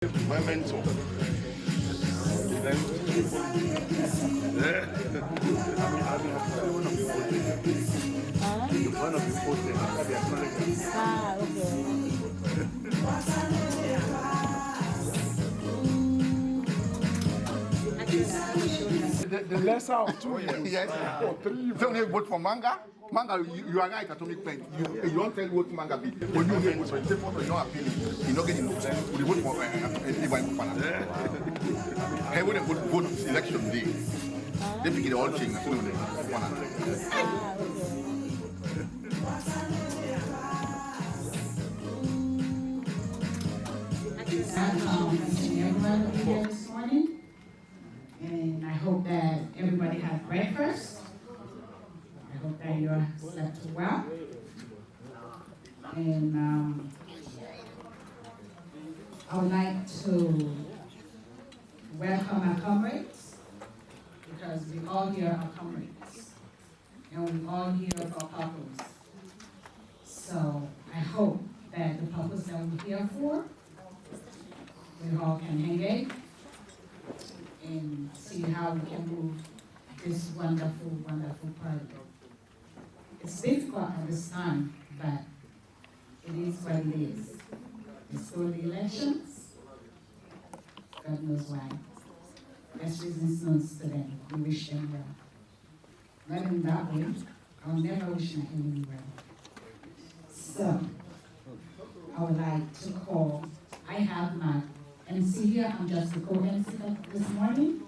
My mentor. Then, one of the posters after the acknowledgement. The lesser of 2 years. Yes. Don't you vote for manga? Manga, you are right, atomic pen. You don't tell what manga be. When you vote for the photo, you're not appealing. You're not getting notes. You vote for Ibrahim Fofana. Hey, when they vote election day, they pick it all change. That's what they Everyone here this morning, and I hope that everybody had breakfast. I hope that you slept well, and I would like to welcome our comrades, because we all here are comrades, and we all here for a purpose. So I hope that the purpose that we're here for, we all can engage and see how we can move this wonderful, wonderful project. It's difficult at this time, but it is what it is. It's for the elections. God knows why. Best reasons known to them. We wish them well. Not in that way. I'll never wish my enemy well. So, I would like to call, I have my MC here, I'm just the co-MC this morning.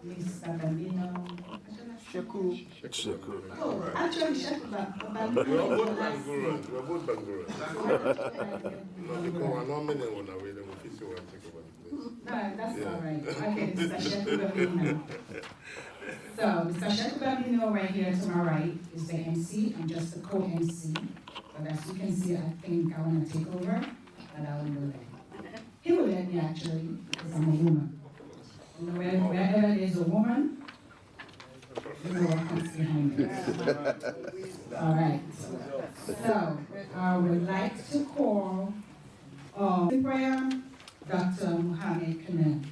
Mr. Bambino. Sheku. Oh, actually, Sheku Bambino. We are both Bangura. No, that's all right. Okay, Mr. Sheku Bambino. So, Mr. Sheku Bambino right here to my right is the MC. I'm just the co-MC. But as you can see, I think I want to take over, but I will do that. He will let me actually, because I'm a woman. You know, wherever there's a woman, you know what comes behind it. All right. So, I would like to call in prayer Dr. Muhammad Kanem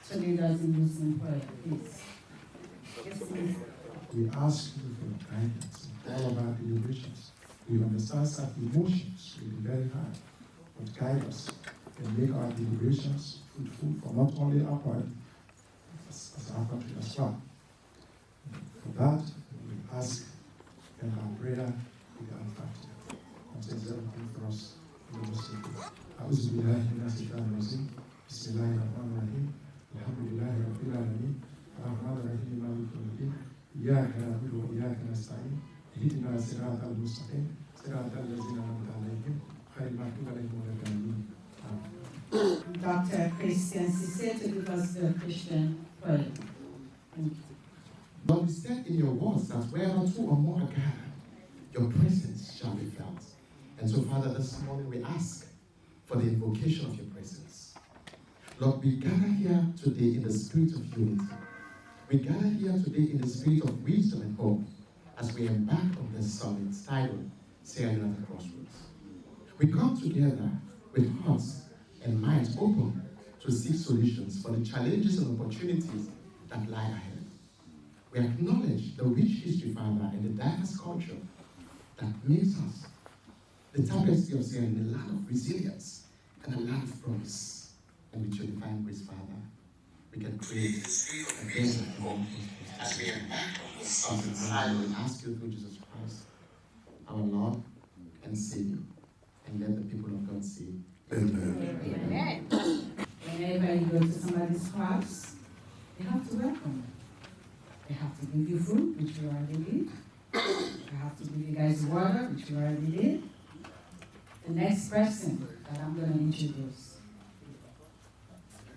to lead us in Muslim prayer, please. Yes, please. We ask you for your guidance in all of our deliberations. We understand that emotions will be very hard, but guide us and make our deliberations fruitful for not only our party, as our country as well. For that, we ask and our prayer with our Fatiha. Contains everything for us in the Muslim faith. أعوذ بالله من الشيطان الرجيم. بسم الله الرحمن الرحيم. الحمد لله رب العالمين. الرحمن الرحيم مالك يوم الدين. إياك نعبد وإياك نستعين. اهدنا الصراط المستقيم. صراط الذين أنعمت عليهم غير المغضوب عليهم ولا الضالين. Dr. Christian Cisse to give us the Christian prayer. Thank you. Lord, we said in your words that where two or more are gathered, your presence shall be felt. And so, Father, this morning we ask for the invocation of your presence. Lord, we gather here today in the spirit of unity. We gather here today in the spirit of wisdom and hope as we embark on this summit titled Sailing at the Crossroads. We come together with hearts and minds open to seek solutions for the challenges and opportunities that lie ahead. We acknowledge the rich history, Father, and the diverse culture that makes us the tapestry of Sierra, the land of resilience and a land of promise. And with your divine grace, Father, we can create a better home as we embark on this summit. I will ask you through Jesus Christ, our Lord and Savior, and let the people of God say, Amen. Amen. Whenever you go to somebody's house, they have to welcome you. They have to give you food, which we already did. They have to give you guys water, which we already did. The next person that I'm going to introduce.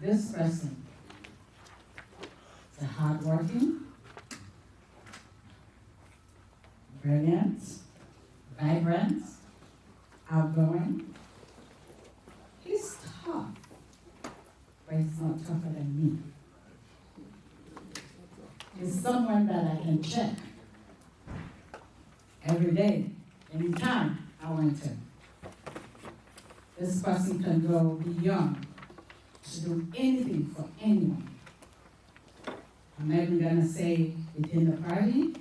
This person is a hardworking, brilliant, vibrant, outgoing. He's tough, but he's not tougher than me. He's someone that I can check every day, anytime I want to. This person can go beyond to do anything for anyone. I'm not even gonna say within the party.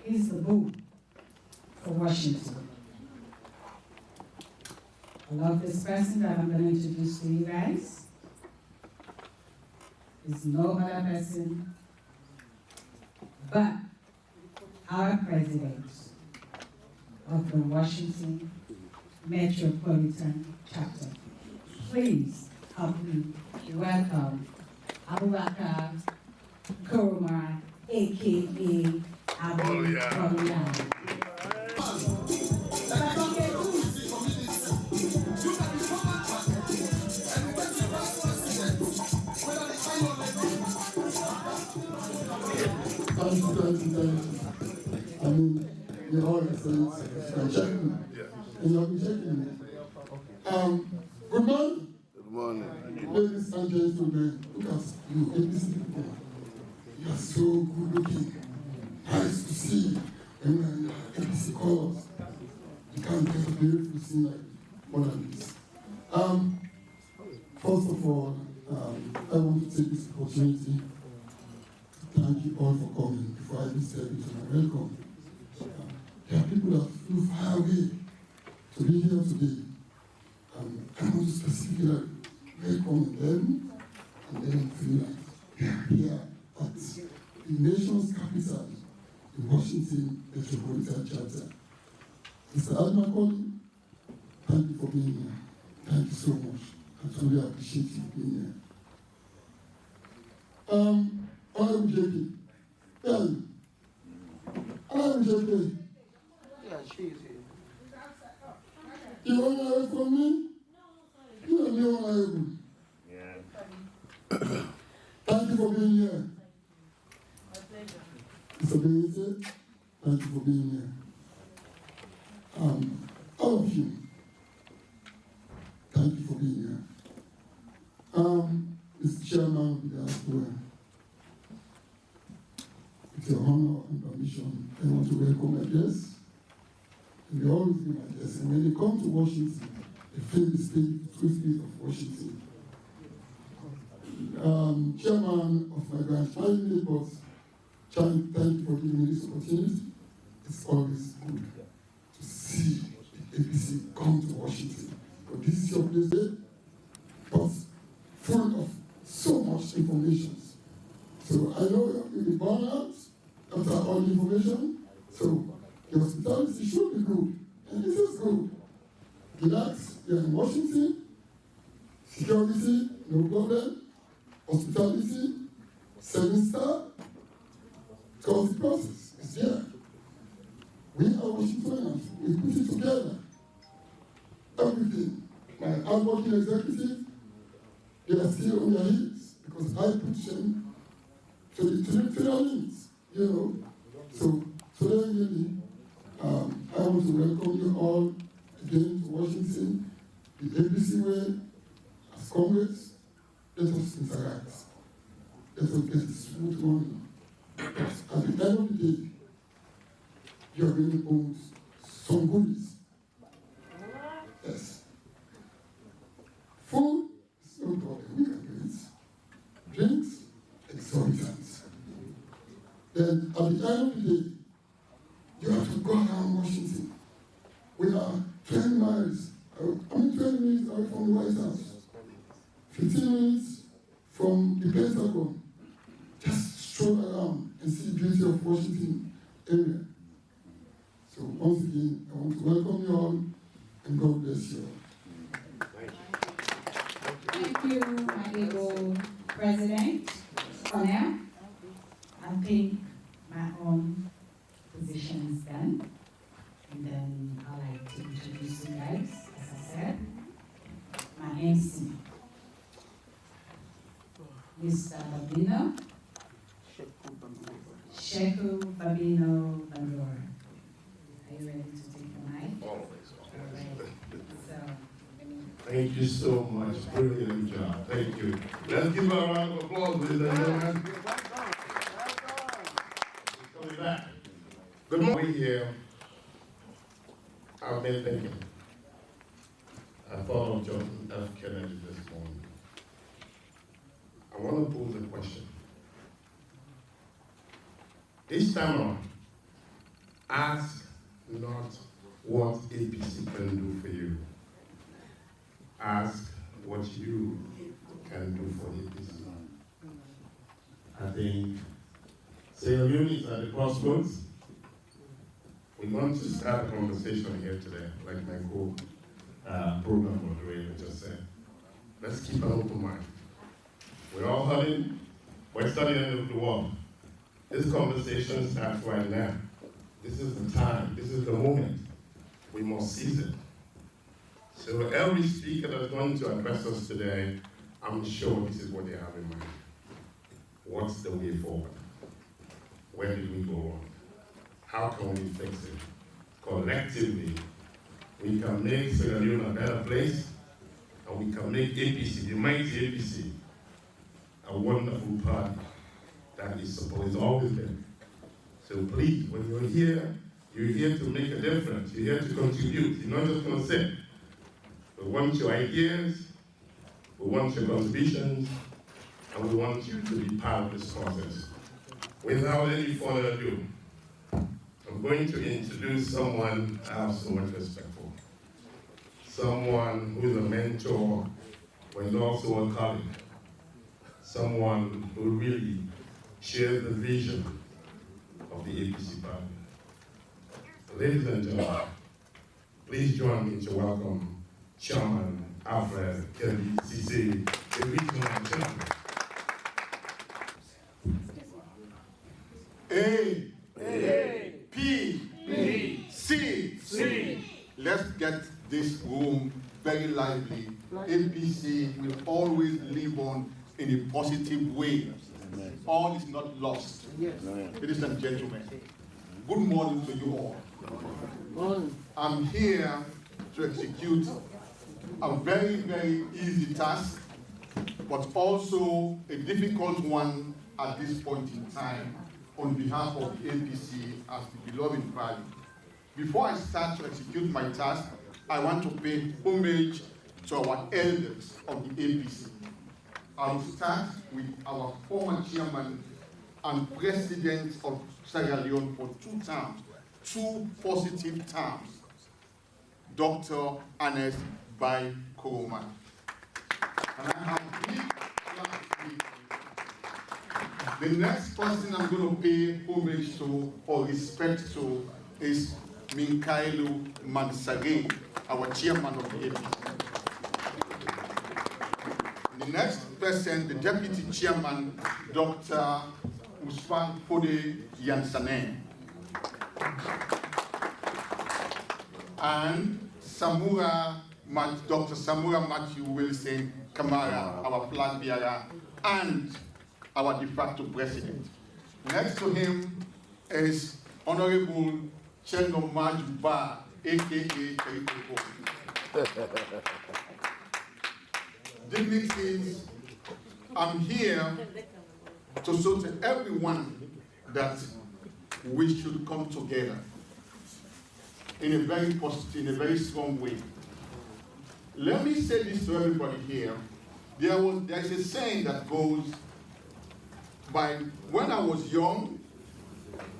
He's the boo for Washington. I love this person that I'm gonna introduce to you guys. There's no other person but our president of the Washington Metropolitan Chapter. Please help me welcome Abubakar Kuruma, aka Abu Bolia. Thank you. I mean, you're all excellent. You're checking me. And you'll be checking me. Good morning. Good morning. Ladies and gentlemen, look at you, ABC people. You are so good looking. Nice to see. And when you are ABC colors, you can't get a beautiful scene like more than this. First of all, I want to take this opportunity to thank you all for coming before I even step into my welcome. There are people that flew far away to be here today. I want to specifically welcome them and let them feel like they are here at the nation's capital, the Washington Metropolitan Chapter. Mr. Admakoli, thank you for being here. Thank you so much. I truly appreciate you being here. Honorable JP, where are you? Honorable JP. Yeah, she is here. You want to hear from me? You are the honorable. Yeah. Thank you for being here. My pleasure. Mr. Benite, thank you for being here. All of you, thank you for being here. Mr. Chairman of the diaspora, with your honor and permission, I want to welcome my guests. And they always be my guests. And when they come to Washington, they feel the true spirit of Washington. Chairman of my branch, my neighbors, thank you for giving me this opportunity. It's always good to see the APC come to Washington. But this is your place there, but full of so much information. So I know you'll be born out after all the information. So your hospitality should be good. And this is good. Relax, you're in Washington. Security, no problem. Hospitality, 7-star. Because the process is there. We are Washingtonians. We put it together. Everything. My hardworking executive, they are still on their heels because I put them to the limits, you know. So then really, I want to welcome you all again to Washington, the ABC way, as comrades. Let us interact. Let us get smooth running. At the end of the day, you are going to own some goodies. Yes. Food is no problem. We can do it. Drinks, exorbitant. Then at the end of the day, you have to go around Washington. We are 20 miles, 20 minutes away from the White House. 15 minutes from the Pentagon. Just stroll around and see the beauty of Washington area. So once again, I want to welcome you all and God bless you all. Thank you, my able president. For now, I think my own position is done. And then I'd like to introduce you guys, as I said, my MC, Mr. Babino, Sheku Babino Bandora. Are you ready to take the mic? Always. All right. So, Thank you so much. Brilliant job. Thank you. Let's give her a round of applause, ladies and gentlemen. Coming back. Good morning. Here, I've been thinking. I thought of John F. Kennedy this morning. question. This time around, ask not what APC can do for you. Ask what you can do for APC. I think Leone is at the crossroads. We want to start a conversation here today, like my program moderator just said. Let's keep an open mind. We're all hurting. We're studying the world. This conversation starts right now. This is the time. This is the moment. We must seize it. So every speaker that's going to address us today, I'm sure this is what they have in mind. What's the way forward? Where did we go wrong? How can we fix it? Collectively, we can make Sierra Leone a better place, and we can make APC, the mighty APC, a wonderful party that is supposed to always be. So please, when you're here to make a difference. You're here to contribute. You're not just going to sit. We want your ideas, we want your contributions, and we want you to be part of this process. Without any further ado, I'm going to introduce someone I have so much respect for. Someone who is a mentor, but is also a colleague. Someone who really shares the vision of the APC party. Ladies and gentlemen, please join me to welcome Chairman Alfred Kelly Cisse, the regional chairman. A, P, C. Let's get this room very lively. APC will always live on in a positive way. All is not lost. Ladies and gentlemen, good morning to you all. I'm here to execute a very, very easy task, but also a difficult one at this point in time on behalf of the APC as the beloved party. Before I start to execute my task, I want to pay homage to our elders of the APC. I will start with our former chairman and president of Sierra Leone for 2 terms, 2 positive terms, Dr. Ernest Bai Koroma. And I have big plans. The next person I'm going to pay homage to or respect to is Minkailu Mansare, our chairman of the APC. The next person, the deputy chairman, Dr. Usman Fode Yansanen. And Dr. Samura Matthew Wilson Kamara, our flag bearer, and our de facto president. Next to him is Honorable Chengo Majuba, aka Terikoko. Dignitaries, I'm here to show to everyone that we should come together in a very positive, in a very strong way. Let me say this to everybody here. There is a saying that goes by, when I was young,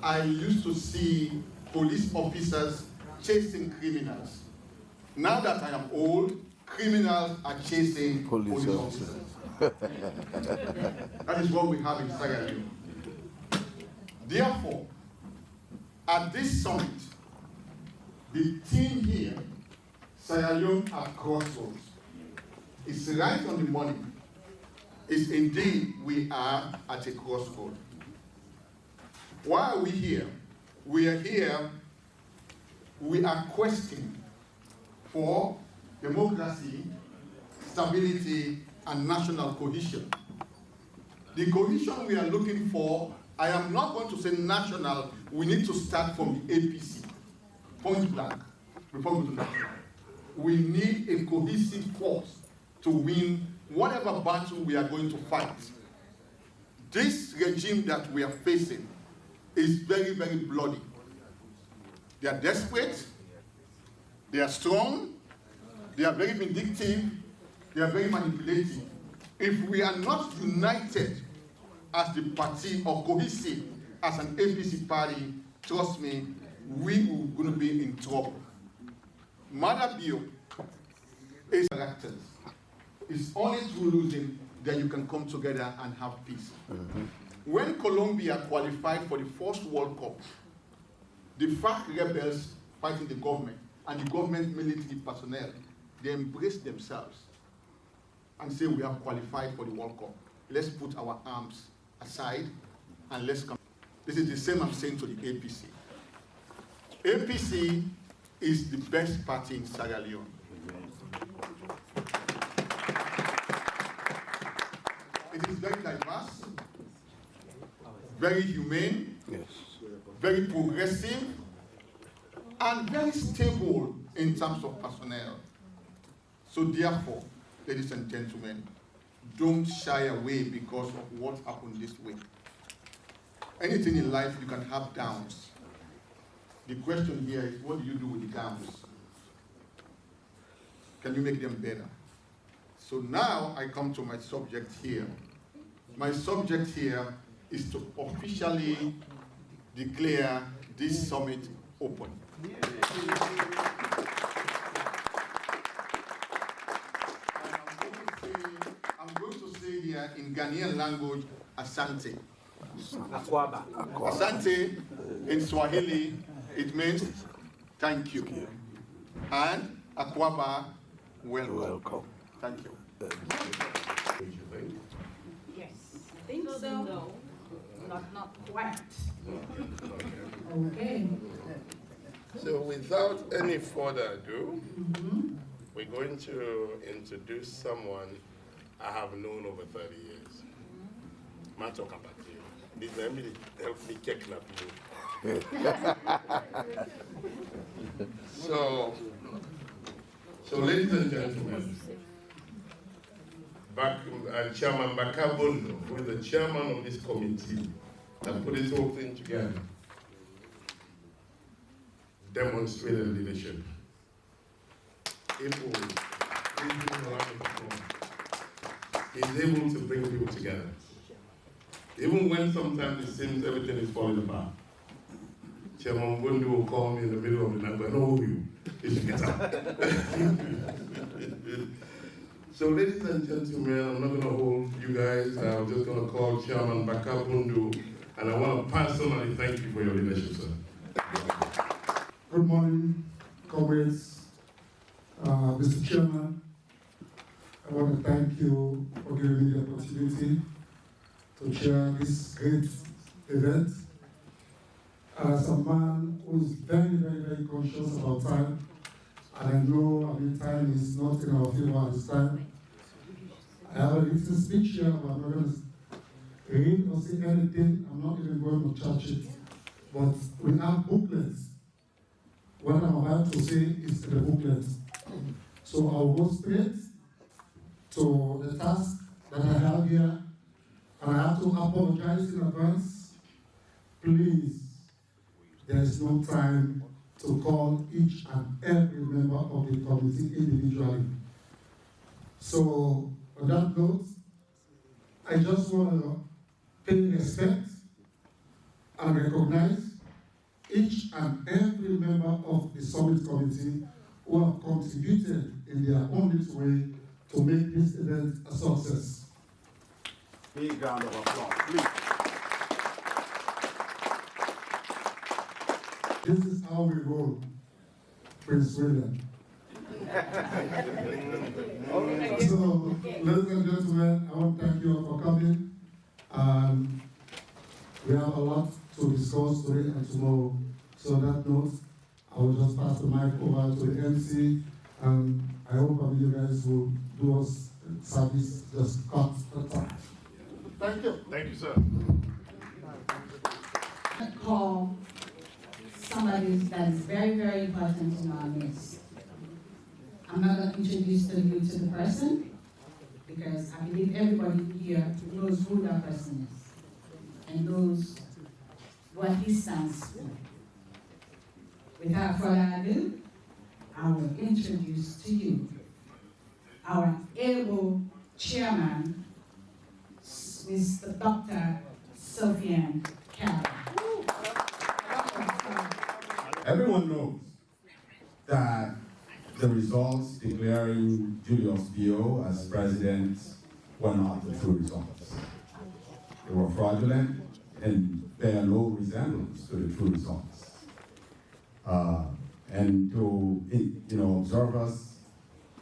I used to see police officers chasing criminals. Now that I am old, criminals are chasing police officers. That is what we have in Sierra Leone. Therefore, at this summit, the team here, Sierra Leone at crossroads, is right on the money. It's indeed, we are at a crossroad. Why are we here? We are here, we are questing for democracy, stability, and national cohesion. The cohesion we are looking for, I am not going to say national, we need to start from the APC, point blank, before we do national. We need a cohesive force to win whatever battle we are going to fight. This regime that we are facing is very, very bloody. They are desperate, they are strong, they are very vindictive, they are very manipulative. If we are not united as the party or Cohesion as an APC party, trust me, we are going to be in trouble. Mother Bill is characters. It's only through losing that you can come together and have peace. When Colombia qualified for the first World Cup, the FARC rebels fighting the government and the government military personnel, they embraced themselves and say we have qualified for the World Cup. Let's put our arms aside and let's come. This is the same I'm saying to the APC. APC is the best party in Sierra Leone. It is very diverse, very humane, very progressive, and very stable in terms of personnel. So therefore, ladies and gentlemen, don't shy away because of what happened this week. Anything in life, you can have downs. The question here is, what do you do with the downs? Can you make them better? So now I come to my subject here. My subject here is to officially declare this summit open. I'm going to say here in Ghanaian language, Asante. Akwaba. Asante in Swahili, it means thank you. And Akwaba, welcome. Thank you. Yes, I think so. No, not quite. Okay. So without any further ado, we're going to introduce someone I have known over 30 years. Ma talk about you. This help me kidnap you. So ladies and gentlemen, Chairman Bakabondo, who is the chairman of this committee that put this whole thing together, demonstrated leadership. He's able to bring people together. Even when sometimes it seems everything is falling apart. Chairman Bundu will call me in the middle of the night, but I know you. You should get up. So ladies and gentlemen, I'm not going to hold you guys. I'm just going to call Chairman Bakabundu, and I want to personally thank you for your leadership, sir. Good morning, comrades. Mr. Chairman, I want to thank you for giving me the opportunity to chair this great event. As a man who is very, very, very conscious about time, and I know time is not in our favor at this time, I have a little speech here, but I'm not going to read or say anything. I'm not even going to touch it. But we have booklets. What I'm about to say is in the booklet. So I'll go straight to the task that I have here. And I have to apologize in advance. Please, there is no time to call each and every member of the committee individually. So on that note, I just want to pay respect and recognize each and every member of the summit committee who have contributed in their own little way to make this event a success. Big round of applause, please. This is how we roll, Prince William. So, ladies and gentlemen, I want to thank you all for coming. We have a lot to discuss today and tomorrow. So on that note, I will just pass the mic over to the MC, and I hope you guys will do us service, just cut the time. Thank you. Thank you, sir. I call somebody that is very, very important in our midst. I'm not going to introduce you to the person, because I believe everybody here knows who that person is and knows what he stands for. Without further ado, I will introduce to you our able chairman, Mr. Dr. Sylvian Carroll. Everyone knows that the results declaring Julius Bio as president were not the true results. They were fraudulent and bear no resemblance to the true results. And to observers,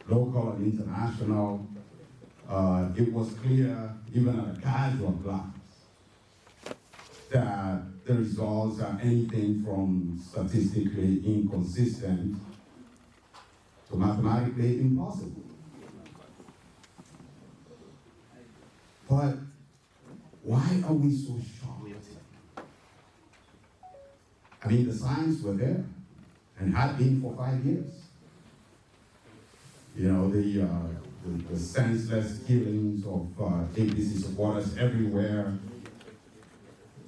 local and international, it was clear, even at a casual glance, that the results are anything from statistically inconsistent to mathematically impossible. But why are we so shocked? I mean, the signs were there and had been for 5 years. You know, the senseless killings of APC supporters everywhere,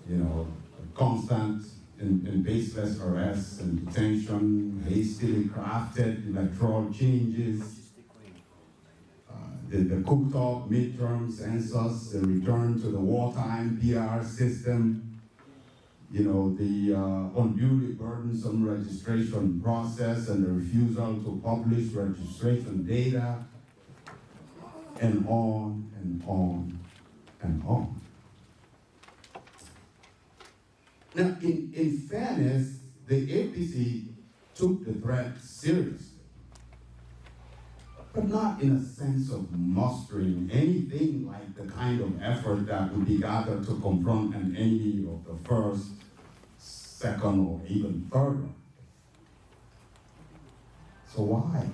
you know, constant and baseless arrests and detention, hastily crafted electoral changes, the cooked up midterm census, the return to the wartime PR system, you know, the unduly burdensome registration process and the refusal to publish registration data, and on and on and on. Now, in fairness, the APC took the threat seriously, but not in a sense of mustering anything like the kind of effort that would be gathered to confront an enemy of the first, second, or even third rank. So why?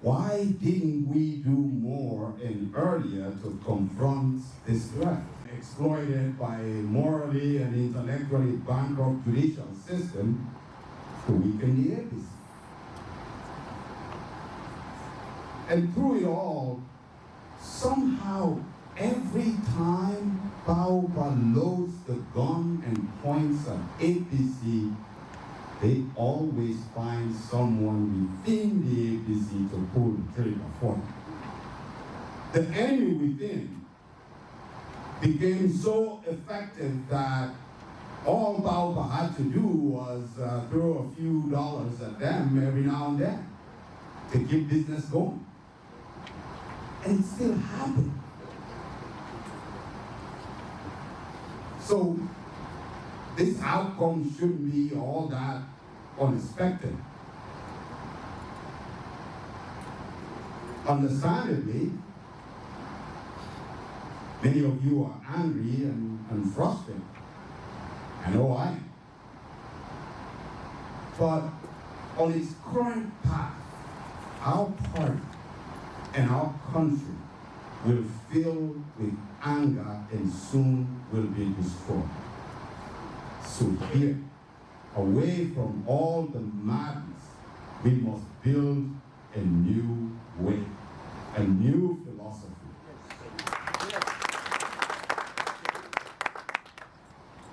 Why didn't we do more and earlier to confront this threat? Exploited by a morally and intellectually bankrupt judicial system to weaken the APC. And through it all, somehow, every time Baoba loads the gun and points at APC, they always find someone within the APC to pull the trigger for them. The enemy within became so effective that all Baoba had to do was throw a few dollars at them every now and then to keep business going. And it still happened. So this outcome shouldn't be all that unexpected. Understandably, many of you are angry and frustrated. I know I am. But on its current path, our party and our country will fill with anger and soon will be destroyed. So here, away from all the madness, we must build a new way, a new philosophy.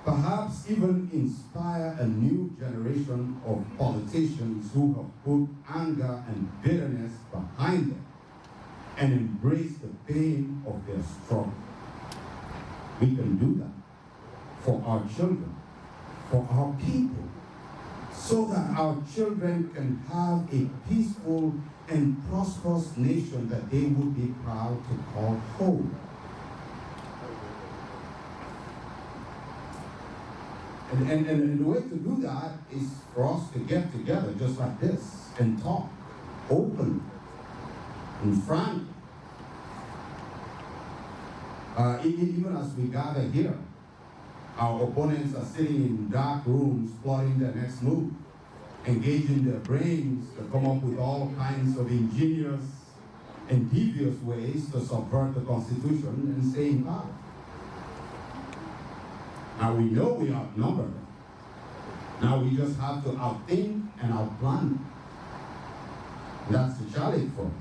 Perhaps even inspire a new generation of politicians who have put anger and bitterness behind them and embrace the pain of their struggle. We can do that for our children, for our people, so that our children can have a peaceful and prosperous nation that they would be proud to call home. And the way to do that is for us to get together just like this and talk openly and frankly. Even as we gather here, our opponents are sitting in dark rooms plotting their next move, engaging their brains to come up with all kinds of ingenious and devious ways to subvert the Constitution and stay in power. Now we know we outnumber them. Now we just have to outthink and outplan. That's the challenge for us.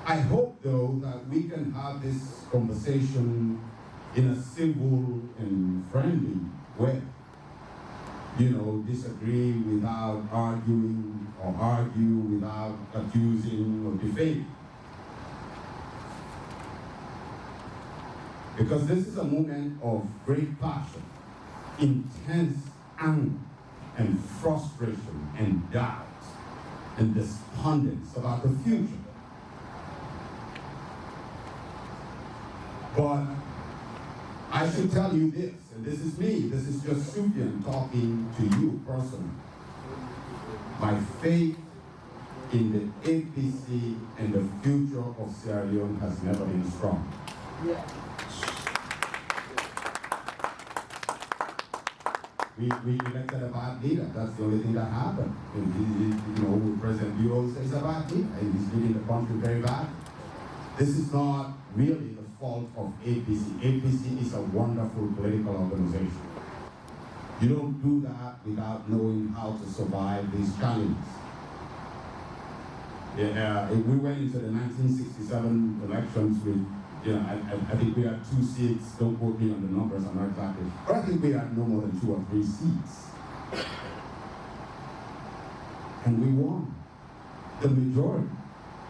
I hope, though, that we can have this conversation in a civil and friendly way. You know, disagree without arguing or argue without accusing or defaming. Because this is a moment of great passion, intense anger, and frustration, and doubt, and despondence about the future. But I should tell you this, and this is me, this is just Sufyan talking to you personally. My faith in the APC and the future of Sierra Leone has never been strong. Yeah. We elected a bad leader. That's the only thing that happened. You know, President Leone says a bad leader, and he's leading the country very bad. This is not really the fault of APC. APC is a wonderful political organization. You don't do that without knowing how to survive these challenges. We went into the 1967 elections with, I think we had 2 seats. Don't quote me on the numbers, I'm not exactly. But I think we had no more than 2 or 3 seats. And we won the majority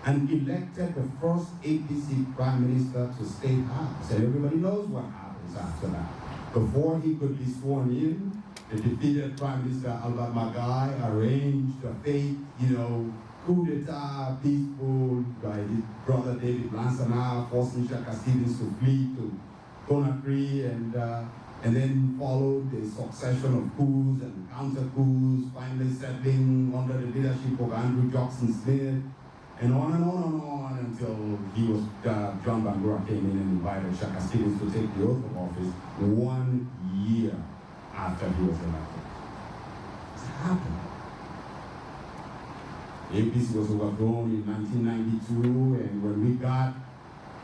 and elected the first APC Prime Minister to State House. And everybody knows what happens after that. Before he could be sworn in, the defeated Prime Minister Albert Magai arranged a fake, coup d'etat, peaceful, by his brother David Lansana, forced Michel Castillans to flee to Conakry, and then followed a succession of coups and counter-coups, finally settling under the leadership of Andrew Jackson Smith, and on and on and on until he was, John Bangura came in and invited Michel Castillans to take the oath of office 1 year after he was elected. It's happened. The APC was overthrown in 1992, and when we got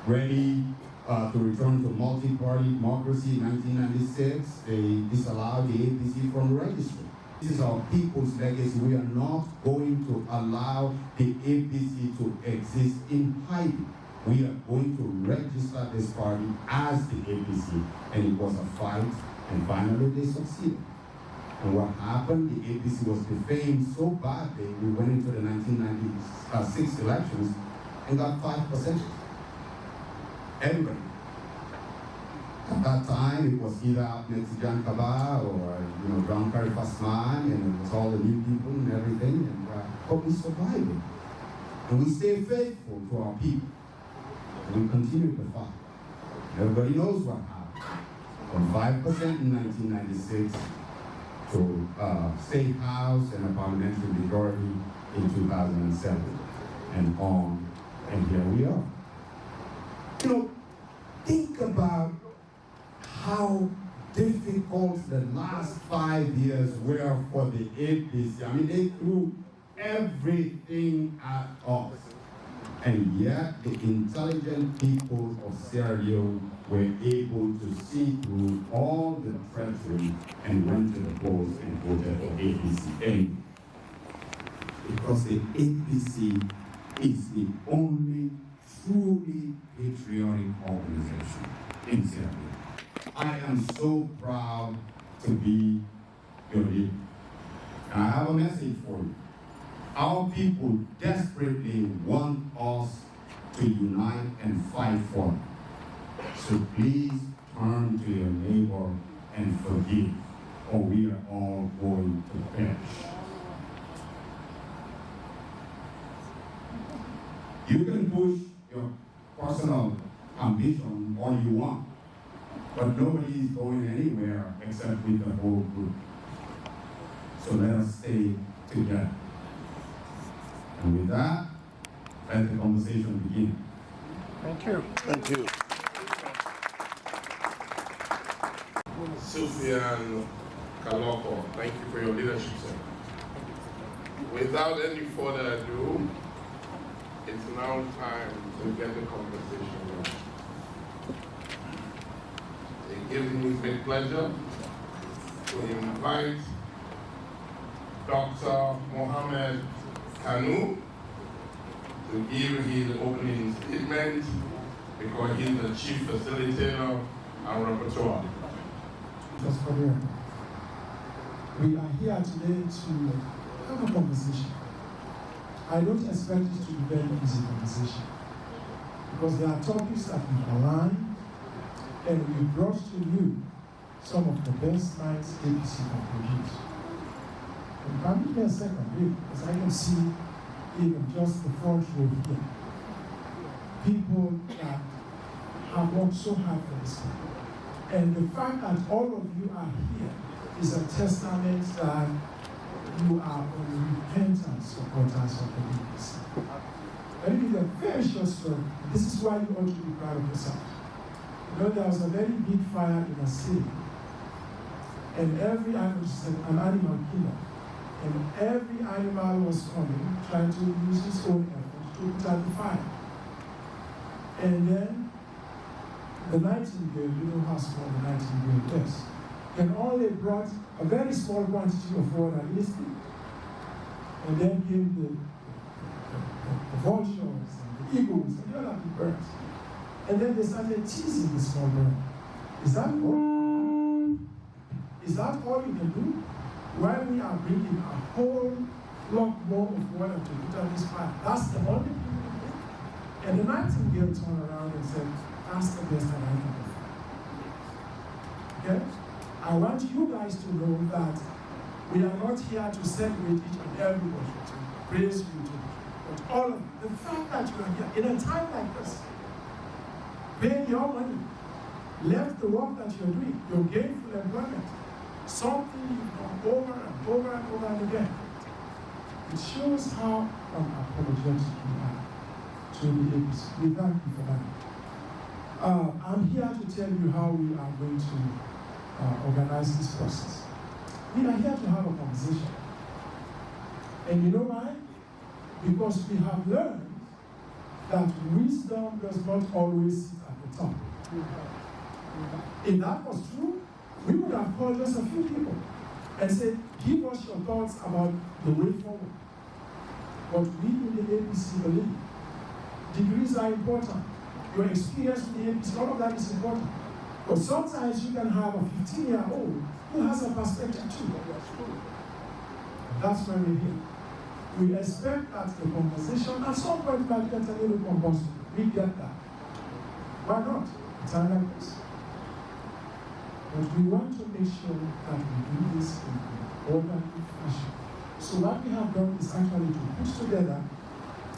ready to return to multi-party democracy in 1996, they disallowed the APC from registry. This is our people's legacy. We are not going to allow the APC to exist in hiding. We are going to register this party as the APC, and it was a fight, and finally they succeeded. And what happened, the APC was defamed so badly, we went into the 1996 elections and got 5%. Everybody. At that time, it was either Mexican Kaba or Brown Curry Fasman, and it was all the new people and everything, but we survived it. And we stayed faithful to our people. And we continued to fight. Everybody knows what happened. From 5% in 1996 to State House and a parliamentary majority in 2007, and on, and here we are. Think about how difficult the last 5 years were for the APC. I mean, they threw everything at us. And yet, the intelligent people of Sierra Leone were able to see through all the treachery and went to the polls and voted for APC. And because the APC is the only truly patriotic organization in Sierra Leone. I am so proud to be your leader. And I have a message for you. Our people desperately want us to unite and fight for them. So please turn to your neighbor and forgive, or we are all going to perish. You can push your personal ambition all you want, but nobody is going anywhere except with the whole group. So let us stay together. And with that, let the conversation begin. Thank you. Thank you. Sufyan Kaloko, thank you for your leadership, sir. Without any further ado, it's now time to get the conversation going. It gives me great pleasure to invite Dr. Mohammed Kanu to give his opening statement because he's the chief facilitator and rapporteur. Just for them. We are here today to have a conversation. I don't expect it to be a very easy conversation because there are topics that we align, and we brought to you some of the best minds ABC can produce. And permit me a second, please, as I can see even just the front row here. People that have worked so hard for this country. And the fact that all of you are here is a testament that you are unrepentant supporters of the BBC. Let me give you a very short story. This is why you ought to be proud of yourself. You know, there was a very big fire in a city, and every animal, an animal killer, and every animal was coming, trying to use his own effort to put out the fire. And then the nightingale, you know how small the nightingale is, and only brought a very small quantity of water in his beak. And then came the vultures and the eagles and the other birds. And then they started teasing the small bird. Is that all? Is that all you can do? While we are bringing a whole lot more of water to put out this fire, that's the only thing we can do. And the nightingale turned around and said, that's the best that I can offer. Okay? I want you guys to know that we are not here to celebrate each and every one, to praise you, but all of you. The fact that you are here in a time like this, paying your money, left the work that you're doing, your gainful employment, something you've done over and over and over and again. It shows how unapologetic you are to the ABC. We thank you for that. I'm here to tell you how we are going to organize this process. We are here to have a conversation. And you know why? Because we have learned that wisdom does not always sit at the top. If that was true, we would have called just a few people and said, give us your thoughts about the way forward. But we in the ABC believe degrees are important. Your experience with the ABC, all of that is important. But sometimes you can have a 15-year-old who has a perspective too. That's why we're here. We expect that the conversation at some point might get a little combustible. We get that. Why not? A time like this. But we want to make sure that we do this in an orderly fashion. So what we have done is actually to put together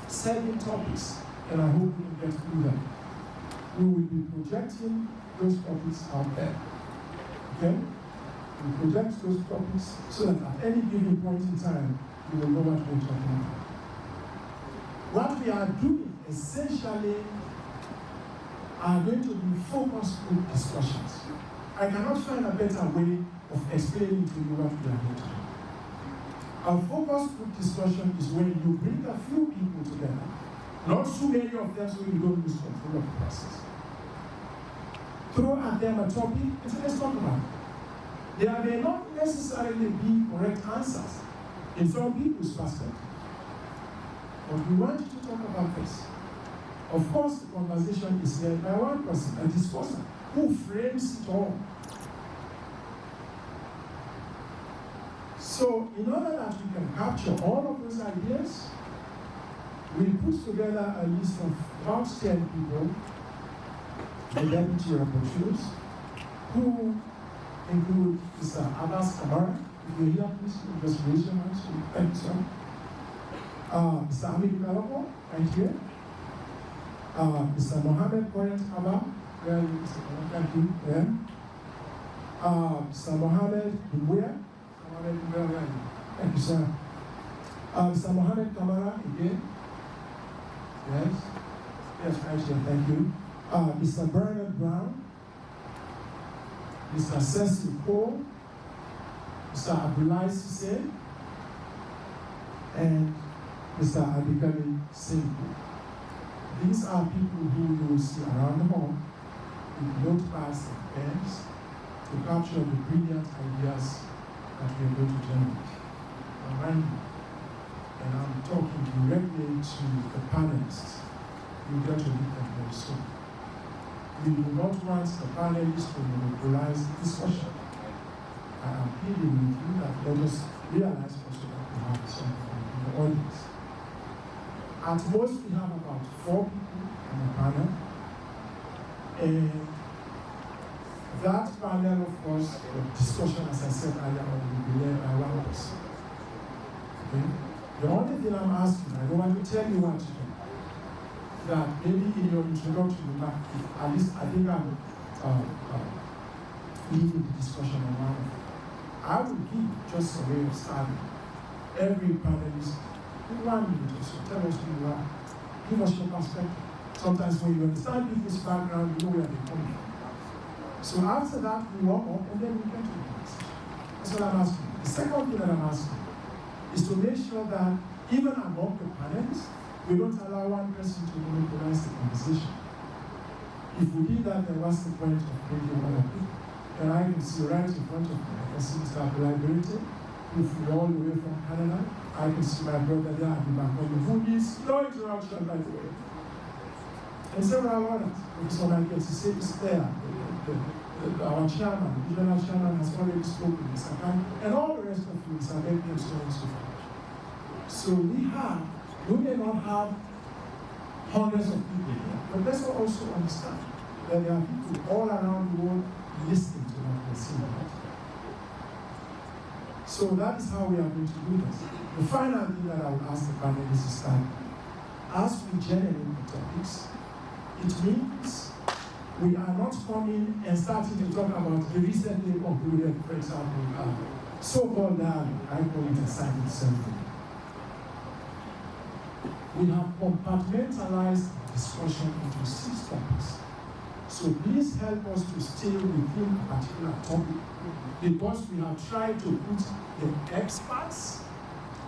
7 topics, and I hope we can get through them. We will be projecting those topics out there. Okay? We project those topics so that at any given point in time, you will know what we're talking about. What we are doing essentially are going to be focus group discussions. I cannot find a better way of explaining to you what we are here to do. A focus group discussion is when you bring a few people together, not too many of them so you don't lose control of the process. Throw at them a topic and say, let's talk about it. There may not necessarily be correct answers in some people's perspective. But we want you to talk about this. Of course, the conversation is led by one person, a discussion, who frames it all. So, in order that we can capture all of those ideas, we put together a list of about 10 people, the deputy rapporteurs, who include Mr. Abbas Kamara. If you're here, please just raise your hands. Thank you, sir. Mr. Hamid Kalabo, right here. Mr. Mohammed Koyat Abba, where are you, Mr. Koyat? Thank you. Yeah. Mr. Mohammed Dumbuya. Thank you, sir. Mr. Mohammed Kamara, again. Yes. Yes, right here. Thank you. Mr. Bernard Brown. Mr. Cecil Cole. Mr. Abdullah Sise. And Mr. Adikali Singh. These are people who you will see around the hall with notepads and pens to capture the brilliant ideas that we are going to generate. Around you. And I'm talking directly to the panelists. You get to meet them very soon. We do not want the panelists to monopolize the discussion. I am pleading with you that let us realize also that we have something in the audience. At most, we have about 4 people on the panel, and That panel, of course, the discussion, as I said earlier, will be led by one person. Okay? The only thing I'm asking, I don't want to tell you what to do, that maybe in your introduction remark, at least I think I'm leading the discussion on one of it. I will give just a way of starting. Every panelist, in 1 minute or so, tell us who you are, give us your perspective. Sometimes when you understand people's background, you know where they're coming from. So after that, we warm up and then we get to the conversation. That's what I'm asking. The second thing that I'm asking is to make sure that even among the panelists, we don't allow one person to monopolize the conversation. If we did that, then what's the point of bringing other people? And I can see right in front of me, I can see Mr. Abdullah, who flew all the way from Canada. I can see my brother there at the back, who needs no introduction, by the way. And several others. Professor Michael Sise is there. Our chairman, the regional chairman, has already spoken, Mr. Khan, and all the rest of you, Mr. Becky, and so on and so forth. So we may not have hundreds of people here, but let's also understand that there are people all around the world listening to what we're saying. So that is how we are going to do this. The final thing that I would ask the panelists is that as we generate the topics, it means we are not coming and starting to talk about the recently concluded, for example, so-called dialogue. I call it a silent ceremony. We have compartmentalized discussion into 6 topics. So please help us to stay within a particular topic, because we have tried to put the experts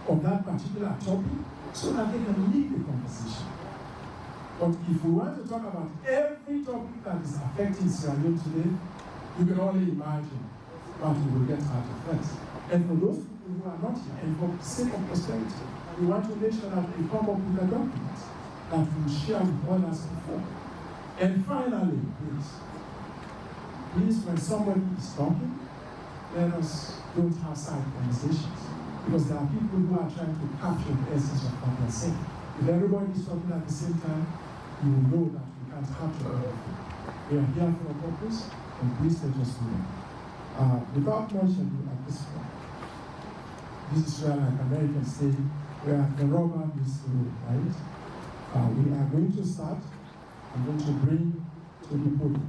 of that particular topic so that they can lead the conversation. But if we want to talk about every topic that is affecting Sierra Leone today, you can only imagine what we will get out of that. And for those people who are not here, and for the sake of posterity, we want to make sure that we come up with a document that we will share with others before. And finally, please, when somebody is talking, let us don't have side conversations, because there are people who are trying to capture the essence of what they're saying. If everybody is talking at the same time, you will know that we can't capture everything. We are here for a purpose, and please let us do that. Without much ado at this point, this is where, like Americans say, where the rubber meets the road, right? We are going to start. I'm going to bring to the podium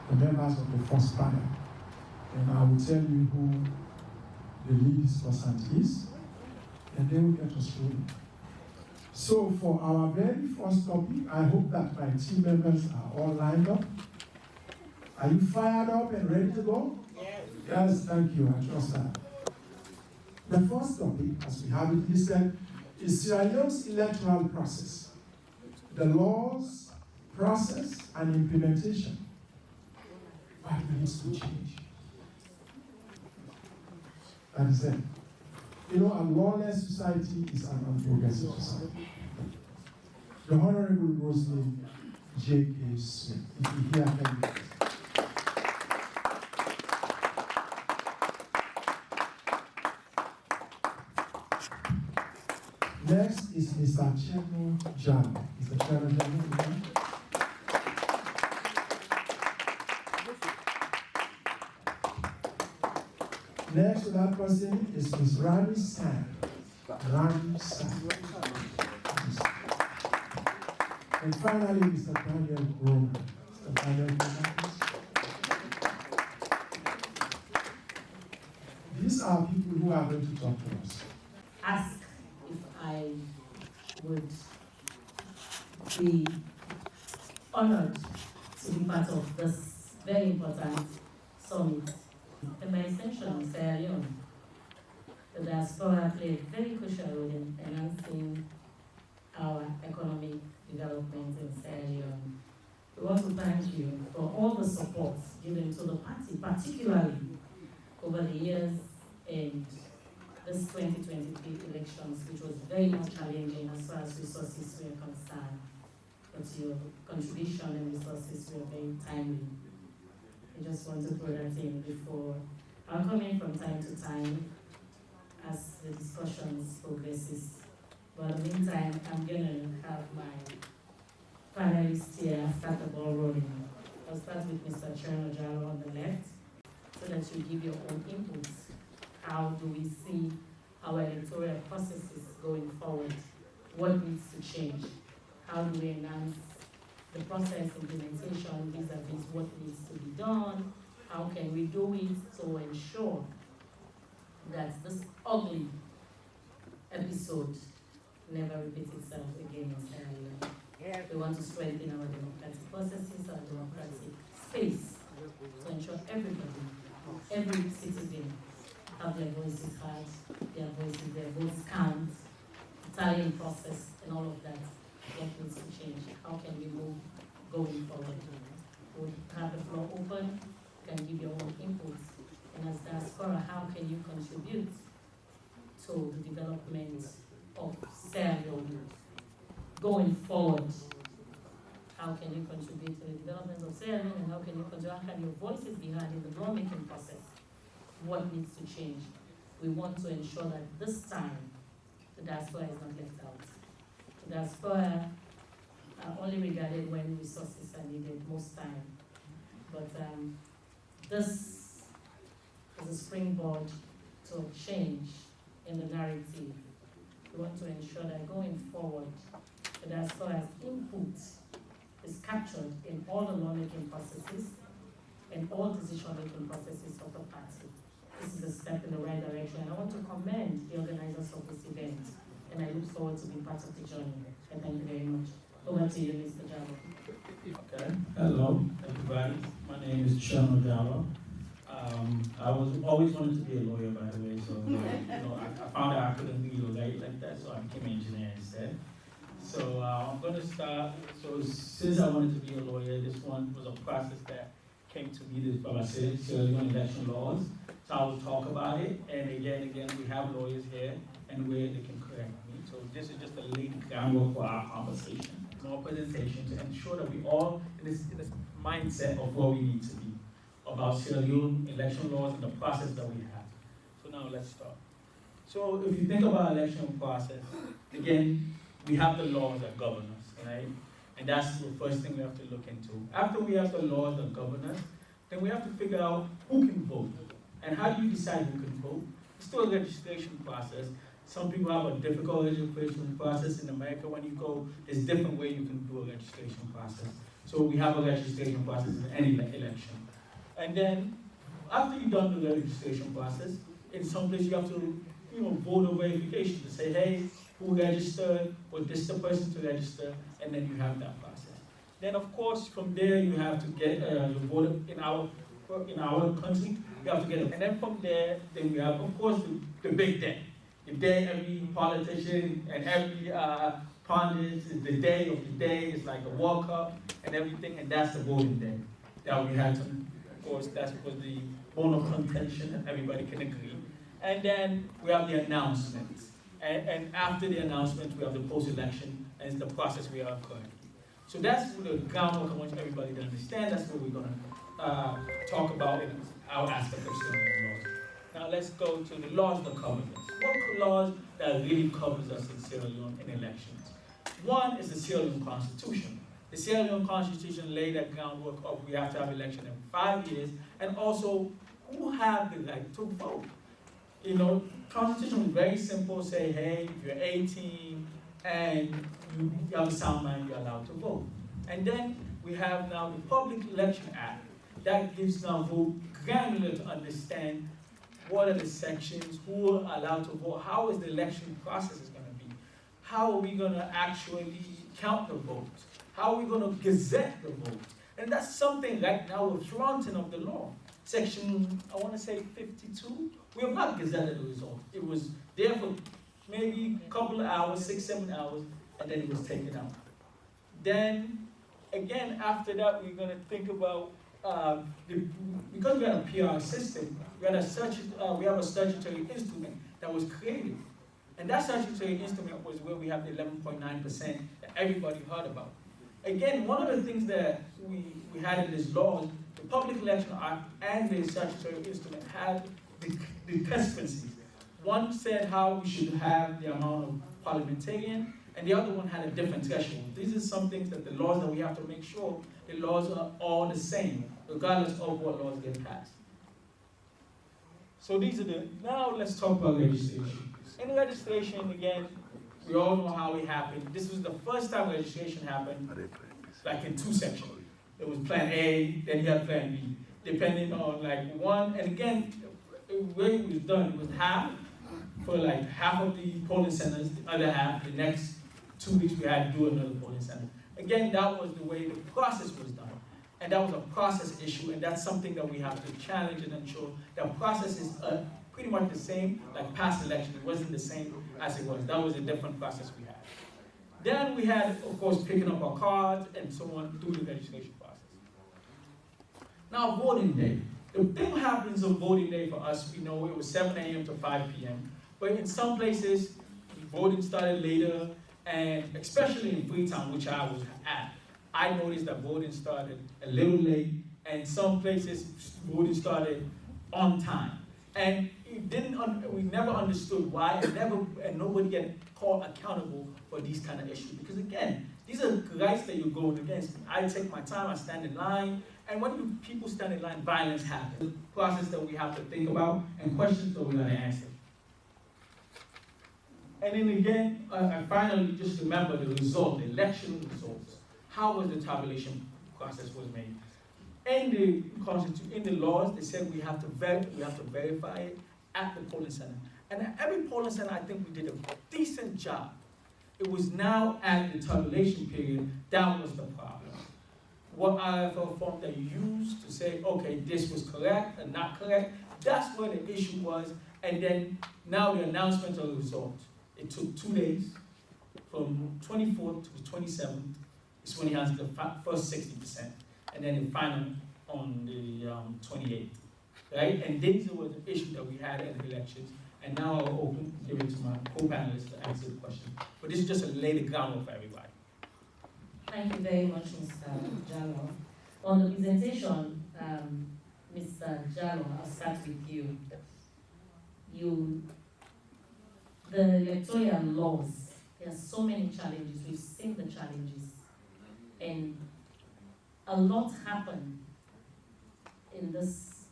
the members of the first panel, and I will tell you who the lead discussant is, and then we'll get us rolling. So for our very first topic, I hope that my team members are all lined up. Are you fired up and ready to go? Yes. Yes, thank you, I trust that. The first topic, as we have it listed, is Sierra Leone's electoral process, the laws, process, and implementation. What needs to change? That is it. You know, a lawless society is an unprogressive society. The Honorable Rosalie J.K. Smith, if you hear her. Next is Mr. Cheno Jalo. Mr. Cheno Jalo. Next to that person is Ms. Rami San. Rami San. And finally, Mr. Daniel Grover. Mr. Daniel Grover. These are people who are going to talk to us. Ask if I would be honored to be part of this very important summit. And by extension, Sierra Leone, the diaspora played a very crucial role in enhancing our economic development in Sierra Leone. We want to thank you for all the support given to the party, particularly over the years and this 2023 elections, which was very much challenging as far as resources were concerned. But your contribution and resources were very timely. I just want to put that in before. I'll come in from time to time as the discussions progresses. But in the meantime, I'm going to have my panelists here start the ball rolling. I'll start with Mr. Chairman Ojalo on the left, so that you give your own inputs. How do we see our electoral processes going forward? What needs to change? How do we enhance the process implementation vis-a-vis what needs to be done? How can we do it to ensure that this ugly episode never repeats itself again in Sierra Leone? We want to strengthen our democratic processes, our democratic space, to ensure everybody, every citizen, have their voices heard, their votes count, tallying process, and all of that. What needs to change? How can we move going forward? We'll have the floor open. You can give your own inputs. And as diaspora, how can you contribute to the development of Sierra Leone going forward? How can you contribute to the development of Sierra Leone, and how can your voices be heard in the lawmaking process? What needs to change? We want to ensure that this time the diaspora is not left out. The diaspora are only regarded when resources are needed most time. But this is a springboard to a change in the narrative. We want to ensure that going forward, the diaspora's input is captured in all the lawmaking processes and all decision-making processes of the party. This is a step in the right direction. I want to commend the organizers of this event, and I look forward to being part of the journey. And thank you very much. Over to you, Mr. Jalo. Okay. Hello, everybody. My name is Chano Jalo. I was always wanted to be a lawyer, by the way. So, I found out I couldn't be a lawyer like that, so I became an engineer instead. So I'm going to start. So since I wanted to be a lawyer, this one was a process that came to me by my Sierra Leone election laws. So I will talk about it, and again, we have lawyers here, and where they can correct me. So this is just a lead groundwork for our conversation, more presentation to ensure that we all in this mindset of where we need to be about Sierra Leone election laws and the process that we have. So now let's start. So if you think about election process, again, we have the laws that govern us, right? And that's the first thing we have to look into. After we have the laws that govern us, then we have to figure out who can vote. And how do you decide who can vote? It's still a registration process. Some people have a difficult registration process. In America, when you go, there's different ways you can do a registration process. So we have a registration process in any election. And then, after you've done the registration process, in some places you have to, voter verification to say, hey, who registered, was this the person to register, and then you have that process. Then, of course, from there you have to get your voter in our country. You have to get it. And then from there, then we have, of course, the big day. The day every politician and every pundit, is the day of the day. It's like the World Cup and everything, and that's the voting day. That we had to, of course, that was the bone of contention, and everybody can agree. And then we have the announcements. And after the announcement, we have the post-election, and it's the process we are currently. So that's the groundwork I want everybody to understand. That's what we're going to talk about in our aspect of Sierra Leone laws. Now let's go to the laws that cover us. What laws that really covers us in Sierra Leone in elections? One is the Sierra Leone Constitution. The Sierra Leone Constitution laid that groundwork of we have to have election every 5 years, and also who have the right to vote. Constitution is very simple. Say, hey, if you're 18 and you have a sound mind, you're allowed to vote. And then we have now the Public Election Act that gives now vote granular to understand what are the sections, who are allowed to vote, how is the election process is going to be, how are we going to actually count the votes, how are we going to gazette the votes. And that's something right now we're flaunting of the law. Section, I want to say 52, we have not gazetted the result. It was there for maybe a couple of hours, 6, 7 hours, and then it was taken out. Then, again, after that, we're going to think about, because we have a PR system, we have a statutory instrument that was created. And that statutory instrument was where we have the 11.9% that everybody heard about. Again, one of the things that we had in this law, the Public Election Act and the statutory instrument had the discrepancies. One said how we should have the amount of parliamentarian, and the other one had a different threshold. These are some things that the laws that we have to make sure the laws are all the same, regardless of what laws get passed. So these are now let's talk about registration. In registration, again, we all know how it happened. This was the first time registration happened, like in 2 sections. There was plan A, then you had plan B, depending on like one, and again, the way it was done, it was half for like half of the polling centers, the other half, the next 2 weeks we had to do another polling center. Again, that was the way the process was done. And that was a process issue, and that's something that we have to challenge and ensure that process is pretty much the same, like past election. It wasn't the same as it was. That was a different process we had. Then we had, of course, picking up our cards and so on through the registration process. Now, voting day. The thing happens on voting day for us, we know it was 7 a.m. to 5 p.m. But in some places, voting started later, and especially in Freetown, which I was at, I noticed that voting started a little late, and some places voting started on time. And we never understood why, and nobody get called accountable for these kind of issues. Because again, these are rights that you're going against. I take my time, I stand in line, and when people stand in line, violence happens. The process that we have to think about, and questions that we gotta answer. And then again, and finally, just remember the result, the election results. How was the tabulation process was made? In the laws, they said we have to verify it at the polling center. And at every polling center, I think we did a decent job. It was now at the tabulation period, that was the problem. What IFL form that you used to say, okay, this was correct and not correct, that's where the issue was. And then now the announcement of the results. It took 2 days, from 24th to the 27th, is when he has the first 60%, and then the final on the 28th, right? And these were the issues that we had in the elections, and now I'll give it to my co-panelists to answer the question. But this is just to lay the groundwork for everybody. Thank you very much, Mr. Jallo. On the presentation, Mr. Jallo, I'll start with you. The electoral laws, there are so many challenges. We've seen the challenges. And a lot happened in this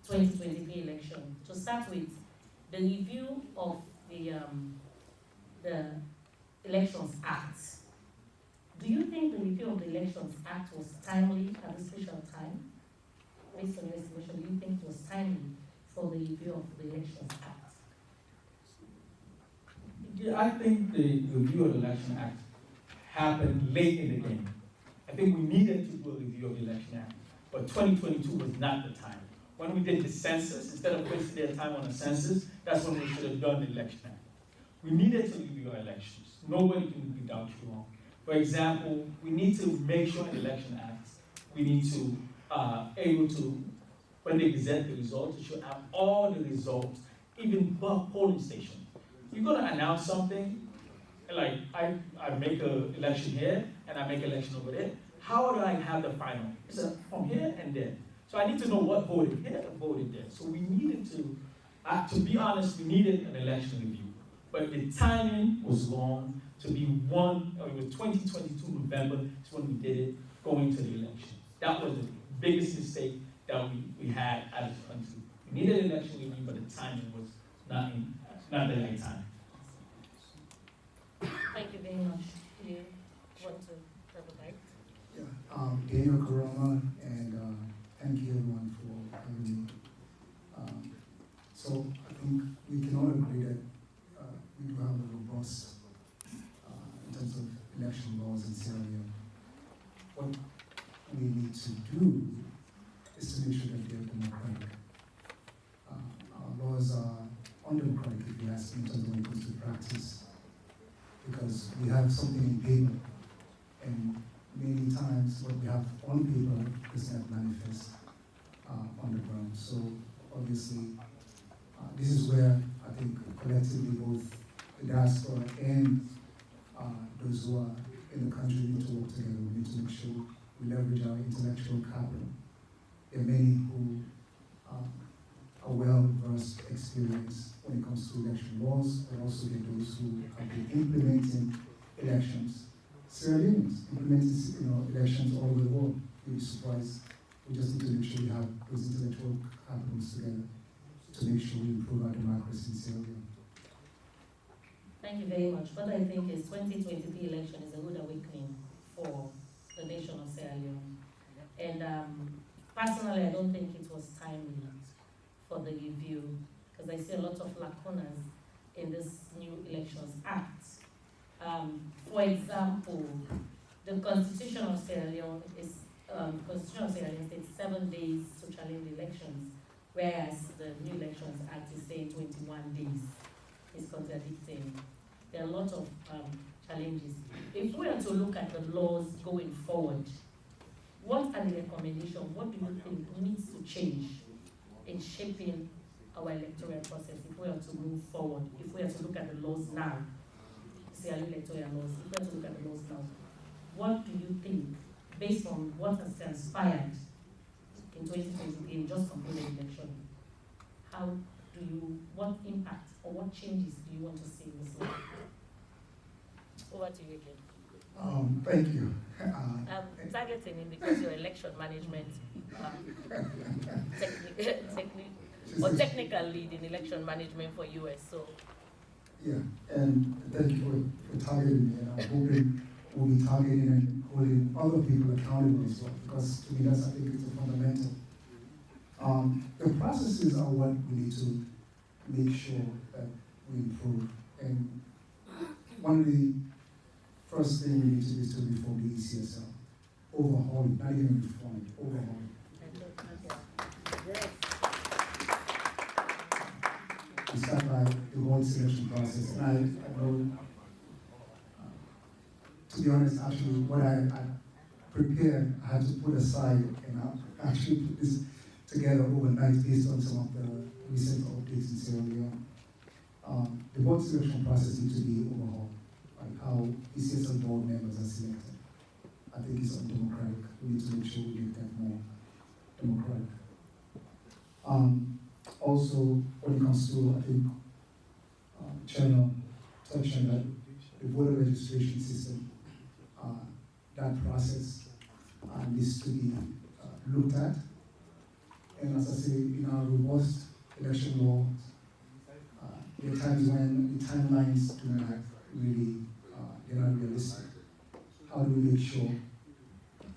2023 election. To start with, the review of the Elections Act. Do you think the review of the Elections Act was timely at this special time? Based on your estimation, do you think it was timely for the review of the Elections Act? Yeah, I think the review of the Election Act happened late in the game. I think we needed to do a review of the Election Act, but 2022 was not the time. When we did the census, instead of wasting their time on the census, that's when we should have done the Election Act. We needed to review our elections. Nobody can be doubtful wrong. For example, we need to make sure in the Election Act, we need to able to, when they present the results, it should have all the results, even per polling station. You're gonna announce something, like I make an election here, and I make an election over there. How do I have the final? It's from here and there. So I need to know what voted here and voted there. So we needed to be honest, we needed an election review. But the timing was wrong to be it was 2022 November is when we did it, going to the election. That was the biggest mistake that we had as a country. We needed an election review, but the timing was not the right time. Thank you very much. Do you want to have a bite? Yeah, Daniel Karama, and thank you everyone for having me. So I think we can all agree that we do have a robust, in terms of election laws in Sierra Leone. What we need to do is to make sure that they're democratic. Our laws are undemocratic, if you ask me, in terms of when it comes to practice, because we have something in paper, and many times what we have on paper does not manifest on the ground. So obviously, this is where I think collectively both the diaspora and those who are in the country need to work together. We need to make sure we leverage our intellectual capital. There are many who are well-versed, experienced when it comes to election laws, but also there are those who have been implementing elections. Sierra Leoneans implementing elections all over the world. You'd be surprised. We just need to make sure we have those intellectual capitals together to make sure we improve our democracy in Sierra Leone. Thank you very much. What I think is 2023 election is a good awakening for the nation of Sierra Leone. And personally, I don't think it was timely for the review, because I see a lot of lacunas in this new Elections Act. For example, the Constitution of Sierra Leone is Constitution of Sierra Leone states 7 days to challenge elections, whereas the new Elections Act is saying 21 days. Is contradicting. There are a lot of challenges. If we are to look at the laws going forward, what are the recommendations? What do you think needs to change in shaping our electoral process if we are to move forward? If we are to look at the laws now, Sierra Leone electoral laws, if we are to look at the laws now, what do you think, based on what has transpired in 2023 in just completed election, what impact or what changes do you want to see in this law? Over to you again. Thank you. Targeting in because you're election management technical lead in election management for US. So yeah, and thank you for targeting me, and I'm hoping we'll be targeting and holding other people accountable as well, because to me I think it's a fundamental. The processes are what we need to make sure that we improve, and one of the first things we need to do is to reform the ECSL. Overhaul it, not even reform it, overhaul it. We start by the whole selection process. And I know, to be honest, actually, what I prepared, I had to put aside, and I actually put this together overnight based on some of the recent updates in Sierra Leone. The board selection process needs to be overhauled, like how ECSL board members are selected. I think it's undemocratic. We need to make sure we make that more democratic. Also, when it comes to, I think, Chairman touched on that, the voter registration system, that process needs to be looked at. And as I say, in our robust election law, there are times when the timelines do not really, they're not realistic. How do we make sure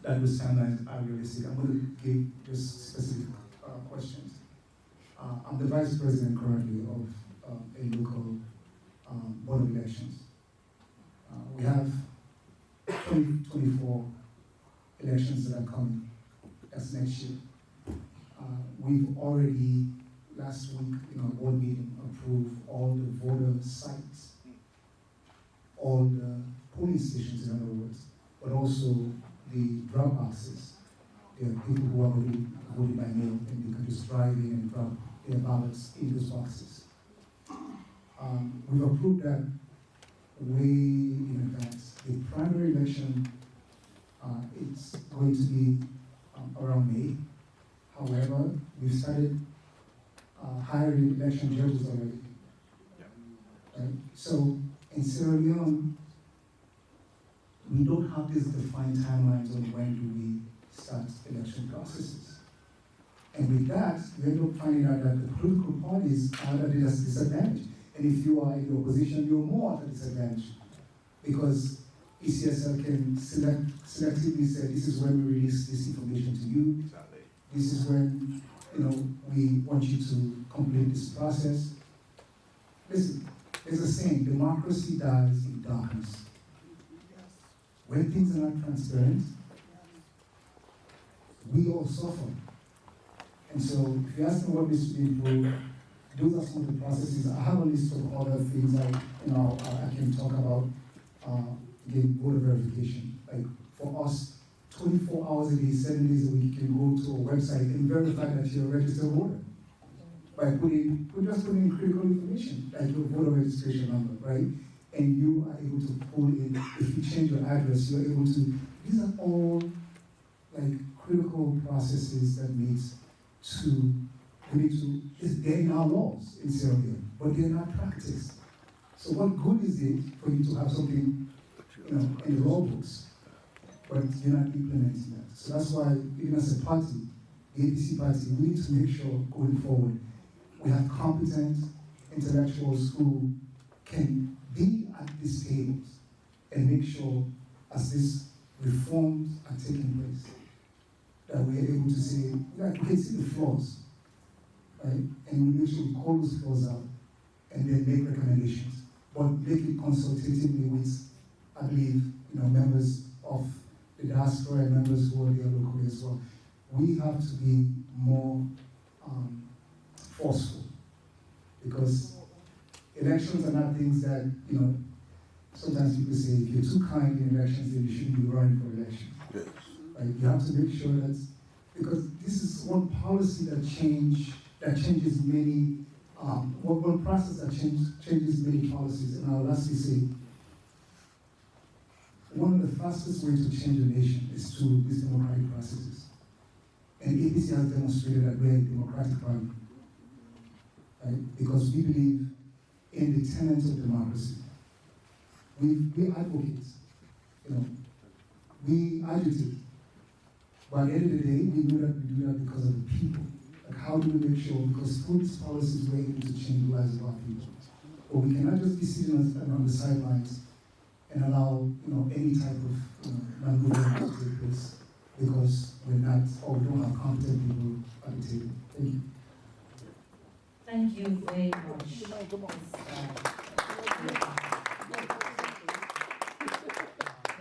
that those timelines are realistic? I'm going to give just specific questions. I'm the vice president currently of a local board of elections. We have 2024 elections that are coming. That's next year. We've already, last week in our board meeting, approved all the voter sites, all the polling stations, in other words, but also the drop boxes. There are people who are going to be voting by mail, and they can just drive in and drop their ballots in those boxes. We've approved that way in advance. The primary election, it's going to be around May. However, we've started hiring election judges already. Right? So in Sierra Leone, we don't have these defined timelines on when do we start election processes. And with that, we end up finding out that the political parties are at a disadvantage. And if you are in the opposition, you're more at a disadvantage. Because ECSL can selectively say, this is when we release this information to you. Exactly. This is when we want you to complete this process. Listen, there's a saying, democracy dies in darkness. When things are not transparent, we all suffer. And so, if you ask me what needs to be improved, those are some of the processes. I have a list of other things I can talk about. Again, voter verification. Like for us, 24 hours a day, 7 days a week, you can go to a website and verify that you're a registered voter by putting critical information, like your voter registration number, right? And you are able to pull in, if you change your address, you're able to, these are all like critical processes that we need to, it's there in our laws in Sierra Leone, but they're not practiced. So what good is it for you to have something in the law books, but you're not implementing that. So that's why, even as a party, the APC party, we need to make sure going forward we have competent intellectuals who can be at these tables and make sure, as these reforms are taking place, that we're able to say, we can see the flaws, right? And we make sure we call those flaws out and then make recommendations, but make it consultatively with, I believe, members of the diaspora and members who are there locally as well. We have to be more forceful, because elections are not things that, sometimes people say, if you're too kind in elections, then you shouldn't be running for elections. Yes. Right? You have to make sure that, because this is one policy that changes many, one process that changes many policies. And I'll lastly say, one of the fastest ways to change a nation is through these democratic processes. And APC has demonstrated that we're a democratic party, right? Because we believe in the tenets of democracy. We advocate, we agitate. But at the end of the day, we know that we do that because of the people. Like, how do we make sure? Because through these policies, we're able to change the lives of our people. But we cannot just be sitting on the sidelines and allow, any type of non-government to take place, because we're not, or we don't have competent people at the table. Thank you. Thank you very much.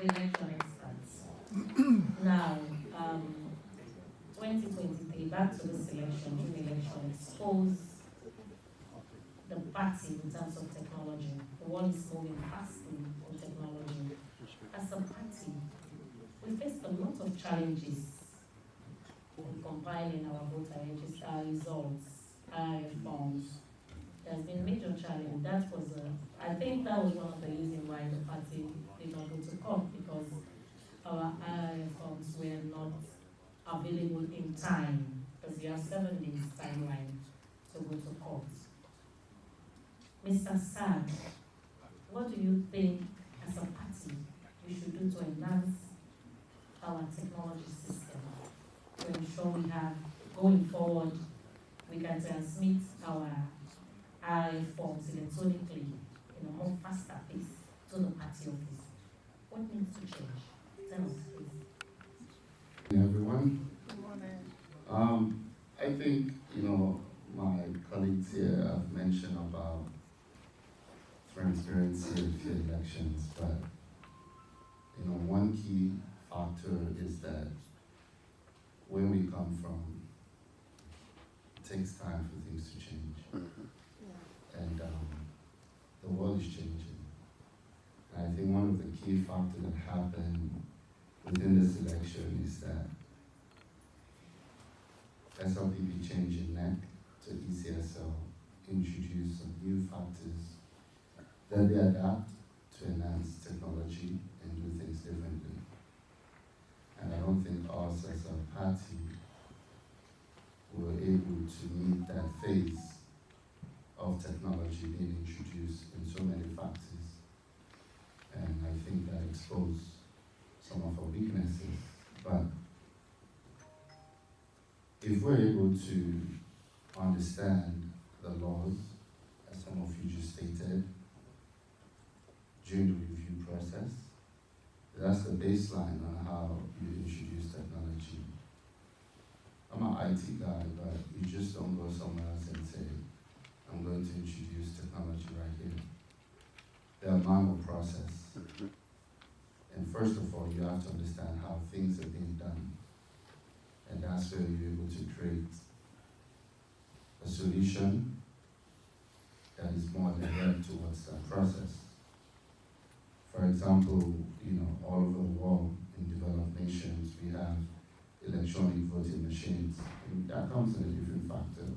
Election experts. Now, 2023, back to this election, June election, expose the party in terms of technology. The world is moving fastly on technology. As a party, we faced a lot of challenges in compiling our voter register results, our reforms. There's been major challenge. That was I think that was one of the reasons why the party did not go to court, because our reforms were not available in time, because you have 7 days timeline to go to court. Mr. Sad, what do you think as a party we should do to enhance our technology system to ensure we have, going forward, we can transmit our forms electronically in a more faster pace to the party office? What needs to change? Tell us, please. Everyone. I think, my colleagues here have mentioned about transparency in field elections, but, one key factor is that where we come from, it takes time for things to change. And the world is changing. And I think one of the key factors that happened within this election is that SLPP changing NEC to ECSL introduced some new factors that they adapt to enhance technology and do things differently. And I don't think us as a party were able to meet that phase of technology being introduced in so many factors. And I think that exposed some of our weaknesses. But if we're able to understand the laws, as some of you just stated, during the review process, that's the baseline on how you introduce technology. I'm an IT guy, but you just don't go somewhere else and say, I'm going to introduce technology right here. There are manual process. And first of all, you have to understand how things are being done. And that's where you're able to create a solution that is more direct towards that process. For example, all over the world in developed nations, we have electronic voting machines. And that comes in a different factor.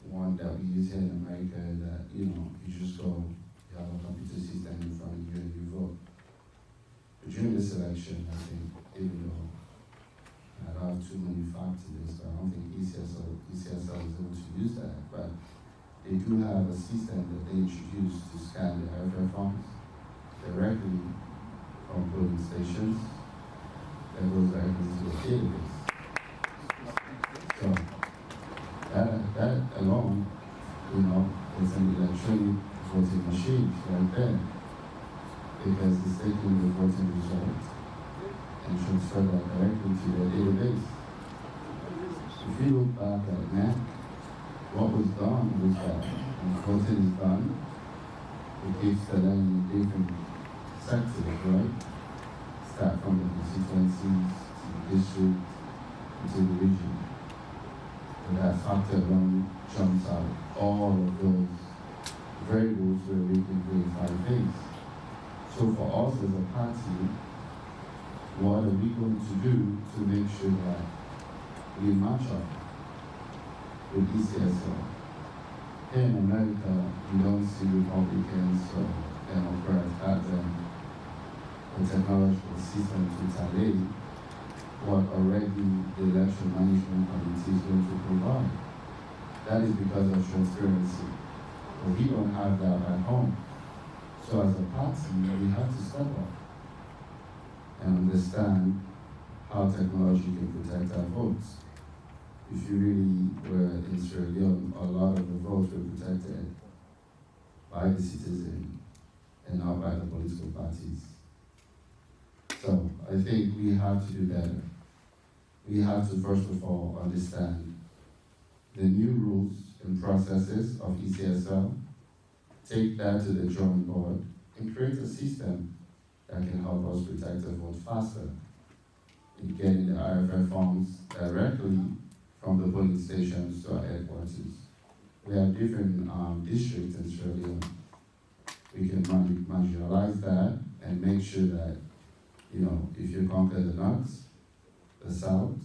One that we use here in America that, you just go, you have a computer system in front of you and you vote. But during this election, I think, even though I don't have too many facts in this, but I don't think ECSL is able to use that. But they do have a system that they introduced to scan the airfare forms. directly from polling stations that goes directly to the database. So that alone, you know, is an electronic voting machine right there, because it's taking the voting result and transfer that directly to the database. If you look back at NAC, what was done was that when voting is done, it gives the land in different sectors, right? Start from the constituencies to the district to the region. And that factor alone jumps out all of those variables where we can verify things. So for us as a party, what are we going to do to make sure that we match up with ECSL? Here in America, you don't see Republicans or Democrats having a technological system to tally what already the election management committee is going to provide. That is because of transparency. But we don't have that at home. So as a party, we have to step up and understand how technology can protect our votes. If you really were in Sierra Leone, a lot of the votes were protected by the citizen and not by the political parties. So I think we have to do better. We have to first of all understand the new rules and processes of ECSL, take that to the drawing board, and create a system that can help us protect the vote faster in getting the RFI forms directly from the polling stations to our headquarters. We have different districts in Sierra Leone. We can marginalize that and make sure that, you know, if you conquer the north, the south,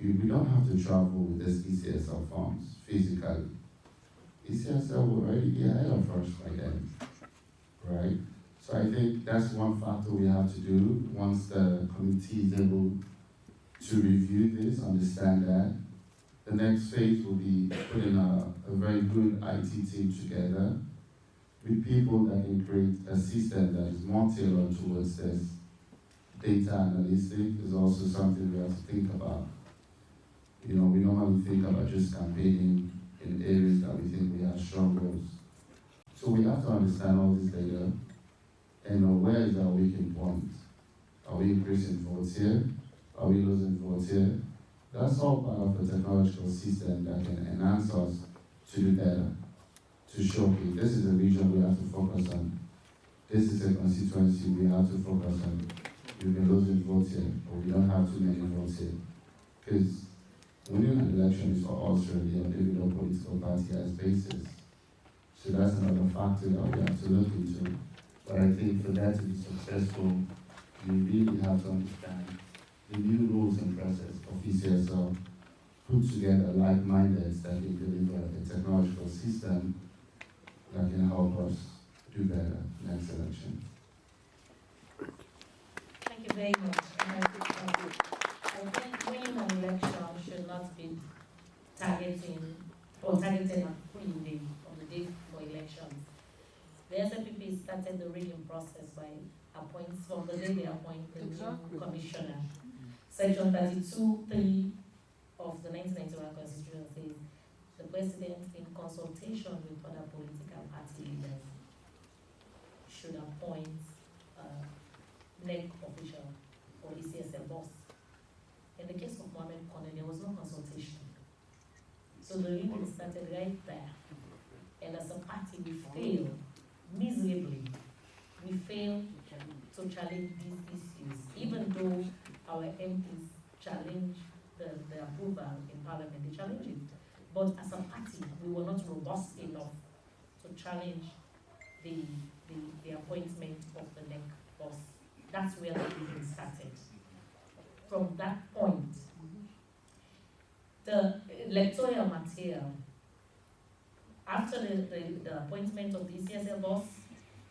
we don't have to travel with this ECSL forms physically. ECSL will already be ahead of us by then, right? So I think that's one factor we have to do once the committee is able to review this, understand that. The next phase will be putting a very good IT team together with people that can create a system that is more tailored towards this. Data analytics is also something we have to think about. You know, we normally think about just campaigning in areas that we think we have strong roles. So we have to understand all this data and know where is our weakening point. Are we increasing votes here? Are we losing votes here? That's all part of the technological system that can enhance us to do better, to show, okay, this is a region we have to focus on. This is a constituency we have to focus on. We've been losing votes here, but we don't have too many votes here. Because winning an election is for Australia, every no political party has basis. So that's another factor that we have to look into. But I think for that to be successful, you really have to understand the new rules and process of ECSL, put together like-minded that can deliver a technological system that can help us do better next election. Thank you very much. I think winning an election should not be targeting at polling day on the day for elections. The SNPP started the rigging process by appointing, from the day they appoint the new commissioner. Section 32(3) of the 1991 Constitution says the President, in consultation with other political party leaders, should appoint NEC official or ECSL boss. In the case of Mohamed Kone, there was no consultation. So the rigging started right there. And as a party, we failed miserably. We failed to challenge these issues, even though our MPs challenged the approval in Parliament, they challenged it. But as a party, we were not robust enough to challenge the appointment of the NEC boss. That's where the meeting started. From that point, the electoral material, after the appointment of the ECSL boss,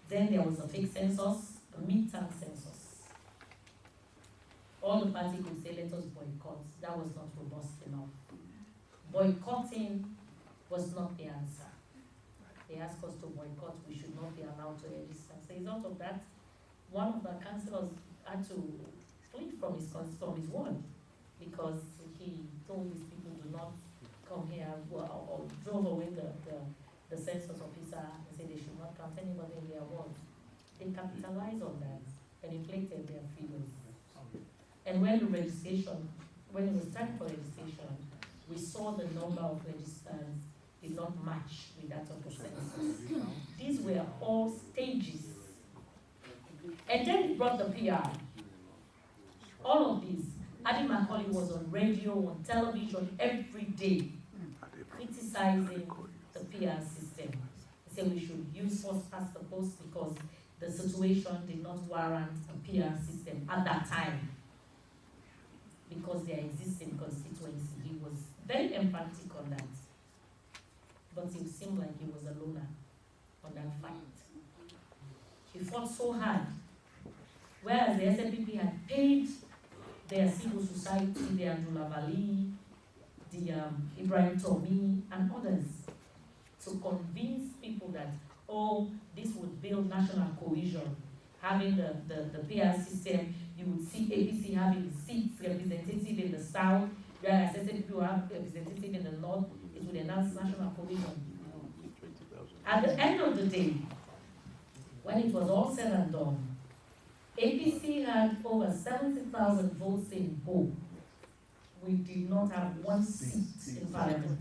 then there was a fixed census, a midterm census. All the party could say, let us boycott. That was not robust enough. Boycotting was not the answer. they asked us to boycott, we should not be allowed to register. As a result of that, one of the councillors had to flee from his ward because he told his people do not come here, or drove away the census officer and said they should not count anybody in their ward. They capitalized on that and inflated their figures. And when it was time for registration, we saw the number of registrants did not match with that of the census. These were all stages. And then it brought the PR. All of these. Adi Macaulay was on radio, on television, every day, criticizing the PR system. He said we should use first past the post because the situation did not warrant a PR system at that time, because there existing constituency. He was very emphatic on that. But it seemed like he was a loner on that fight. He fought so hard, whereas the SNPP had paid their civil society, the Andrew Lavali, the Ibrahim Tomi, and others to convince people that, oh, this would build national cohesion. Having the PR system, you would see APC having seats representative in the south, whereas SNPP will have representative in the north. It would enhance national cohesion. At the end of the day, when it was all said and done, APC had over 70,000 votes in Bo. We did not have one seat in parliament.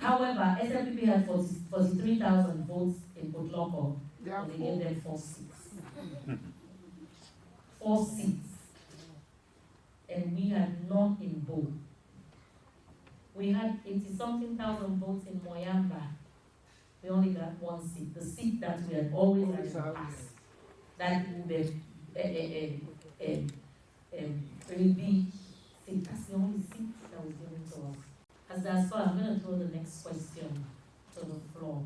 However, SNPP had 43,000 votes in Botloko, and they gave them 4 seats. 4 seats. And we had none in Bo. We had 80-something thousand votes in Moyamba. We only got 1 seat, the seat that we had always had in the past. That would be seat. That's the only seat that was given to us. As that's why I'm going to throw the next question to the floor.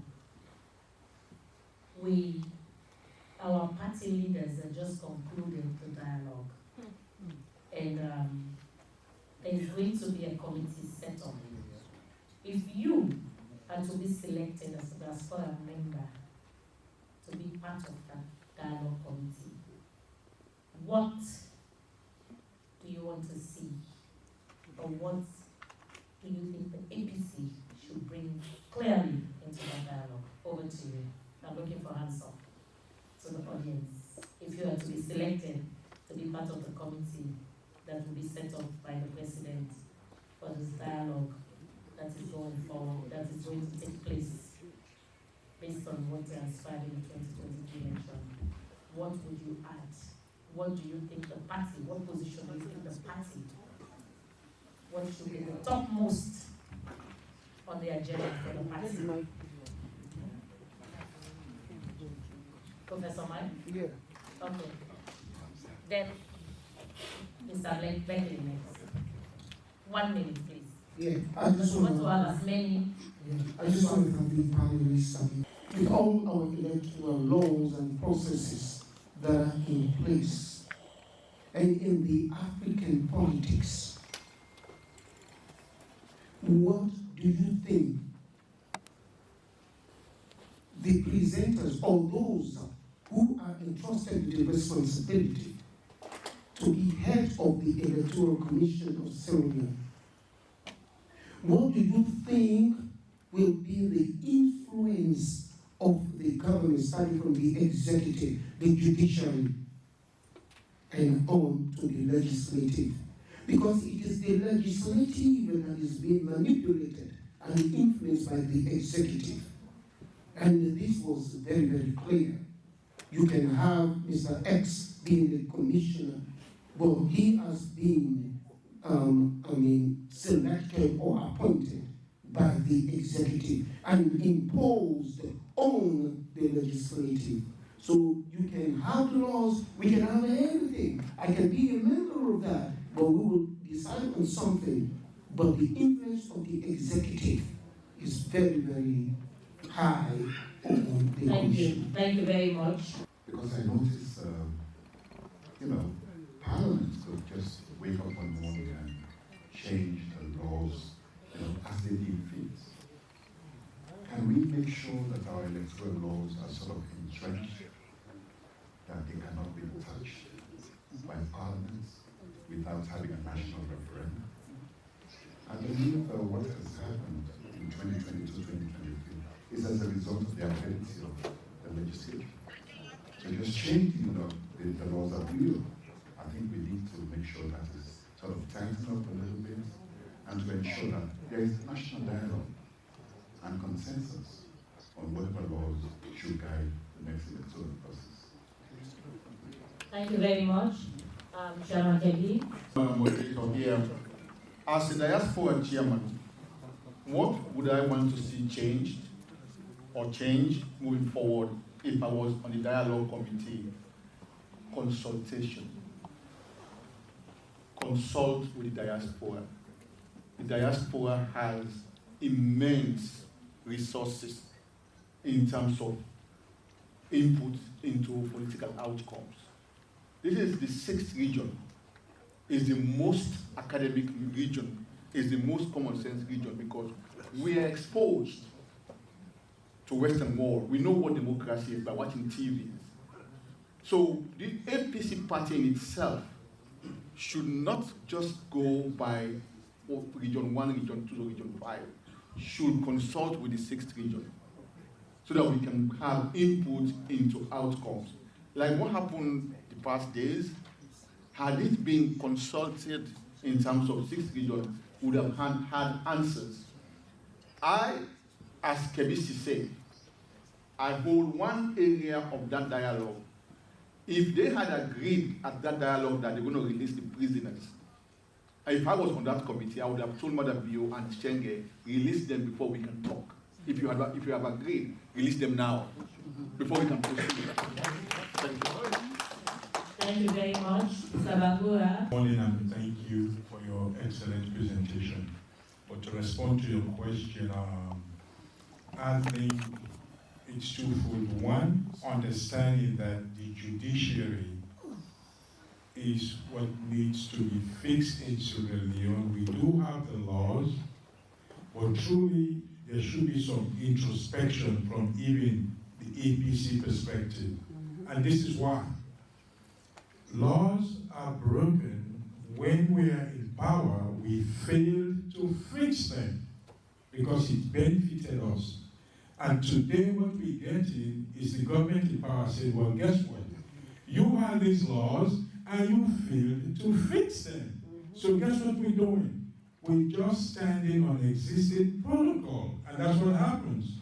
Our party leaders have just concluded the dialogue. And there's going to be a committee set up. If you are to be selected as a diaspora member to be part of that dialogue committee, what do you want to see? Or what do you think the APC should bring clearly into that dialogue? Over to you. I'm looking for hands up to the audience. If you are to be selected to be part of the committee that will be set up by the president for this dialogue that is going forward, that is going to take place based on what transpired in the 2023 election, what would you add? What do you think the party, what position do you think the party, what should be the topmost on the agenda for the party? Professor Mike? Yeah. Okay. Then, Mr. Beckley next. 1 minute, please. Yeah, I just want to have as many. I just want to complete panelists. With all our electoral laws and processes that are in place, and in the African politics, what do you think the presenters or those who are entrusted with the responsibility to be head of the Electoral Commission of Sierra Leone, what do you think will be the influence of the government, starting from the executive, the judiciary, and on to the legislative? Because it is the legislative that is being manipulated and influenced by the executive. And this was very, very clear. You can have Mr. X being the commissioner, but he has been, selected or appointed by the executive and imposed on the legislative. So you can have laws, we can have everything. I can be a member of that, but we will decide on something. But the influence of the executive is very, very high on the commission. Thank you very much. Because I noticed, Parliament could just wake up one morning and change the laws, as they deem fit. Can we make make sure that our electoral laws are sort of entrenched, that they cannot be touched by parliaments without having a national referendum. I believe what has happened in 2022-2023 is as a result of the ability of the legislature. So just changing the laws that we do, I think we need to make sure that is sort of tightened up a little bit and to ensure that there is national dialogue and consensus on whatever laws should guide the next electoral process. Thank you very much. Chairman Kelly. As a diaspora chairman, what would I want to see changed or change moving forward if I was on the dialogue committee? Consultation. Consult with the diaspora. The diaspora has immense resources in terms of input into political outcomes. This is the 6th region. Is the most academic region, is the most common sense region because we are exposed to Western world. We know what democracy is by watching TV. So the APC party in itself should not just go by region 1, region 2, region 5. Should consult with the 6th region so that we can have input into outcomes. Like what happened the past days, had it been consulted in terms of 6th region, would have had answers. I, as Kebisi said, I hold one area of that dialogue. If they had agreed at that dialogue that they're going to release the prisoners, if I was on that committee, I would have told Mother Bio and Chenge, release them before we can talk. If you have agreed, release them now, before we can proceed. Thank you. Thank you very much. Sabagura. Good morning and thank you for your excellent presentation. But to respond to your question, I think it's twofold. One, understanding that the judiciary is what needs to be fixed in Sierra Leone. We do have the laws, but truly there should be some introspection from even the APC perspective. And this is why. Laws are broken when we are in power, we fail to fix them because it benefited us. And today what we're getting is the government in power saying, well, guess what? You have these laws and you failed to fix them. So guess what we're doing? We're just standing on existing protocol. And that's what happens.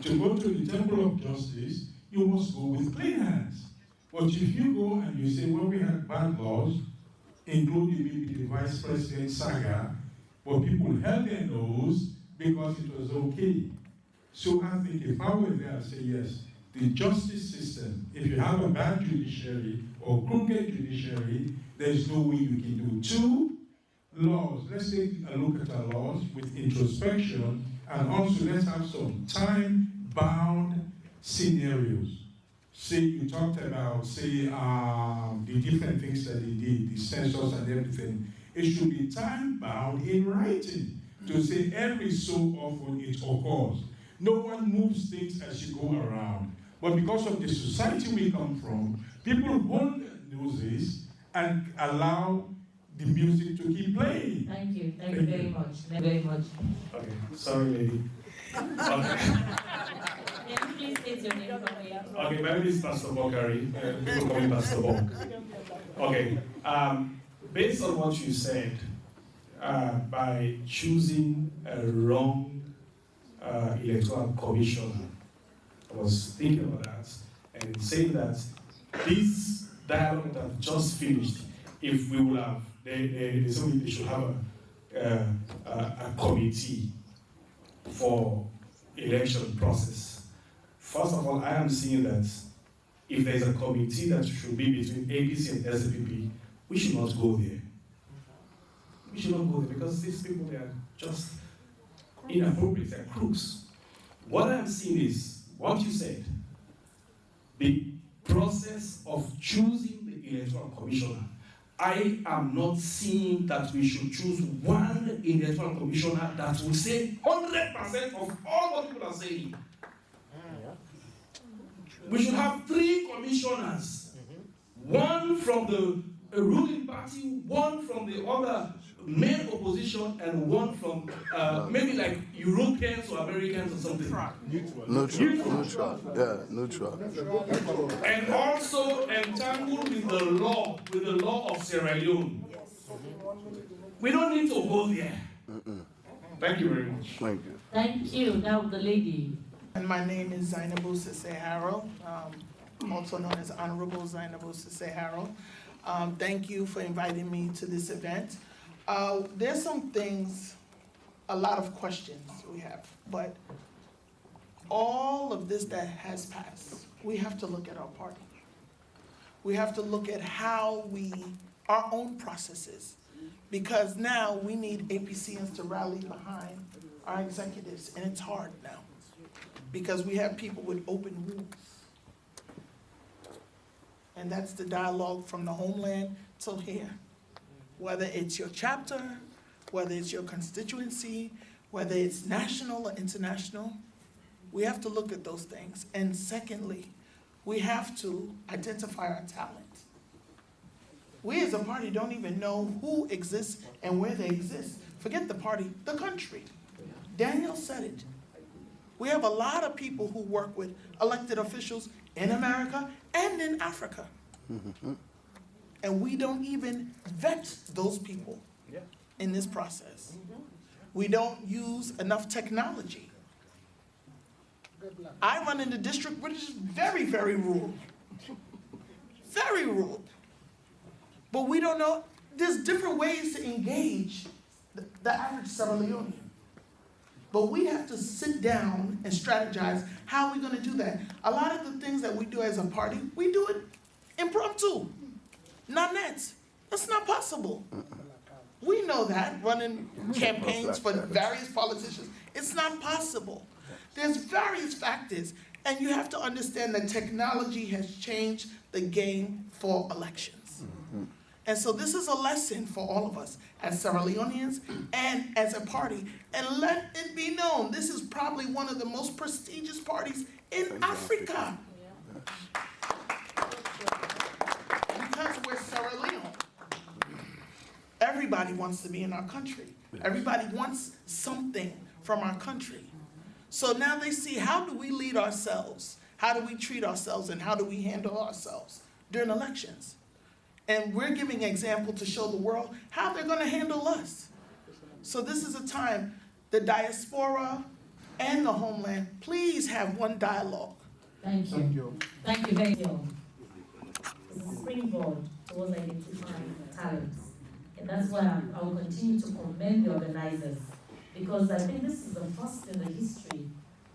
To go to the temple of justice, you must go with clean hands. But if you go and you say, well, we had bad laws, including maybe the vice president saga, but people held their nose because it was okay. So I think if I were there, I'd say, yes, the justice system, if you have a bad judiciary or crooked judiciary, there's no way you can do. 2, laws. Let's take a look at our laws with introspection, and also let's have some time-bound scenarios. Say you talked about, say, the different things that they did, the census and everything. It should be time-bound in writing to say every so often it occurs. No one moves things as you go around. But because of the society we come from, people hold their noses and allow the music to keep playing. Thank you. Thank you very much. Very much. Okay, sorry, lady. Okay. Please state your name for me. Okay, my name is Pastor Bokari. People call me Pastor Bok. Okay, based on what you said, by choosing a wrong electoral commissioner, I was thinking about that and saying that this dialogue that I've just finished, if we will have, they should have a committee for election process. First of all, I am seeing that if there's a committee that should be between APC and SPP, we should not go there. We should not go there because these people, they are just inappropriate, they're crooks. What I'm seeing is what you said, the process of choosing the electoral commissioner. I am not seeing that we should choose one electoral commissioner that will say 100% of all what people are saying. we should have 3 commissioners, one from the ruling party, one from the other main opposition, and one from maybe like Europeans or Americans or something. Neutral. Yeah, neutral. And also entangled with the law of Sierra Leone. We don't need to go there. Thank you very much. Thank you. Thank you. Now the lady. And my name is Zainabu Sise-Harrow, also known as Honorable Zainabu Sise-Harrow. Thank you for inviting me to this event. There's some things, a lot of questions we have, but all of this that has passed, we have to look at our party. We have to look at how our own processes, because now we need APCNs to rally behind our executives, and it's hard now, because we have people with open wounds. And that's the dialogue from the homeland till here. Whether it's your chapter, whether it's your constituency, whether it's national or international, we have to look at those things. And secondly, we have to identify our talent. We as a party don't even know who exists and where they exist. Forget the party, the country. Daniel said it. We have a lot of people who work with elected officials in America and in Africa. And we don't even vet those people in this process. We don't use enough technology. I run in the district which is very, very rural. Very rural. But we don't know, there's different ways to engage the average Sierra Leonean. But we have to sit down and strategize how we're gonna do that. A lot of the things that we do as a party, we do it impromptu, not net. That's not possible. We know that, running campaigns for various politicians. It's not possible. There's various factors, and you have to understand that technology has changed the game for elections. And so this is a lesson for all of us as Sierra Leoneans and as a party. And let it be known, this is probably one of the most prestigious parties in Africa. Because we're Sierra Leone. Everybody wants to be in our country. Everybody wants something from our country. So now they see, how do we lead ourselves? How do we treat ourselves, and how do we handle ourselves during elections? And we're giving an example to show the world how they're going to handle us. So this is a time, the diaspora and the homeland, please have one dialogue. Thank you. Thank you very much. It's a springboard towards identifying talents. And that's why I will continue to commend the organizers, because I think this is the first in the history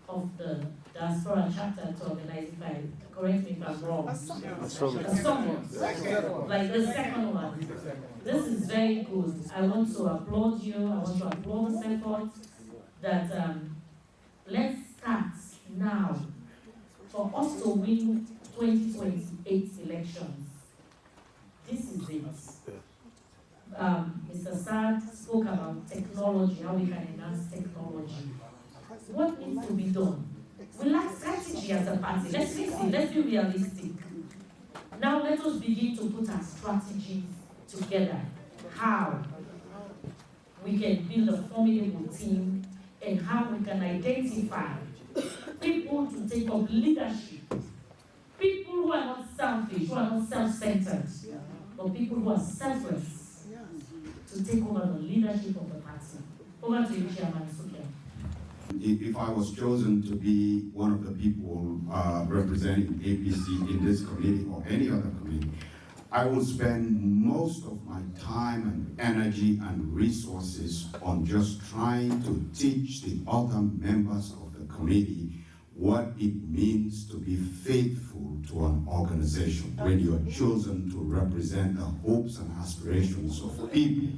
of the diaspora chapter to organize, if I correct me if I'm wrong. A summit. Like the second one. This is very good. I want to applaud you. I want to applaud this effort that let's start now for us to win 2028 elections. This is it. Mr. Sad spoke about technology, how we can enhance technology. What needs to be done? We lack strategy as a party. Let's face it, let's be realistic. Now let us begin to put our strategies together. How we can build a formidable team, and how we can identify people to take up leadership. People who are not selfish, who are not self-centered, but people who are selfless to take over the leadership of the party. Over to you, Chairman Sukia. If I was chosen to be one of the people representing APC in this committee or any other committee, I will spend most of my time and energy and resources on just trying to teach the other members of the committee what it means to be faithful to an organization when you are chosen to represent the hopes and aspirations of people.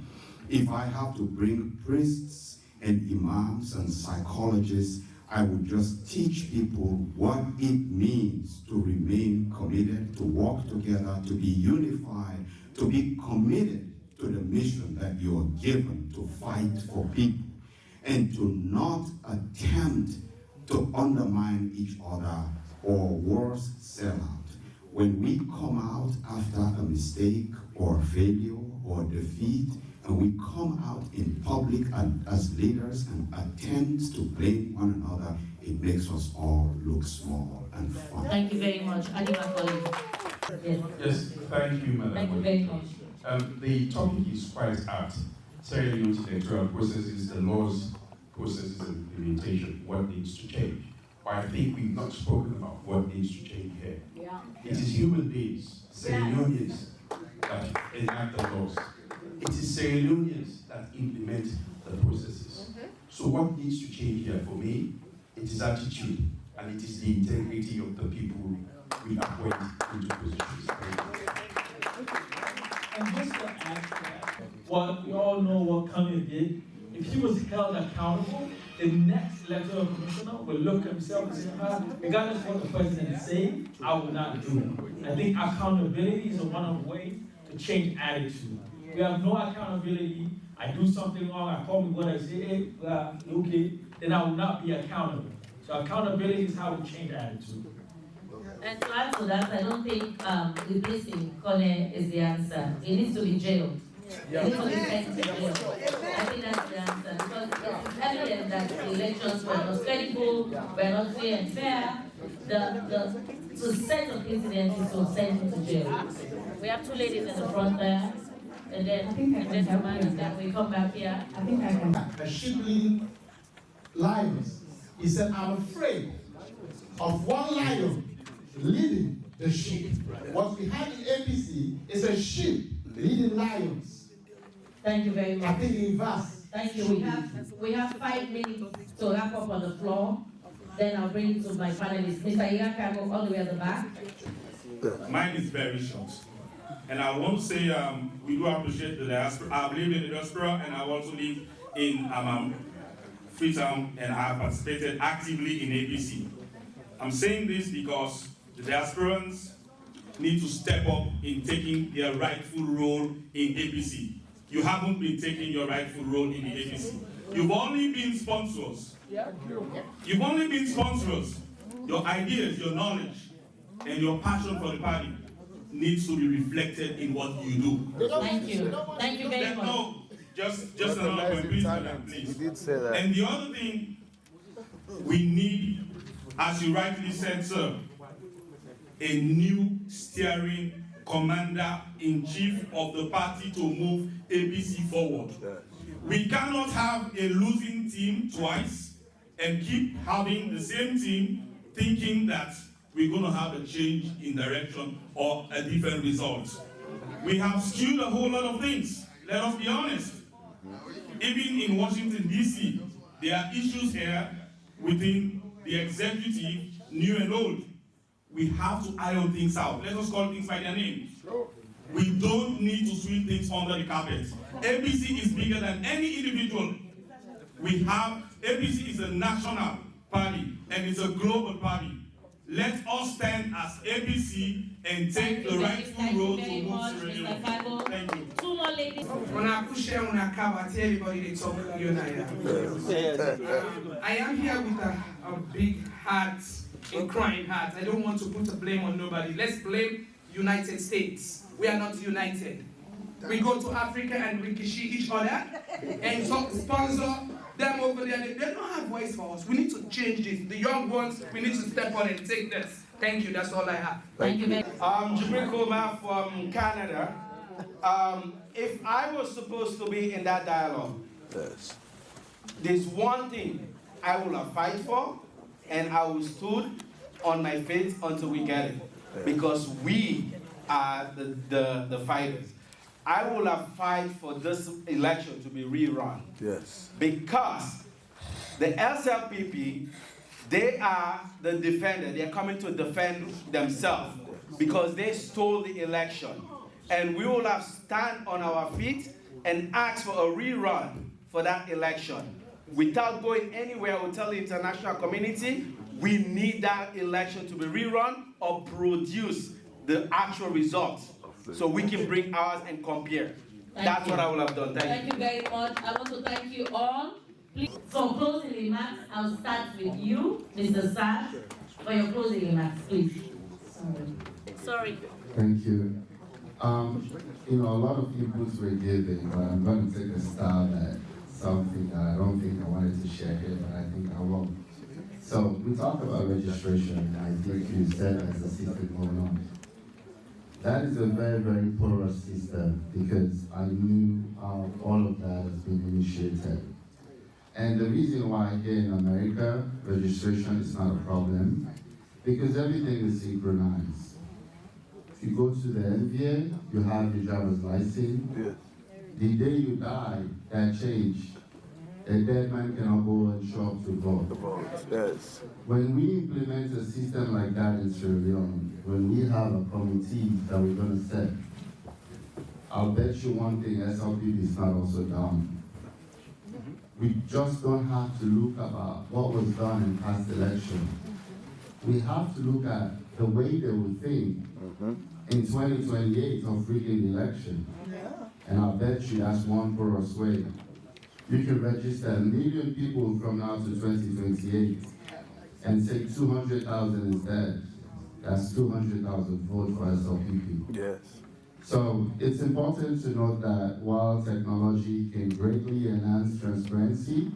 If I have to bring priests and imams and psychologists, I would just teach people what it means to remain committed, to work together, to be unified, to be committed to the mission that you are given to fight for people, and to not attempt to undermine each other or worse, sellout. When we come out after a mistake or failure or defeat, and we come out in public as leaders and attempt to blame one another, it makes us all look small and fun. Thank you very much. Ali Macaulay. Yes, thank you, Madam. Thank you very much. The topic is quite apt. Sierra Leone's electoral processes, the laws, processes, and implementation, what needs to change. But I think we've not spoken about what needs to change here. Yeah. It is human beings, Sierra Leoneans, that enact the laws. It is Sierra Leoneans that implement the processes. So what needs to change here for me, it is attitude, and it is the integrity of the people we appoint into positions. And just to add to that, well, we all know what Kanye did. If he was held accountable, the next electoral commissioner will look at himself and say, regardless of what the president say, I will not do it. I think accountability is one of the ways to change attitude. We have no accountability. I do something wrong, I call me what I say, hey, okay, then I will not be accountable. So accountability is how we change attitude. And to add to that, I don't think replacing Kone is the answer. He needs to be jailed. He needs to be sent to jail. I think that's the answer. Because it's evident that the elections were not credible, were not free and fair. To set a precedent is to send him to jail. We have two ladies in the front there. And then the gentleman, and then we come back here. I think I can. A sheep leading lions. He said, I'm afraid of one lion leading the sheep. What we have in APC is a sheep leading lions. Thank you very much. I think in verse. Thank you. We have 5 minutes to wrap up on the floor. Then I'll bring it to my panelists. Mr. Iyakago, all the way at the back. Mine is very short. And I want to say we do appreciate the diaspora. I live in the diaspora and I also live in Freetown, and I have participated actively in APC. I'm saying this because the diasporans need to step up in taking their rightful role in APC. You haven't been taking your rightful role in the APC. You've only been sponsors. You've only been sponsors. Your ideas, your knowledge, and your passion for the party needs to be reflected in what you do. Thank you. Thank you very much. No, just another point, please, please. He did say that. And the other thing, we need, as you rightly said, sir, a new steering commander-in-chief of the party to move APC forward. We cannot have a losing team twice and keep having the same team thinking that we're going to have a change in direction or a different result. We have skewed a whole lot of things. Let us be honest. Even in Washington, D.C., there are issues here within the executive, new and old. We have to iron things out. Let us call things by their name. We don't need to sweep things under the carpet. APC is bigger than any individual. APC is a national party and it's a global party. Let us stand as APC and take the rightful road to move Sierra Leone. Thank you. Two more ladies. When I push here, when I cover, tell everybody they talk I am here with a big heart, a crying heart. I don't want to put a blame on nobody. Let's blame United States. We are not united. We go to Africa and we kiss each other and sponsor them over there. They don't have voice for us. We need to change this. The young ones, we need to step on and take this. Thank you. That's all I have. Thank you. Jibril Koma from Canada. If I was supposed to be in that dialogue, there's one thing I will fight for, and I will stood on my feet until we get it, because we are the fighters. I will fight for this election to be rerun. Yes. Because the SLPP, they are the defender. They're coming to defend themselves because they stole the election. And we will stand on our feet and ask for a rerun for that election. Without going anywhere, we'll tell the international community, we need that election to be rerun or produce the actual results so we can bring ours and compare. That's what I will have done. Thank you. Thank you very much. I want to thank you all. Please, for closing remarks, I'll start with you, Mr. Saad. For your closing remarks, please. Sorry. Thank you. You know, a lot of inputs were given, but I'm going to take a stab at something that I don't think I wanted to share here, but I think I will. So we talked about registration, and I think you said as a system going on. That is a very, very porous system because I knew how all of that has been initiated. And the reason why here in America, registration is not a problem, because everything is synchronized. If you go to the NVA, you have your driver's license. Yes. The day you die, that changed. A dead man cannot go and show up to vote. Yes. When we implement a system like that in Sierra Leone, when we have a committee that we're going to set, I'll bet you one thing, SLPP is not also down. We just don't have to look about what was done in past elections. We have to look at the way they will think in 2028 of rigging the election. And I'll bet you that's one porous way. You can register 1 million people from now to 2028 and say 200,000 is dead. That's 200,000 votes for SLPP. Yes. So it's important to note that while technology can greatly enhance transparency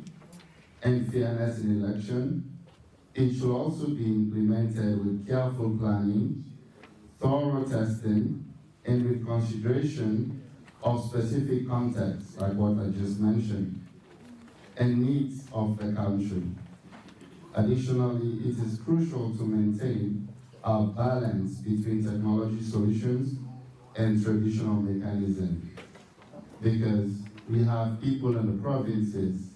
and fairness in election, it should also be implemented with careful planning, thorough testing, and with consideration of specific contexts, like what I just mentioned, and needs of the country. Additionally, it is crucial to maintain a balance between technology solutions and traditional mechanisms, because we have people in the provinces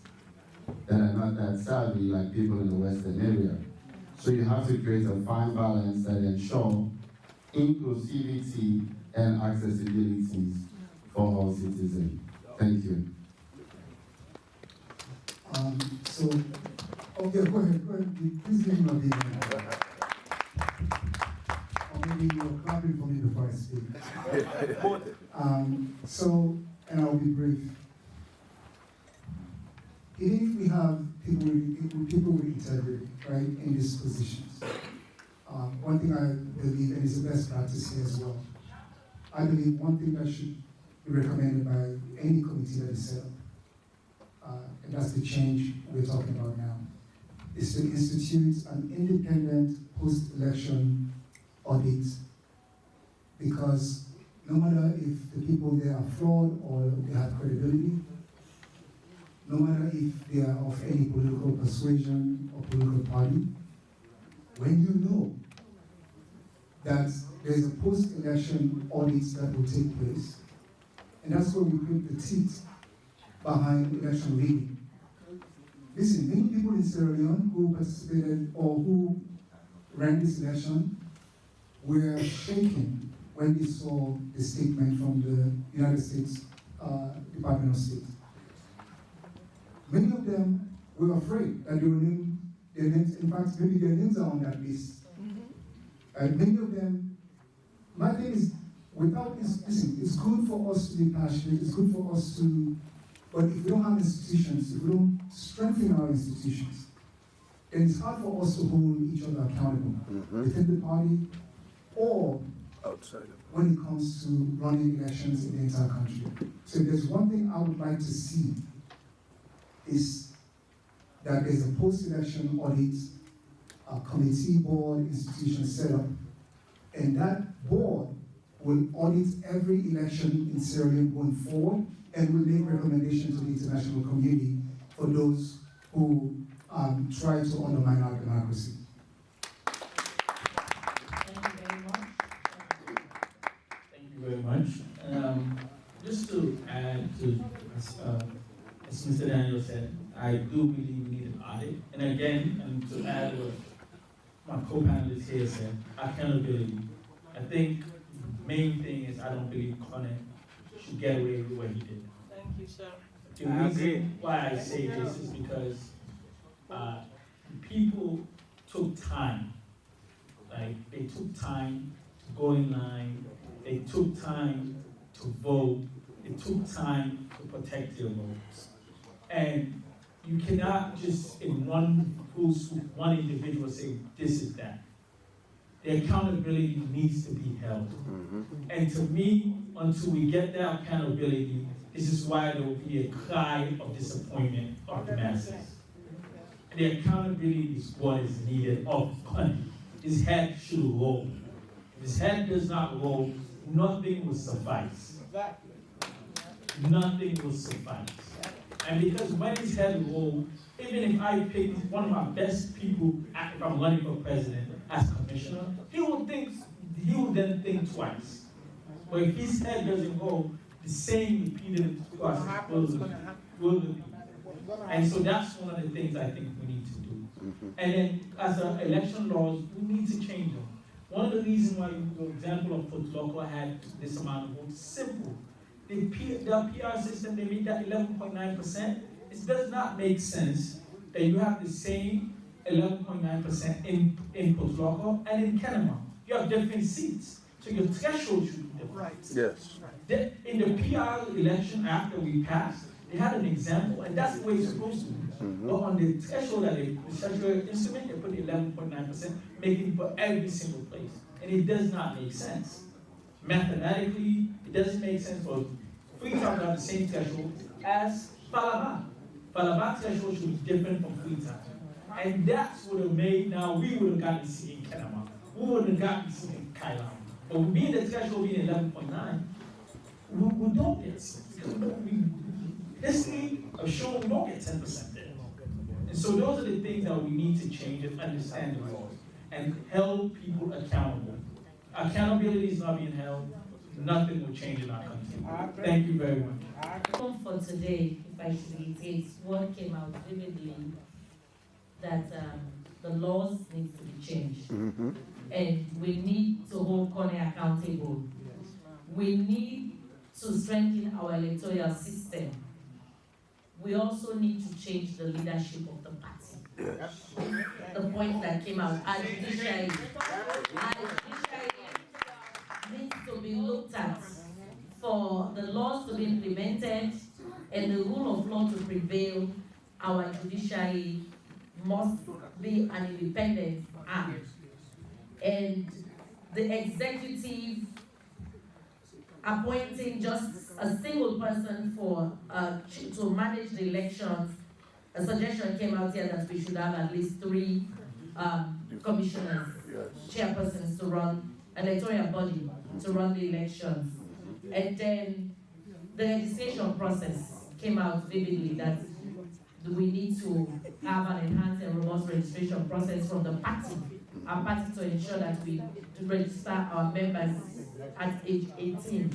that are not that savvy like people in the Western area. So you have to create a fine balance that ensures inclusivity and accessibility for all citizens. Thank you. Okay, go ahead. Please give me a big or maybe you're clapping for me before I speak. And I'll be brief. Even if we have people with integrity, right, in these positions, one thing I believe, and it's a best practice here as well, I believe one thing that should be recommended by any committee that is set up, and that's the change we're talking about now, is to institute an independent post-election audit, because no matter if the people there are flawed or they have credibility, no matter if they are of any political persuasion or political party, when you know that there's a post-election audit that will take place, and that's where we put the teeth behind election rigging. Listen, many people in Sierra Leone who participated or who ran this election were shaken when they saw the statement from the United States Department of State. Many of them were afraid that they were named, their names, in fact, maybe their names are on that list. Many of them, my thing is, listen, it's good for us to be passionate, it's good for us to, but if we don't have institutions, if we don't strengthen our institutions, then it's hard for us to hold each other accountable within the party or outside. When it comes to running elections in the entire country. So if there's one thing I would like to see is that there's a post-election audit, a committee board institution set up, and that board will audit every election in Sierra Leone going forward and will make recommendations to the international community for those who try to undermine our democracy. Thank you very much. Just to add to, as Mr. Daniel said, I do believe we need an audit. And again, and to add what my co-panelists here said, accountability. I think the main thing is I don't believe Connor should get away with what he did. Thank you, sir. The reason why I say this is because people took time. Like, they took time to go in line, they took time to vote, they took time to protect their votes. And you cannot just in one individual say this is that. the accountability needs to be held. And to me, until we get that accountability, this is why there will be a cry of disappointment of the masses. The accountability is what is needed of money. His head should roll. If his head does not roll, nothing will suffice. Nothing will suffice. And because when his head rolls, even if I pick one of my best people, if I'm running for president as commissioner, he will then think twice. But if his head doesn't roll, the same repeated process will repeat. And so that's one of the things I think we need to do. And then as election laws, we need to change them. One of the reasons why the example of Port Local had this amount of votes, simple. The PR system, they made that 11.9%. It does not make sense that you have the same 11.9% in Port Local and in Kenema. You have different seats, so your threshold should be different. Yes. In the PR election after we passed, they had an example, and that's the way it's supposed to be. But on the threshold that the statutory instrument, they put 11.9%, making for every single place. And it does not make sense. Mathematically, it doesn't make sense for Freetown to have the same threshold as Falaba. Falaba threshold should be different from Freetown. And that's what have made, now we would have gotten a seat in Kenema. We would have gotten a seat in Kailan. But being the threshold being 11.9, we don't get seats. Because history has shown we don't get 10% there. And so those are the things that we need to change and understand the laws and hold people accountable. Accountability is not being held, nothing will change in our country. Thank you very much. For today, if I should reiterate what came out vividly, that the laws need to be changed. And we need to hold Kone accountable. We need to strengthen our electoral system. We also need to change the leadership of the party. Yes. The point that came out, our judiciary needs to be looked at for the laws to be implemented and the rule of law to prevail. Our judiciary must be an independent arm. And the executive appointing just a single person for to manage the elections, a suggestion came out here that we should have at least 3 commissioners, chairpersons to run electoral body to run the elections. And then the legislation process came out vividly that we need to have an enhanced and robust registration process from the party, our party, to ensure that we register our members at age 18.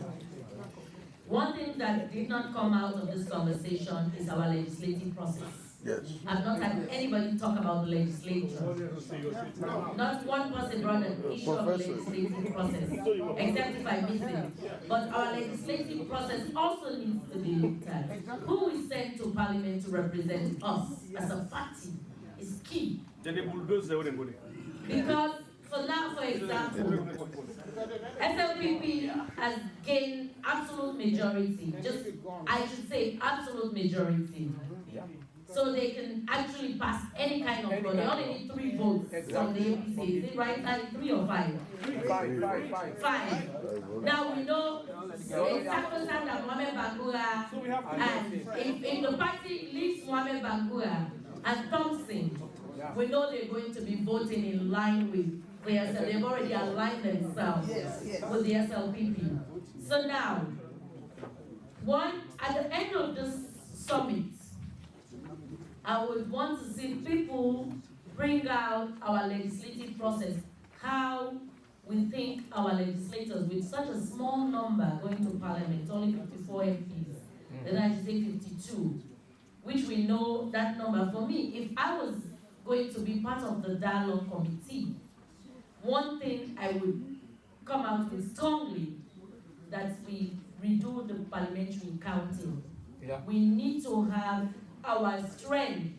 One thing that did not come out of this conversation is our legislative process. Yes. I've not had anybody talk about the legislature. Not one person brought an issue of the legislative process, except if I miss it. But our legislative process also needs to be looked at. Who is sent to Parliament to represent us as a party is key. Because for now, for example, SLPP has gained absolute majority, I should say absolute majority. So they can actually pass any kind of law. They only need 3 votes from the APC. Is it right? 3 or 5? 5. Now we know Sacrosanct and Mohamed Bangura, and if the party leaves Mohamed Bangura and Thompson, we know they're going to be voting in line with the SL. They've already aligned themselves with the SLPP. So now, at the end of this summit, I would want to see people bring out our legislative process, how we think our legislators, with such a small number going to Parliament, only 54 MPs, then I should say 52, which we know that number. For me, if I was going to be part of the dialogue committee, one thing I would come out with strongly, that we redo the parliamentary counting. We need to have our strength.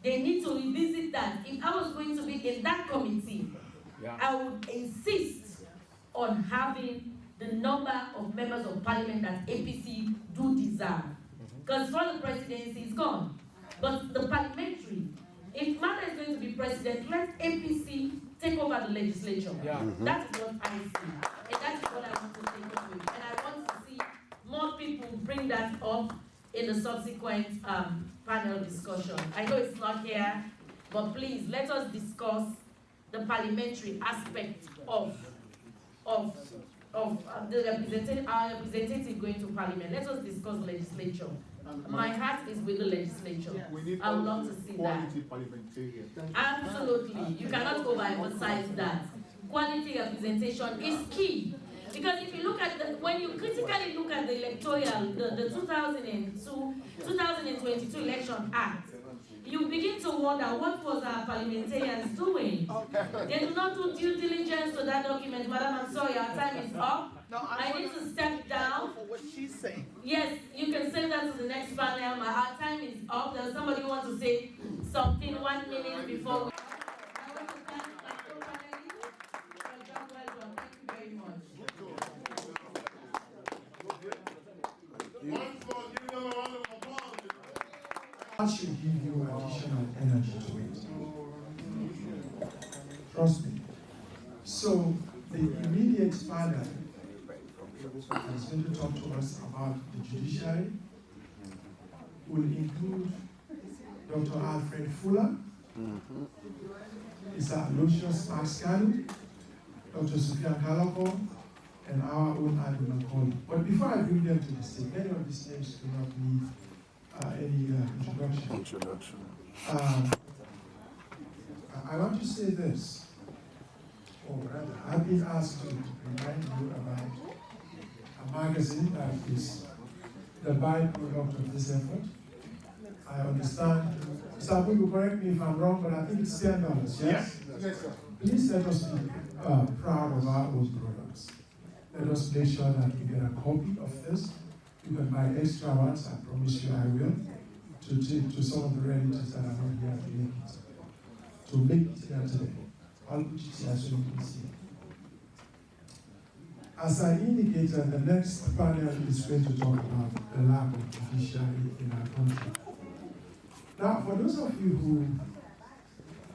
They need to revisit that. If I was going to be in that committee, I would insist on having the number of members of parliament that APC do deserve. Because for the presidency is gone. But the parliamentary, if Mata is going to be president, let APC take over the legislature. That is what I see. And that is what I want to take up with. And I want to see more people bring that up in the subsequent panel discussion. I know it's not here, but please let us discuss the parliamentary aspect of our representative going to parliament. Let us discuss legislature. My heart is with the legislature. I would love to see that. Absolutely. You cannot overemphasize that. Quality representation is key. Because if you look at when you critically look at the electoral, the 2022 Election Act, you begin to wonder what was our parliamentarians doing. They do not do due diligence to that document. Madam, I'm sorry, our time is up. I need to step down. For what she's saying. Yes, you can send that to the next panel. Our time is up. There's somebody who wants to say something 1 minute before we... I want to thank my co-panelists for your job well done. Thank you very much. That should give you additional energy to it. Trust me. So the immediate father is going to talk to us about the judiciary. Will include Dr. Alfred Fuller, Mr. Aloysius Pascal, Dr. Sufyan Kaloko, and our own Adu Makoli. But before I bring them to the stage, many of these names do not need any introduction. I want to say this, or rather, I've been asked to remind you about a magazine that is the byproduct of this effort. I understand. Mr. Abubu, correct me if I'm wrong, but I think it's $10, yes? Yes, sir. Please let us be proud of our own products. Let us make sure that we get a copy of this. You can buy extra ones, I promise you I will, to take to some of the relatives that are not here to make it here today. I'll put it here so you can see. As I indicated, the next panel is going to talk about the lack of judiciary in our country. Now, for those of you who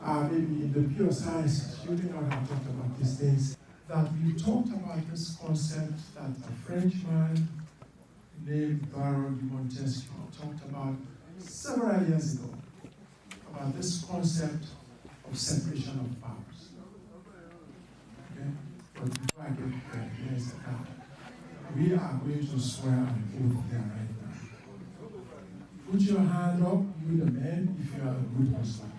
are maybe in the pure sciences, you may not have talked about these things, that we talked about this concept that a Frenchman named Baron de Montesquieu talked about several years ago, about this concept of separation of powers. Okay? But before I get there, here's the card. We are going to swear an oath here right now. Put your hand up, you the man, if you are a good husband.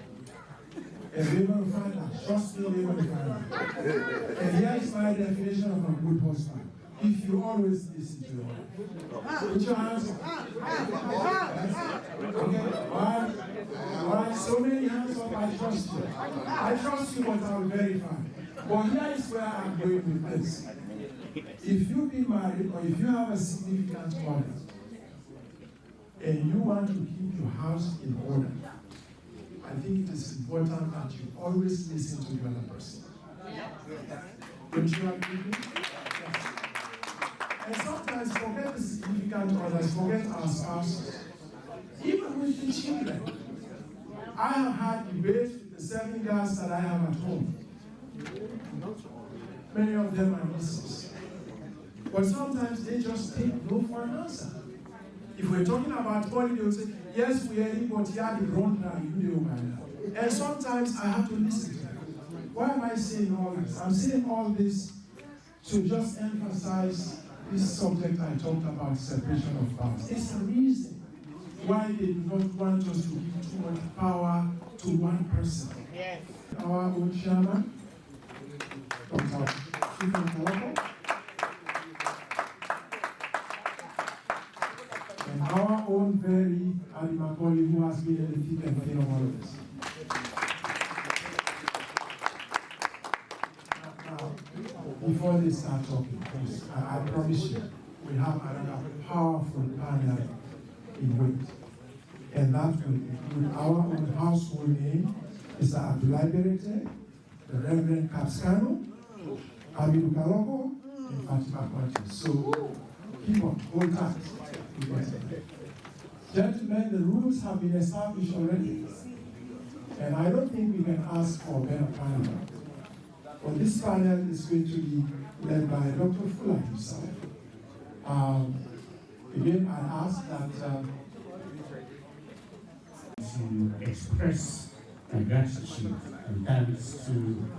And we're going to find out. Trust me, we're going to find out. And here is my definition of a good husband. If you always listen to your wife. Put your hands up. Okay? Why? So many hands up, I trust you. I trust you, but I'll verify. But here is where I'm going with this. If you've been married or if you have a significant other, and you want to keep your house in order, I think it is important that you always listen to the other person. Don't you agree with me? Yes. And sometimes forget the significant others, forget our spouses. Even with the children. I have had debates with the 7 girls that I have at home. Many of them are misses. But sometimes they just take no for an answer. If we're talking about money, they will say, yes, we are in, but yeah, the wrong now, you know, man. And sometimes I have to listen to them. Why am I saying all this? I'm saying all this to just emphasize this subject I talked about, separation of powers. It's the reason why they do not want us to give too much power to one person. Yes. Our own chairman, Dr. Sufyan Kaloko, and our own very Adi Makoli, who has been in the thick and thin of all of this. Now, before they start talking, please, I promise you, we have another powerful panel in wait. And that will include our own household name, Mr. Abdoulaye Berete, the Reverend Kapskano, Amidou Kaloko, and Fatima Kwati. So, keep on, hold tight. Gentlemen, the rules have been established already. And I don't think we can ask for a better panel. But this panel is going to be led by Dr. Fuller himself. Again, I ask that to express my gratitude and thanks to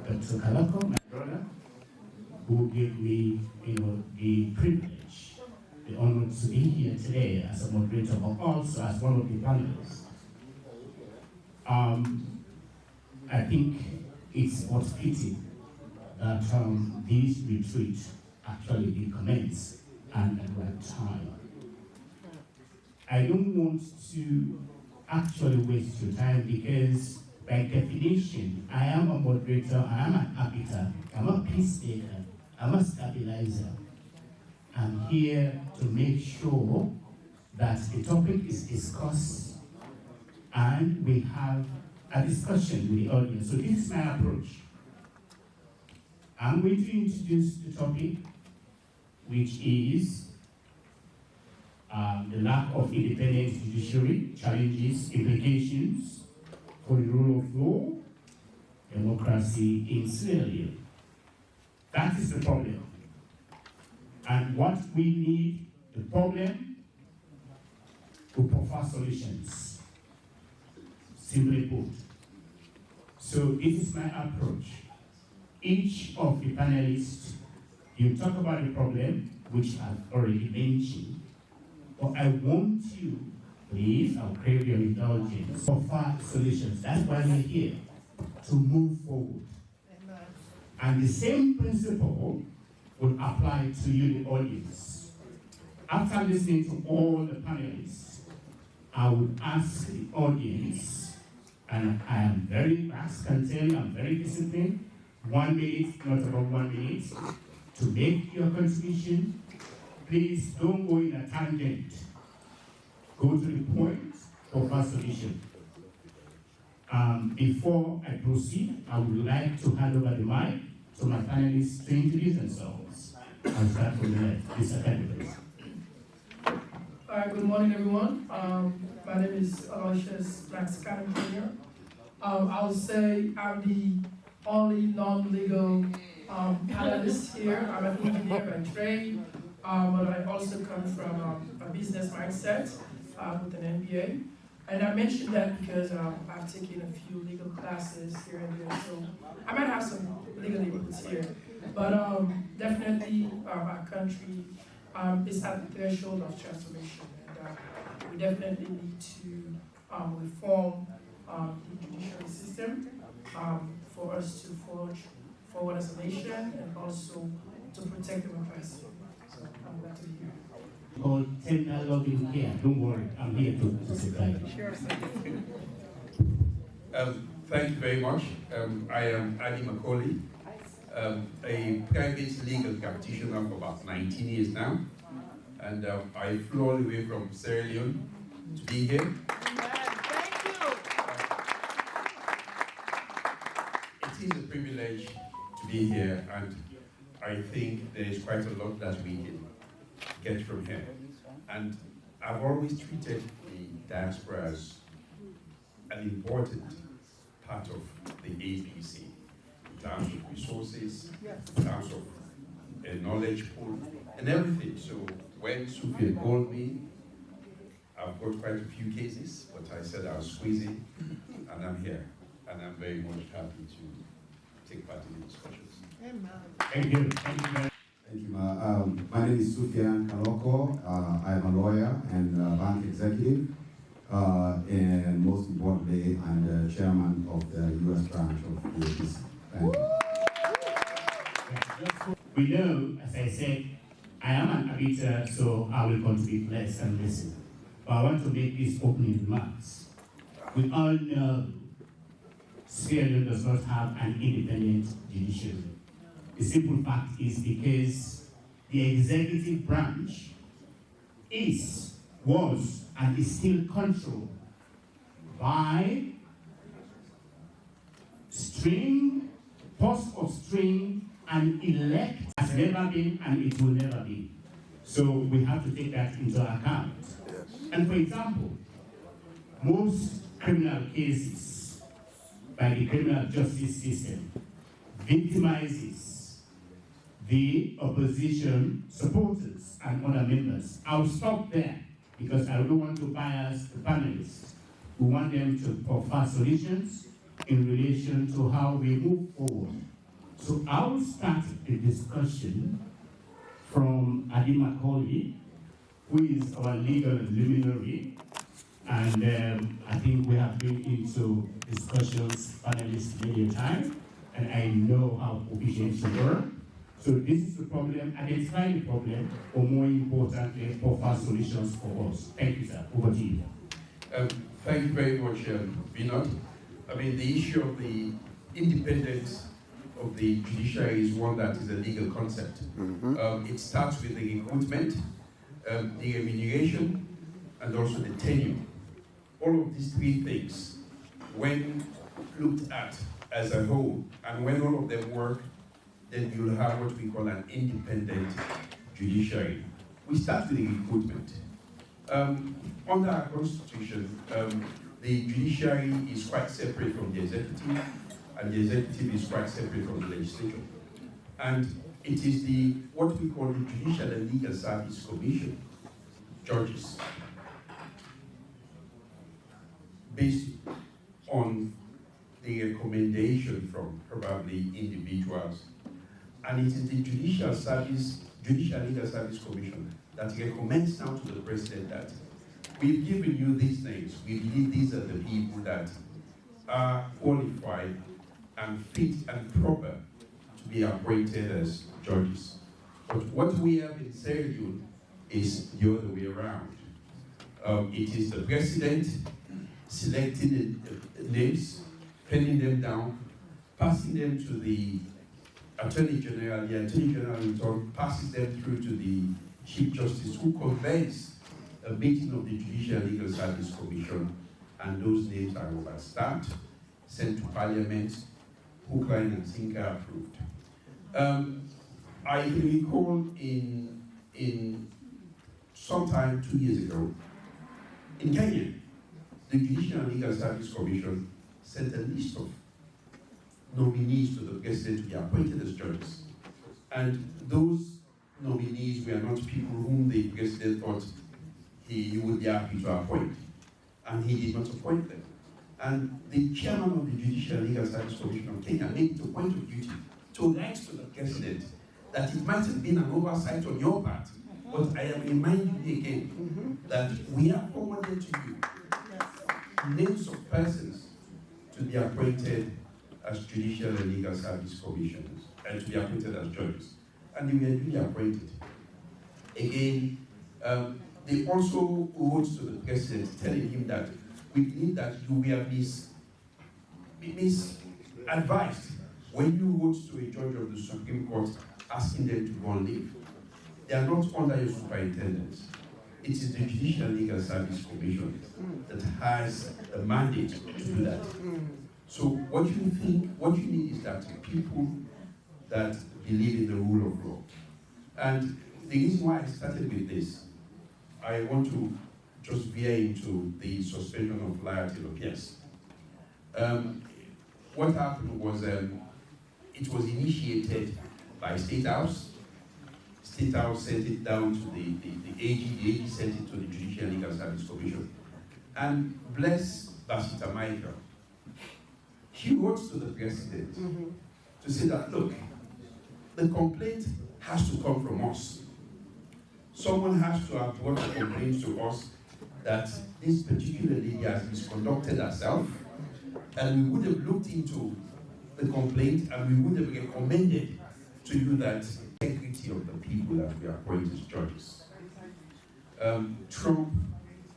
Dr. Kalako, my brother, who gave me, the privilege, the honor to be here today as a moderator, but also as one of the panelists. I think it's what's pity that this retreat actually did commence and at the right time. I don't want to actually waste your time because by definition, I am a moderator, I am an arbiter, I'm a peacemaker, I'm a stabilizer. I'm here to make sure that the topic is discussed and we have a discussion with the audience. So this is my approach. I'm going to introduce the topic, which is the lack of independent judiciary, challenges, implications for the rule of law, democracy in Sierra Leone. That is the problem. And what we need, the problem, to provide solutions. Simply put. So this is my approach. Each of the panelists, you talk about the problem, which I've already mentioned. But I want you, please, I'll crave your indulgence, for fast solutions. That's why we're here, to move forward. Amen. And the same principle will apply to you, the audience. After listening to all the panelists, I would ask the audience, and I am very, as can tell you, I'm very disciplined, 1 minute, not about 1 minute, to make your contribution. Please don't go in a tangent. Go to the point of our solution. Before I proceed, I would like to hand over the mic to my panelists to introduce themselves. I'll start from the left. Mr. Kennedy. Good morning, everyone. My name is Aloysius Blackscan Jr. I'll say I'm the only non-legal analyst here. I'm an engineer by trade. But I also come from a business mindset with an MBA. And I mentioned that because I've taken a few legal classes here and there, so I might have some legal inputs here. But definitely our country is at the threshold of transformation. And we definitely need to reform the judiciary system for us to forge forward as a nation and also to protect democracy. Called Tender Loving Care. Don't worry, I'm here to supply. Sure. Thank you very much. I am Ali Macaulay, a private legal practitioner for about 19 years now. And I flew all the way from Sierra Leone to be here. Thank you. It is a privilege to be here, and I think there is quite a lot that we can get from here. And I've always treated the diaspora as an important part of the APC in terms of resources, in terms of a knowledge pool, and everything. So when Sophia called me, I've got quite a few cases, but I said I'll squeeze it, and I'm here. And I'm very much happy to take part in the discussions. Thank you. Thank you very much. Thank you, Ma. My name is Sufyan Kaloko. I am a lawyer and bank executive. And most importantly, I'm the chairman of the U.S. branch of the APC. Thank you. We know, as I said, I am an arbiter, so I will contribute less and listen. But I want to make these opening remarks. We all know Sierra Leone does not have an independent judiciary. The simple fact is because the executive branch was, and is still controlled by post of string, and elect has never been and it will never be. So we have to take that into account. And for example, most criminal cases by the criminal justice system, victimizes the opposition supporters and other members. I'll stop there because I don't want to bias the panelists. We want them to provide solutions in relation to how we move forward. So I will start the discussion from Adi Macaulay, who is our legal luminary. And I think we have been into discussions, panelists many a time, and I know how proficient you were. So this is the problem, identify the problem, or more importantly, provide solutions for us. Thank you, sir. Over to you. Thank you very much, Vinod. I mean, the issue of the independence of the judiciary is one that is a legal concept. It starts with the recruitment, the remuneration, and also the tenure. All of these three things, when looked at as a whole, and when all of them work, then you'll have what we call an independent judiciary. We start with the recruitment. Under our constitution, the judiciary is quite separate from the executive, and the executive is quite separate from the legislature. And it is what we call the Judicial and Legal Service Commission, judges, based on the recommendation from probably individuals. And it is the Judicial Legal Service Commission that recommends now to the President that we've given you these names. We believe these are the people that are qualified and fit and proper to be appointed as judges. But what we have in Sierra Leone is the other way around. It is the President selecting the names, penning them down, passing them to the Attorney General. The Attorney General in turn passes them through to the Chief Justice, who convenes a meeting of the Judicial Legal Service Commission, and those names are overstamped, sent to Parliament, hook, line, and sinker approved. I can recall in sometime 2 years ago, in Kenya, the Judicial Legal Service Commission sent a list of nominees to the President to be appointed as judges. And those nominees were not people whom the President thought he would be happy to appoint. And he did not appoint them. And the chairman of the Judicial Legal Service Commission of Kenya made it a point of duty to write to the President that it might have been an oversight on your part, but I am reminding you again that we have forwarded to you names of persons to be appointed as Judicial and Legal Service Commissioners and to be appointed as judges. And they were duly appointed. Again, they also wrote to the President telling him that we believe that you were misadvised when you wrote to a judge of the Supreme Court asking them to go on leave. They are not under your superintendence. It is the Judicial Legal Service Commission that has a mandate to do that. So what you need is that people that believe in the rule of law. And the reason why I started with this, I want to just veer into the suspension of liability of yes. What happened was it was initiated by State House. State House sent it down to the AG sent it to the Judicial Legal Service Commission. And bless Basita Michael, she wrote to the President to say that, look, the complaint has to come from us. Someone has to have brought the complaint to us that this particular lady has misconducted herself, and we would have looked into the complaint and we would have recommended to you that the integrity of the people that we appoint as judges. Trump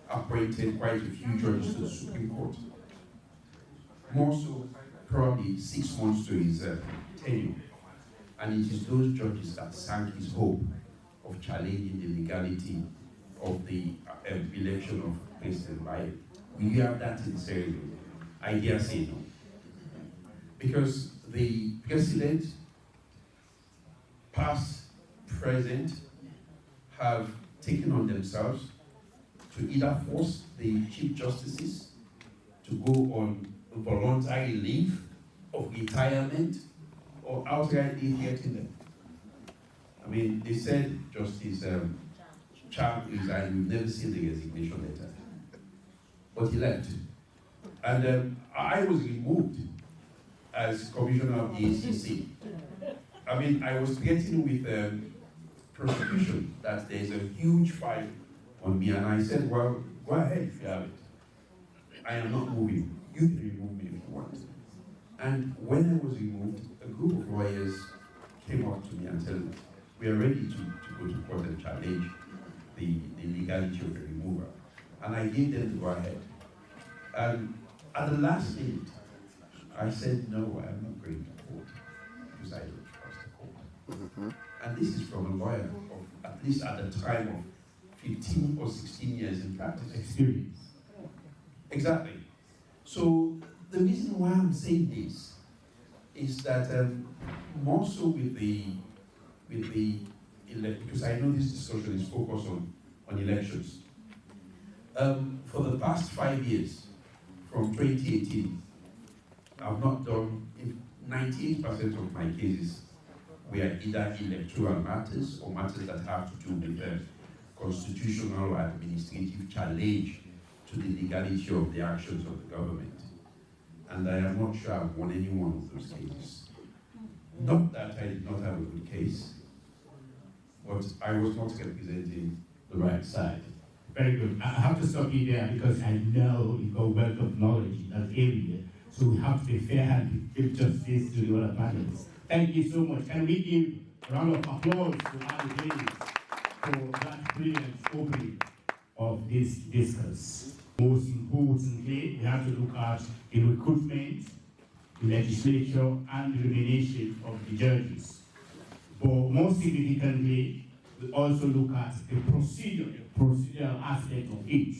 appointed quite a few judges to the Supreme Court. More so, probably 6 months to his tenure. And it is those judges that sank his hope of challenging the legality of the election of President Biden. Will you have that in Sierra Leone? I dare say no. Because the President, past, present, have taken on themselves to either force the Chief Justices to go on voluntary leave of retirement or outright getting them. I mean, they said Justice Charles resigned. We've never seen the resignation letter, but he left. And I was removed as commissioner of the ACC. I mean, I was threatened with prosecution, that there's a huge file on me, and I said, well, go ahead if you have it. I am not moving. You can remove me if you want. And when I was removed, a group of lawyers came up to me and said, we are ready to go to court and challenge the legality of the removal. And I gave them the go ahead. And at the last minute, I said, no, I'm not going to court because I don't trust the court. And this is from a lawyer of, at least at the time, of 15 or 16 years in practice experience. Exactly. So the reason why I'm saying this is that more so with the because I know this discussion is focused on elections. For the past 5 years, from 2018, I've not done 98% of my cases were either electoral matters or matters that have to do with the constitutional or administrative challenge to the legality of the actions of the government. And I am not sure I've won any one of those cases. Not that I did not have a good case, but I was not representing the right side. Very good. I have to stop you there because I know you've got wealth of knowledge in that area. So we have to be fair and give justice to the other panelists. Thank you so much. Can we give a round of applause to Ali Davis for that brilliant opening of this discourse? Most importantly, we have to look at the recruitment, the legislature, and the remuneration of the judges. But more significantly, we also look at the procedural aspect of it.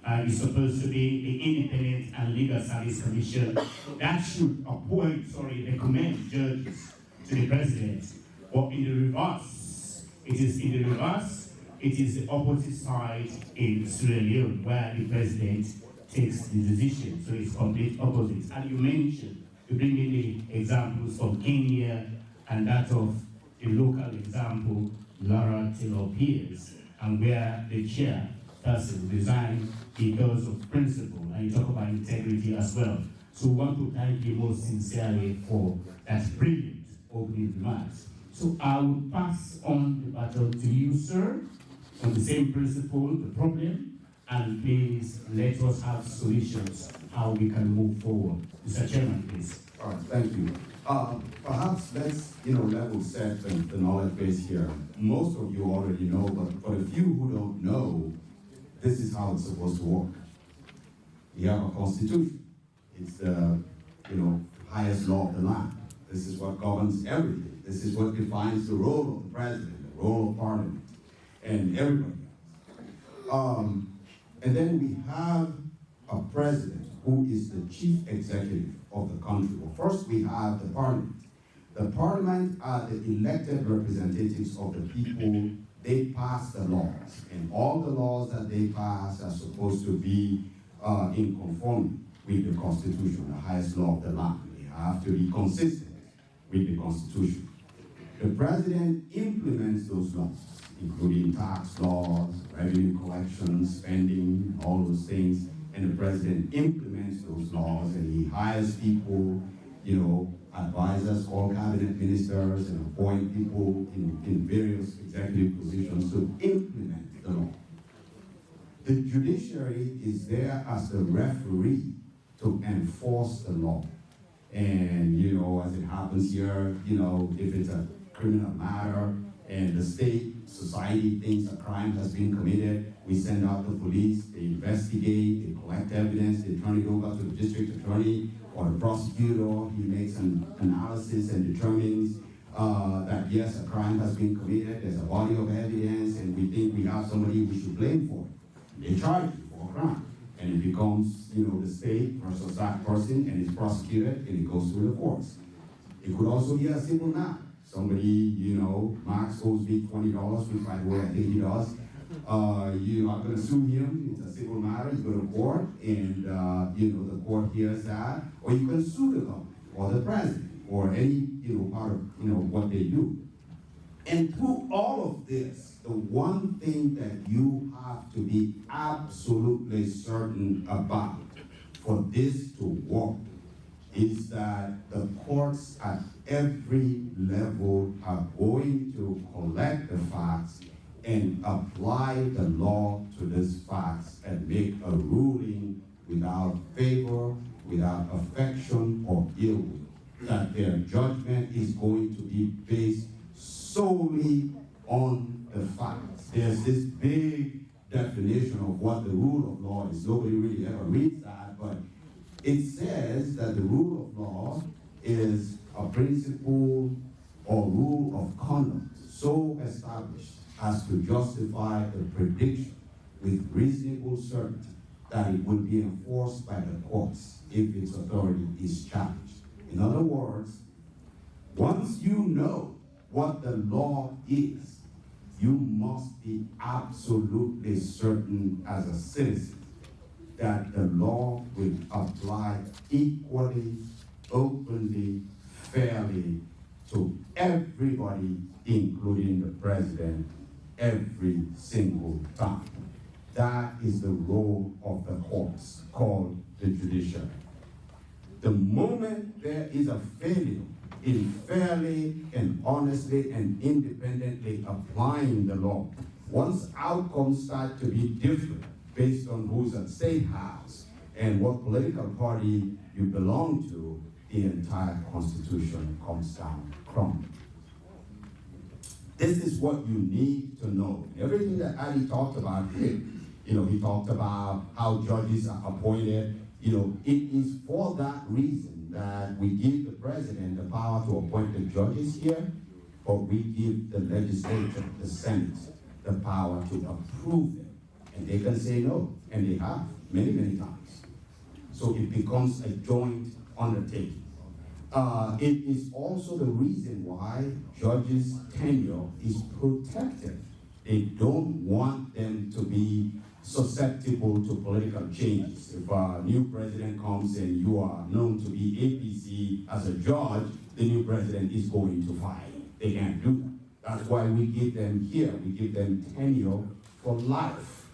It's supposed to be the Independent and Legal Service Commission that should recommend judges to the president. Or in the reverse, it is the opposite side in Sierra Leone where the president takes the decision. So it's complete opposite. And you mentioned, you bring in the examples of Kenya and that of the local example, Laura Taylor Pierce, and where the chairperson resigned because of principle, and you talk about integrity as well. So we want to thank you most sincerely for that brilliant opening remarks. So I will pass on the baton to you, sir, on the same principle, the problem, and please let us have solutions how we can move forward. Mr. Chairman, please. All right, thank you. Perhaps let's level set the knowledge base here. Most of you already know, but for the few who don't know, this is how it's supposed to work. We have a constitution. It's the highest law of the land. This is what governs everything. This is what defines the role of the president, the role of parliament, and everybody else. And then we have a president who is the chief executive of the country. Well, first we have the parliament. The parliament are the elected representatives of the people. They pass the laws, and all the laws that they pass are supposed to be in conformity with the Constitution, the highest law of the land. They have to be consistent with the Constitution. The president implements those laws, including tax laws, revenue collection, spending, all those things, and the president implements those laws, and he hires people, advisors, all cabinet ministers, and appoint people in various executive positions to implement the law. The judiciary is there as the referee to enforce the law. And, as it happens here, if it's a criminal matter and the state, society thinks a crime has been committed, we send out the police, they investigate, they collect evidence, they turn it over to the district attorney or the prosecutor. He makes an analysis and determines that yes, a crime has been committed, there's a body of evidence, and we think we have somebody we should blame for it. They charge you for a crime. And it becomes, the state versus that person, and it's prosecuted, and it goes through the courts. It could also be a simple matter. Somebody, Max owes me $20, which by the way I think he does. You're not going to sue him. It's a civil matter. You go to court, and the court hears that. Or you can sue the government or the president or any part of, what they do. And through all of this, the one thing that you have to be absolutely certain about for this to work is that the courts at every level are going to collect the facts and apply the law to these facts and make a ruling without favor, without affection or ill will. That their judgment is going to be based solely on the facts. There's this big definition of what the rule of law is. Nobody really ever reads that, but it says that the rule of law is a principle or rule of conduct so established as to justify the prediction with reasonable certainty that it will be enforced by the courts if its authority is challenged. In other words, once you know what the law is, you must be absolutely certain as a citizen that the law will apply equally, openly, fairly to everybody, including the president, every single time. That is the role of the courts, called the judiciary. The moment there is a failure in fairly and honestly and independently applying the law, once outcomes start to be different based on who's at state house and what political party you belong to, the entire Constitution comes down crumbling. This is what you need to know. Everything that Ali talked about here, he talked about how judges are appointed. It is for that reason that we give the president the power to appoint the judges here, but we give the legislature, the Senate, the power to approve them. And they can say no, and they have many, many times. So it becomes a joint undertaking. It is also the reason why judges' tenure is protected. They don't want them to be susceptible to political changes. If a new president comes and you are known to be APC as a judge, the new president is going to fire you. They can't do that. That's why we give them here, we give them tenure for life,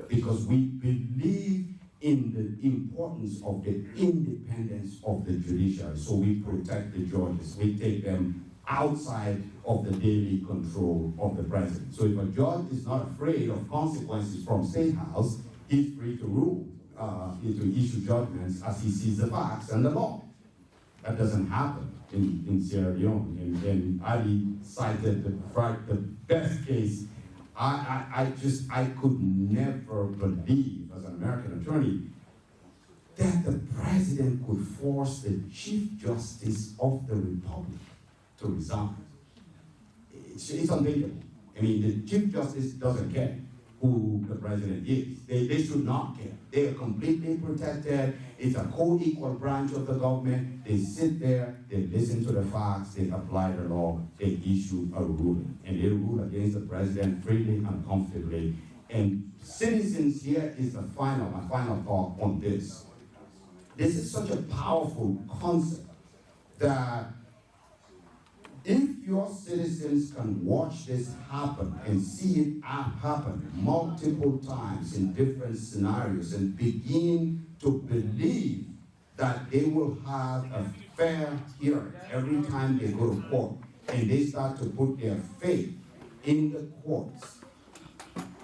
because we believe in the importance of the independence of the judiciary. So we protect the judges. We take them outside of the daily control of the president. So if a judge is not afraid of consequences from State House, he's free to rule, to issue judgments as he sees the facts and the law. That doesn't happen in Sierra Leone. And Ali cited the best case. I could never believe, as an American attorney, that the president could force the Chief Justice of the Republic to resign. It's unthinkable. I mean, the Chief Justice doesn't care who the president is. They should not care. They are completely protected. It's a co-equal branch of the government. They sit there, they listen to the facts, they apply the law, they issue a ruling. And they rule against the president freely and comfortably. And citizens, here is my final thought on this. This is such a powerful concept that if your citizens can watch this happen and see it happen multiple times in different scenarios and begin to believe that they will have a fair hearing every time they go to court, and they start to put their faith in the courts,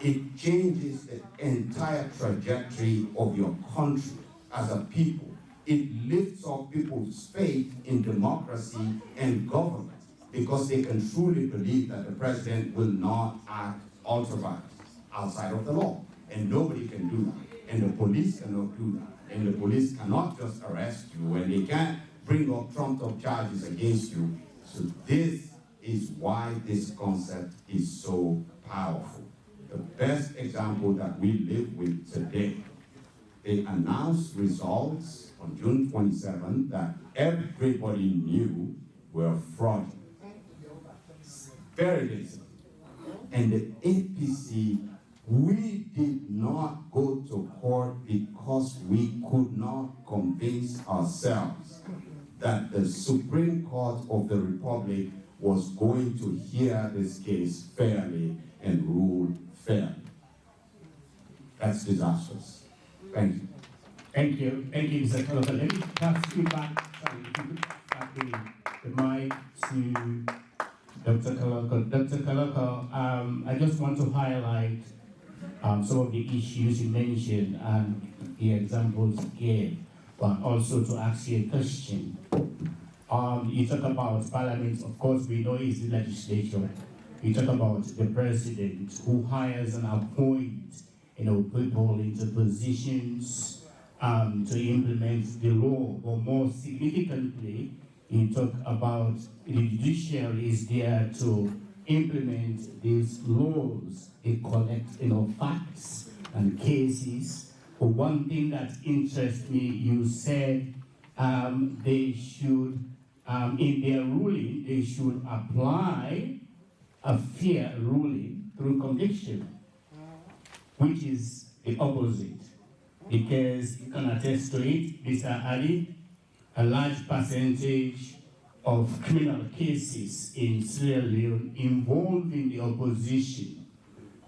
it changes the entire trajectory of your country as a people. It lifts up people's faith in democracy and government, because they can truly believe that the president will not act ultra-vires outside of the law. And nobody can do that. And the police cannot do that. And the police cannot just arrest you, and they can't bring up trumped-up charges against you. So this is why this concept is so powerful. The best example that we live with today, they announced results on June 27 that everybody knew were fraudulent. Very basic. And the APC, we did not go to court because we could not convince ourselves that the Supreme Court of the Republic was going to hear this case fairly and rule fairly. That's disastrous. Thank you. Thank you. Thank you, Mr. Kalaka. Let me pass you back, the mic to Dr. Kalaka. Dr. Kalaka, I just want to highlight some of the issues you mentioned and the examples you gave, but also to ask you a question. You talk about Parliament, of course we know it's the legislature. You talk about the president who hires and appoints people into positions to implement the law, but more significantly, you talk about the judiciary is there to implement these laws. They collect facts and cases. But one thing that interests me, you said they should, in their ruling, they should apply a fair ruling through conviction, which is the opposite. Because you can attest to it, Mr. Ali, a large percentage of criminal cases in Sierra Leone involving the opposition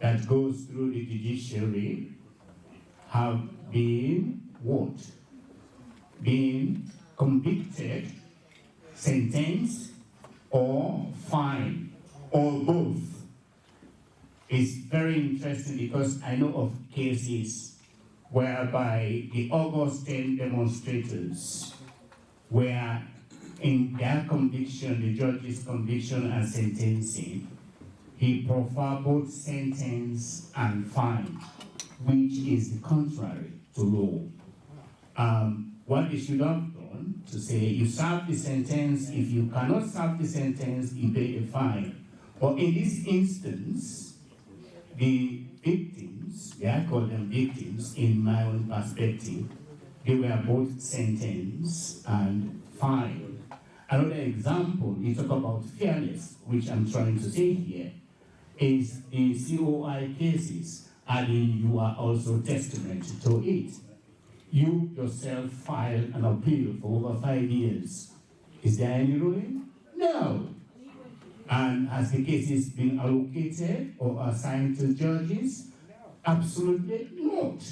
that goes through the judiciary have been what? Been convicted, sentenced, or fined, or both. It's very interesting because I know of cases whereby the August 10 demonstrators were in their conviction, the judge's conviction and sentencing, he preferred both sentence and fine, which is the contrary to law. What they should have done to say, you serve the sentence, if you cannot serve the sentence, you pay a fine. But in this instance, the victims, I call them victims in my own perspective, they were both sentenced and fined. Another example, you talk about fairness, which I'm trying to say here, is the COI cases, and you are also testament to it. You yourself filed an appeal for over 5 years. Is there any ruling? No. And has the cases been allocated or assigned to judges? Absolutely not.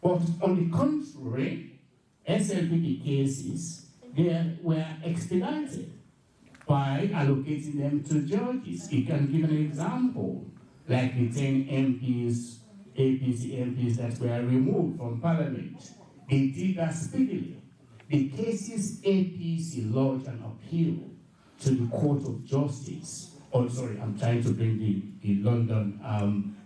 But on the contrary, SLPP cases, they were expedited by allocating them to judges. You can give an example, like the 10 MPs, APC MPs that were removed from Parliament. They did that speedily. The cases APC lodged an appeal to the Court of Justice. Oh, sorry, I'm trying to bring the London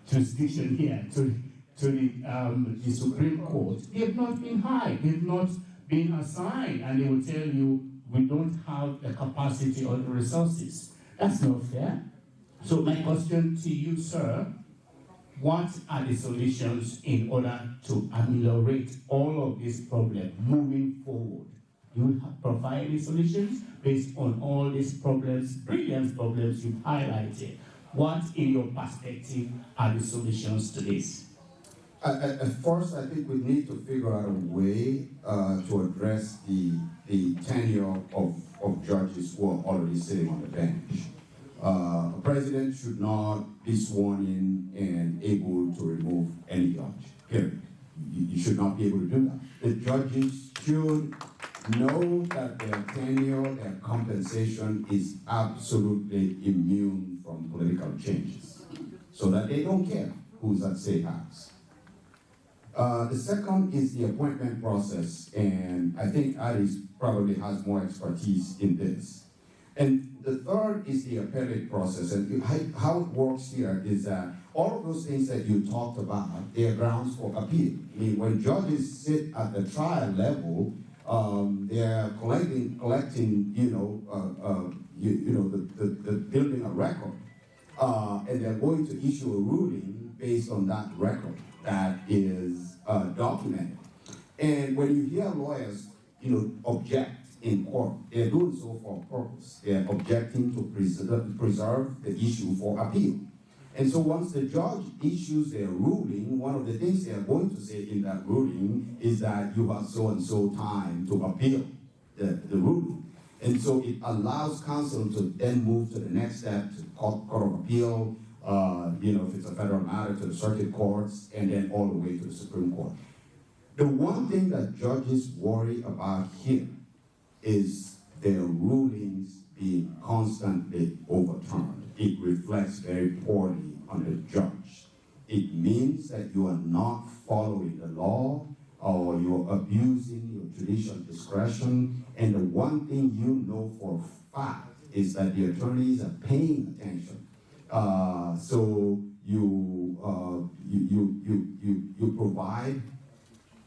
jurisdiction here to the Supreme Court. They have not been high, they have not been assigned, and they will tell you, we don't have the capacity or the resources. That's not fair. So my question to you, sir, what are the solutions in order to ameliorate all of these problems moving forward? You will provide any solutions based on all these problems, brilliant problems you've highlighted. What, in your perspective, are the solutions to this? At first, I think we need to figure out a way to address the tenure of judges who are already sitting on the bench. A president should not be sworn in and able to remove any judge, period. You should not be able to do that. The judges should know that their tenure, their compensation is absolutely immune from political changes, so that they don't care who's at State House. The second is the appointment process, and I think Addis probably has more expertise in this. And the third is the appellate process, and how it works here is that all of those things that you talked about, they are grounds for appeal. I mean, when judges sit at the trial level, they are collecting, the building a record, and they're going to issue a ruling based on that record that is documented. And when you hear lawyers, object in court, they're doing so for a purpose. They're objecting to preserve the issue for appeal. And so once the judge issues their ruling, one of the things they are going to say in that ruling is that you have so and so time to appeal the ruling. And so it allows council to then move to the next step, to court of appeal, if it's a federal matter, to the circuit courts, and then all the way to the Supreme Court. The one thing that judges worry about here is their rulings being constantly overturned. It reflects very poorly on the judge. It means that you are not following the law, or you're abusing your judicial discretion. And the one thing you know for a fact is that the attorneys are paying attention. So you provide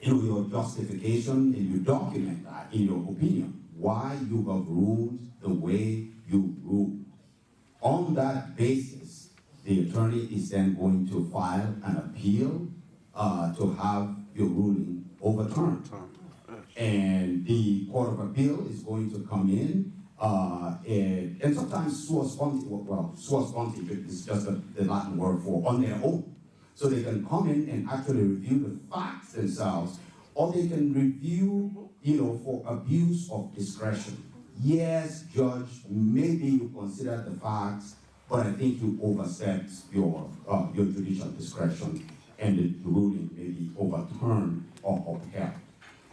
your justification, and you document that in your opinion, why you have ruled the way you ruled. On that basis, the attorney is then going to file an appeal to have your ruling overturned. And the Court of Appeal is going to come in, and sometimes sua sponte is just the Latin word for on their own. So they can come in and actually review the facts themselves, or they can review, for abuse of discretion. Yes, judge, maybe you consider the facts, but I think you overstepped your judicial discretion, and the ruling may be overturned or upheld.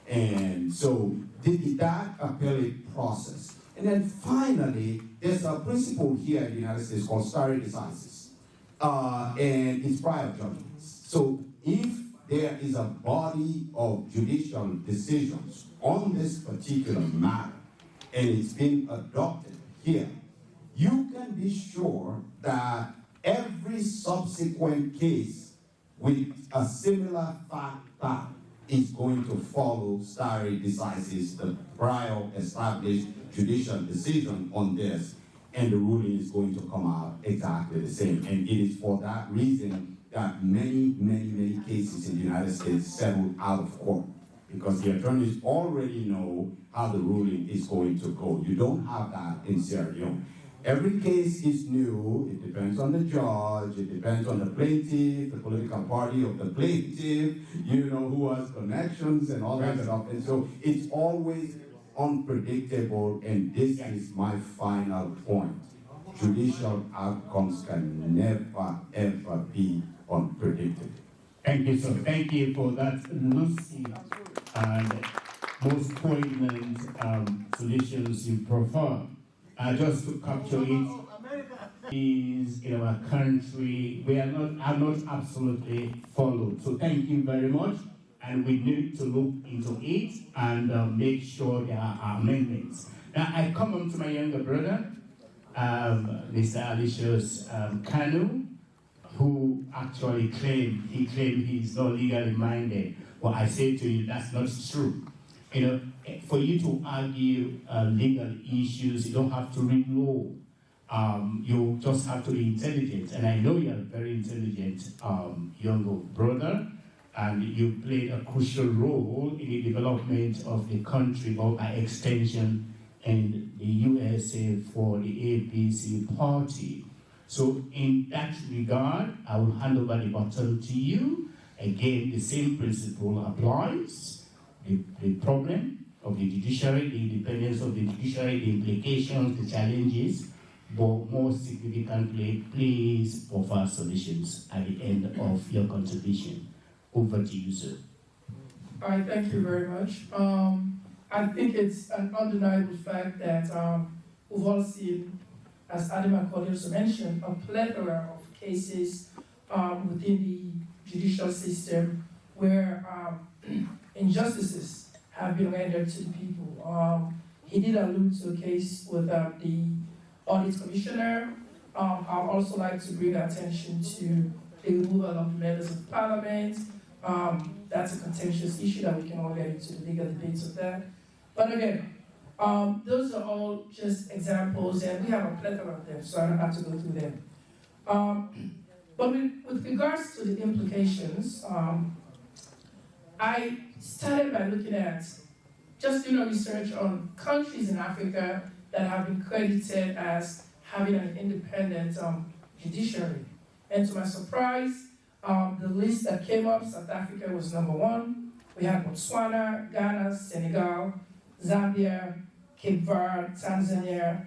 And so that appellate process. And then finally, there's a principle here in the United States called stare decisis, and it's prior judgments. So if there is a body of judicial decisions on this particular matter, and it's been adopted here, you can be sure that every subsequent case with a similar fact pattern is going to follow stare decisis, the prior established judicial decision on this, and the ruling is going to come out exactly the same. And it is for that reason that many cases in the United States settled out of court, because the attorneys already know how the ruling is going to go. You don't have that in Sierra Leone. Every case is new. It depends on the judge. It depends on the plaintiff, the political party of the plaintiff, who has connections and all that stuff. And so it's always unpredictable, and this is my final point. Judicial outcomes can never, ever be unpredictable. Thank you, sir. Thank you for that lucid and most poignant solutions you prefer. Just to capture it, is in our country, we are not absolutely followed. So thank you very much, and we need to look into it and make sure there are amendments. Now I come on to my younger brother, Mr. Alicius Kanu, who actually claimed he's not legally minded. Well, I say to you, that's not true. For you to argue legal issues, you don't have to read law. You just have to be intelligent. And I know you're a very intelligent younger brother, and you played a crucial role in the development of the country, or by extension, in the USA for the APC party. So in that regard, I will hand over the baton to you. Again, the same principle applies. The problem of the judiciary, the independence of the judiciary, the implications, the challenges, but more significantly, please offer solutions at the end of your contribution. Over to you, sir. All right, thank you very much. I think it's an undeniable fact that we've all seen, as Adam and Cohesion mentioned, a plethora of cases within the judicial system where injustices have been rendered to the people. He did allude to a case with the audit commissioner. I'd also like to bring attention to the removal of members of parliament. That's a contentious issue that we can all get into the legal debates of that. But again, those are all just examples, and we have a plethora of them, so I don't have to go through them. But with regards to the implications, I started by looking at just doing research on countries in Africa that have been credited as having an independent judiciary. And to my surprise, the list that came up, South Africa was number 1. We had Botswana, Ghana, Senegal, Zambia, Cape Verde, Tanzania,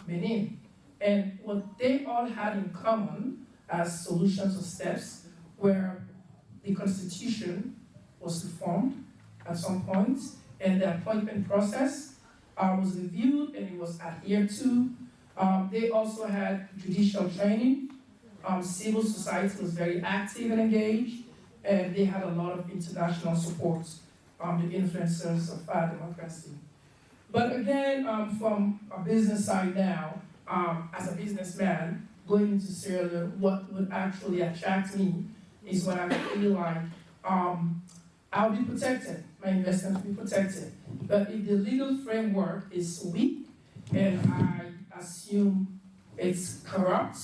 Benin. And what they all had in common as solutions or steps were the constitution was reformed at some point, and the appointment process was reviewed and it was adhered to. They also had judicial training. Civil society was very active and engaged, and they had a lot of international support, the influencers of democracy. But again, from a business side now, as a businessman, going into Sierra Leone, what would actually attract me is when I feel like I'll be protected, my investment will be protected. But if the legal framework is weak, and I assume it's corrupt,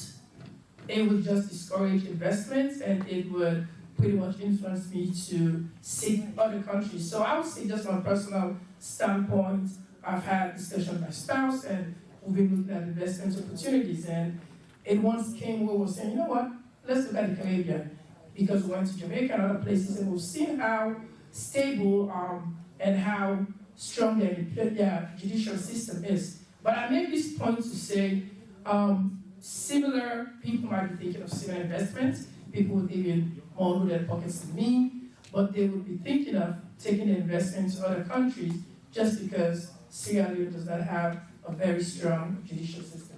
it would just discourage investments, and it would pretty much influence me to seek other countries. So I would say, just from a personal standpoint, I've had discussion with my spouse, and we've been looking at investment opportunities, and it once came where we were saying, you know what, let's look at the Caribbean, because we went to Jamaica and other places, and we've seen how stable and how strong the judicial system is. But I make this point to say, similar people might be thinking of similar investments, people with even more loaded pockets than me, but they would be thinking of taking the investment to other countries just because Sierra Leone does not have a very strong judicial system.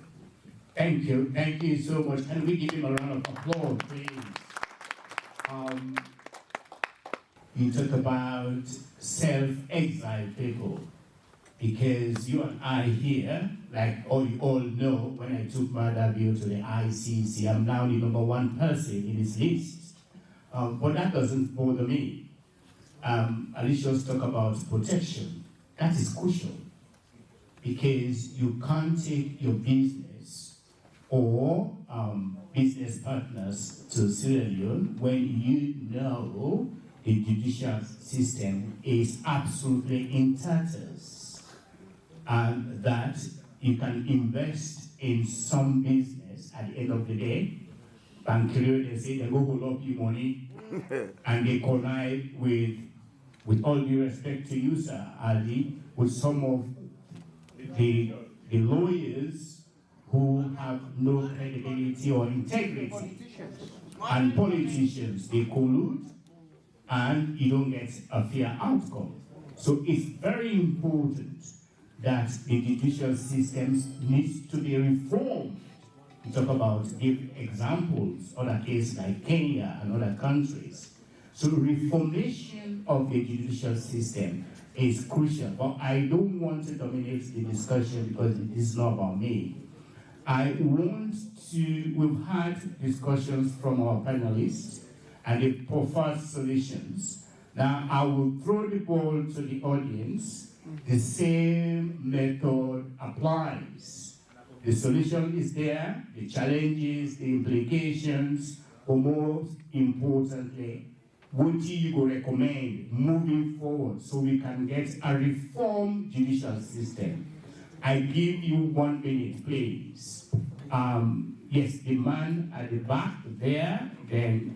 Thank you so much. Can we give him a round of applause, please? You talk about self-exiled people, because you and I here, like you all know, when I took my debut to the ICC, I'm now the #1 person in this list. But that doesn't bother me. Alicia's talk about protection. That is crucial, because you can't take your business or business partners to Sierra Leone when you know the judicial system is absolutely in tatters, and that you can invest in some business at the end of the day. Bankier, they say they go hold up your money, and they collide with all due respect to you, Sir Ali, with some of the lawyers who have no credibility or integrity, and politicians, they collude, and you don't get a fair outcome. So it's very important that the judicial systems needs to be reformed. We talk about, give examples, other cases like Kenya and other countries. So reformation of the judicial system is crucial, but I don't want to dominate the discussion because it is not about me. I want to, we've had discussions from our panelists and they prefer solutions. Now I will throw the ball to the audience. The same method applies. The solution is there, the challenges, the implications, but most importantly, what do you recommend moving forward so we can get a reformed judicial system? I give you 1 minute, please. Yes, the man at the back there, then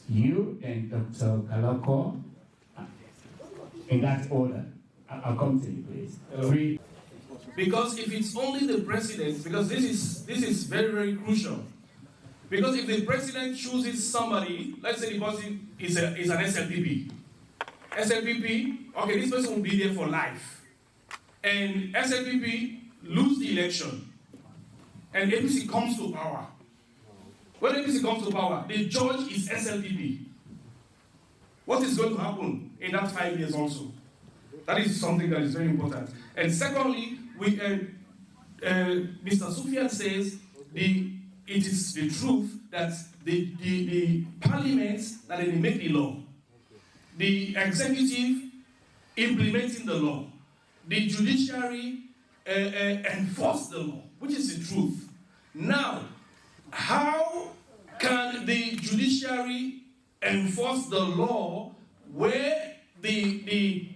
you, then Dr. Kaloko. In that order. I'll come to you, please. Because if it's only the president, because this is very, very crucial. Because if the president chooses somebody, let's say the person is an SLPP. SLPP, okay, this person will be there for life. And SLPP lose the election. And APC comes to power. When APC comes to power, the judge is SLPP. What is going to happen in that 5 years also? That is something that is very important. And secondly, Mr. Sufyan says it is the truth that the parliament that they make the law, the executive implementing the law, the judiciary enforce the law, which is the truth. Now, how can the judiciary enforce the law where they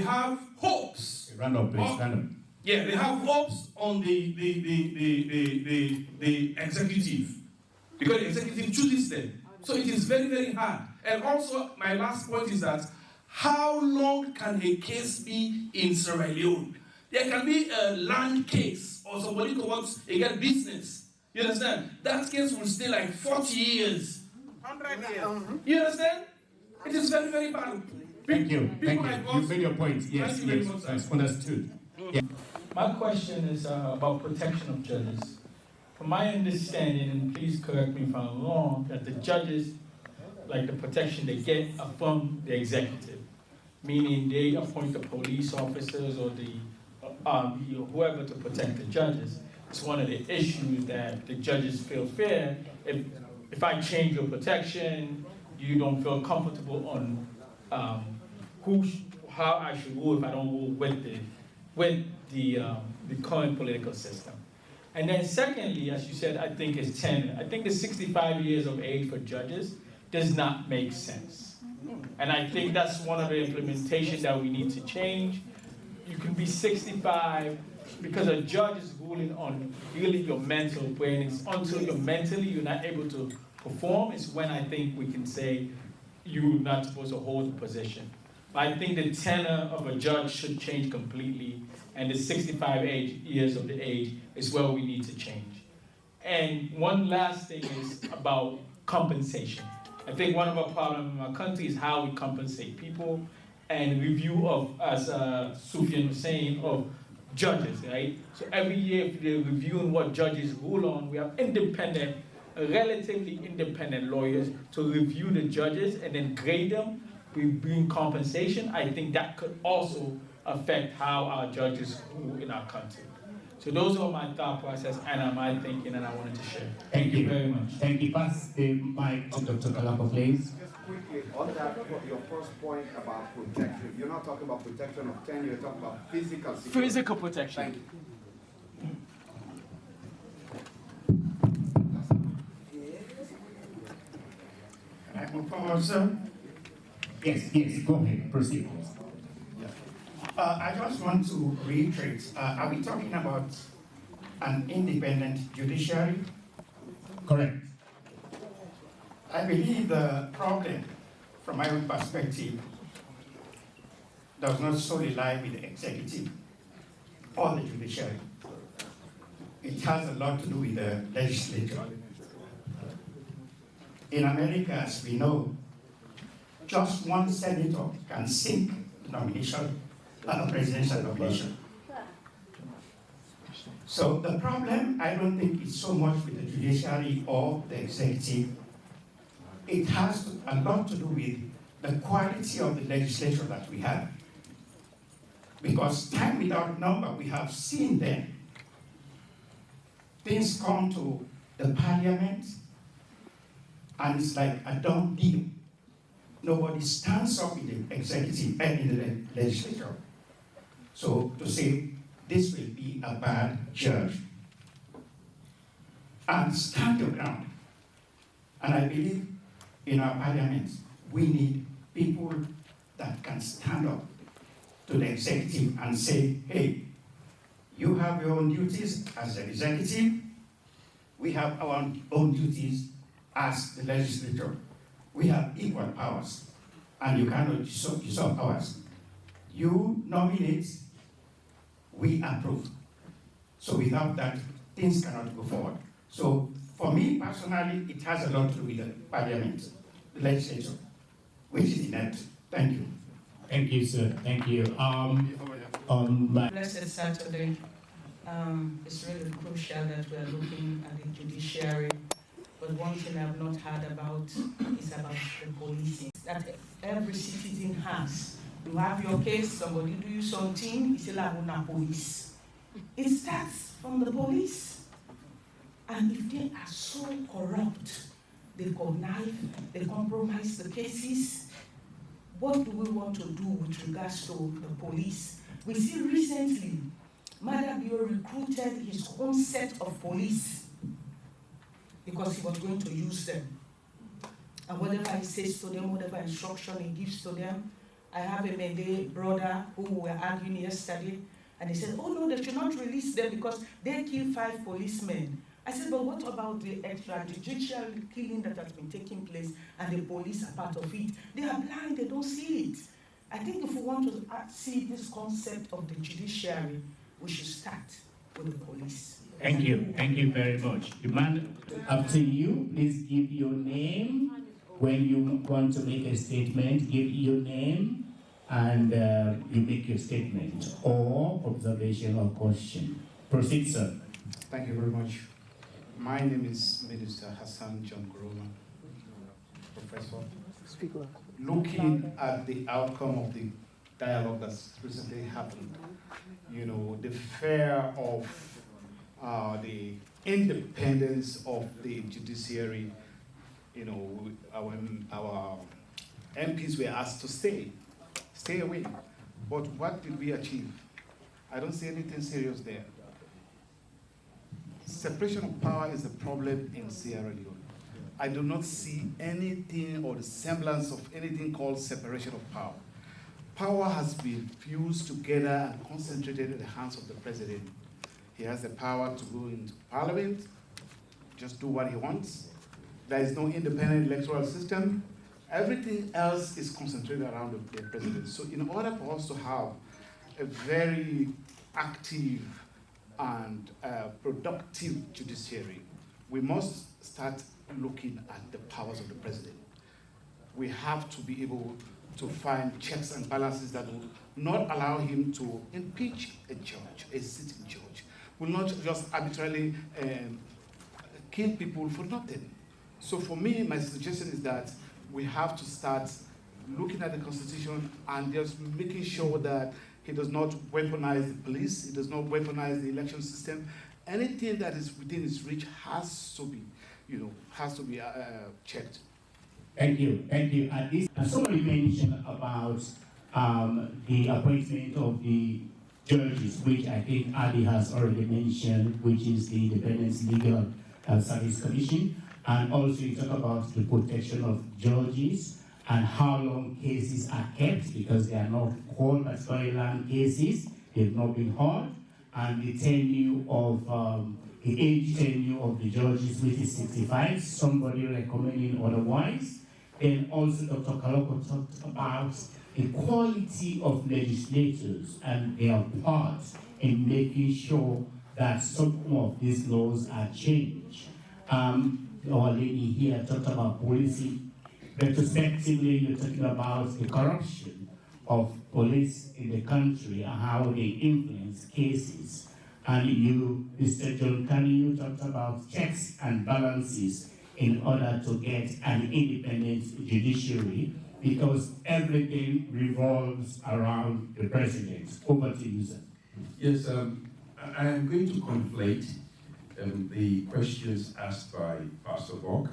have hopes? Random, please, random. Yeah, they have hopes on the executive, because the executive chooses them. So it is very, very hard. And also, my last point is that How long can a case be in Sierra Leone? There can be a land case or somebody who wants to get business. You understand? That case will stay like 40 years. 100 years. You understand? It is very, very bad. Thank you. Thank you. Like You made your point. Yes, Thank you very yes. much, sir. That's understood. Yeah. My question is about protection of judges. From my understanding, and please correct me if I'm wrong, that the judges, like the protection they get are from the executive, meaning they appoint the police officers or the whoever to protect the judges. It's one of the issues that the judges feel fair. If I change your protection, you don't feel comfortable on how I should rule if I don't rule with the current political system. And then secondly, as you said, I think it's tenure. I think the 65 years of age for judges does not make sense. And I think that's one of the implementation that we need to change. You can be 65 because a judge is ruling on really your mental brain. It's until you're not able to perform is when I think we can say you're not supposed to hold the position. But I think the tenure of a judge should change completely, and the 65 years of the age is where we need to change. And one last thing is about compensation. I think one of our problems in our country is how we compensate people and review of, as Sufyan was saying, of judges, right? So every year, if they're reviewing what judges rule on, we have independent, relatively independent lawyers to review the judges and then grade them. We bring compensation. I think that could also affect how our judges rule in our country. So those are my thought process and my thinking, and I wanted to share. Thank you very much. Thank you. Pass the mic to Dr. Kalapa, please. Just quickly, on that, your first point about protection, you're not talking about protection of tenure, you're talking about physical security. Physical protection. Thank you. Can I move forward, sir? Yes, go ahead, proceed. I just want to reiterate, are we talking about an independent judiciary? Correct. I believe the problem, from my own perspective, does not solely lie with the executive or the judiciary. It has a lot to do with the legislature. In America, as we know, just one senator can sink the nomination, a presidential nomination. So the problem, I don't think it's so much with the judiciary or the executive. It has a lot to do with the quality of the legislature that we have. Because time without number, we have seen them. Things come to the parliament, and it's like a done deal. Nobody stands up in the executive and in the legislature. So to say this will be a bad judge, and stand your ground. And I believe in our parliament, we need people that can stand up to the executive and say, hey, you have your own duties as the executive, we have our own duties as the legislature. We have equal powers, and you cannot usurp powers. You nominate, we approve. So without that, things cannot go forward. So for me personally, it has a lot to do with the parliament, the legislature, which is inept. Thank you. Thank you, sir. Thank you. Blessed Saturday. It's really crucial that we are looking at the judiciary. But one thing I've not heard about is about the policing that every citizen has. You have your case, somebody do you something, it's a police. It starts from the police. And if they are so corrupt, they connive, they compromise the cases, what do we want to do with regards to the police? We see recently, Madabio recruited his own set of police because he was going to use them. And whatever he says to them, whatever instruction he gives to them, I have a Mende brother who we were arguing yesterday, and he said, oh no, they should not release them because they killed 5 policemen. I said, but what about the extrajudicial killing that has been taking place and the police are part of it? They are blind, they don't see it. I think if we want to see this concept of the judiciary, we should start with the police. Thank you very much. The man up to you, please give your name. When you want to make a statement, give your name and you make your statement or observation or question. Proceed, sir. Thank you very much. My name is Minister Hassan John Guruma, Professor. Speak loud. Looking at the outcome of the dialogue that's recently happened, you know, the fear of the independence of the judiciary, you know, our MPs were asked to stay away. But what did we achieve? I don't see anything serious there. Separation of power is a problem in Sierra Leone. I do not see anything or the semblance of anything called separation of power. Power has been fused together and concentrated in the hands of the president. He has the power to go into parliament, just do what he wants. There is no independent electoral system. Everything else is concentrated around the president. So in order for us to have a very active and productive judiciary, we must start looking at the powers of the president. We have to be able to find checks and balances that will not allow him to impeach a judge, a sitting judge, will not just arbitrarily kill people for nothing. So for me, my suggestion is that we have to start looking at the Constitution and just making sure that he does not weaponize the police, he does not weaponize the election system. Anything that is within his reach has to be, checked. Thank you. And somebody mentioned about the appointment of the judges, which I think Ali has already mentioned, which is the Independent Legal Service Commission. And also you talk about the protection of judges and how long cases are kept, because they are not called as very long cases, they've not been heard, and the tenure of the age tenure of the judges, which is 65, somebody recommending otherwise. Then also Dr. Kaloko talked about the quality of legislators and their part in making sure that some of these laws are changed. Our lady here talked about policy. Retrospectively, you're talking about the corruption of police in the country and how they influence cases. And you, Mr. John Kani, you talked about checks and balances in order to get an independent judiciary, because everything revolves around the president. Over to you, sir. Yes, I am going to conflate the questions asked by Pastor Bock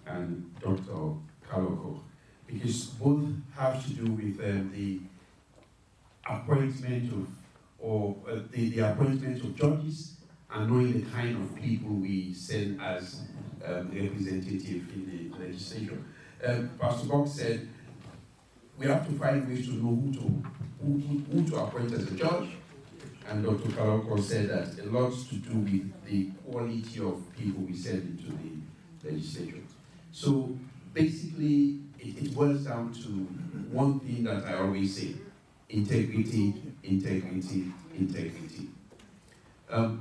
and Dr. Kaloko, because both have to do with the appointment of the appointment of judges and knowing the kind of people we send as representative in the legislature. Pastor Bock said we have to find ways to know who to appoint as a judge, and Dr. Kaloko said that a lot to do with the quality of people we send into the legislature. So basically, it boils down to one thing that I always say: integrity, integrity, integrity.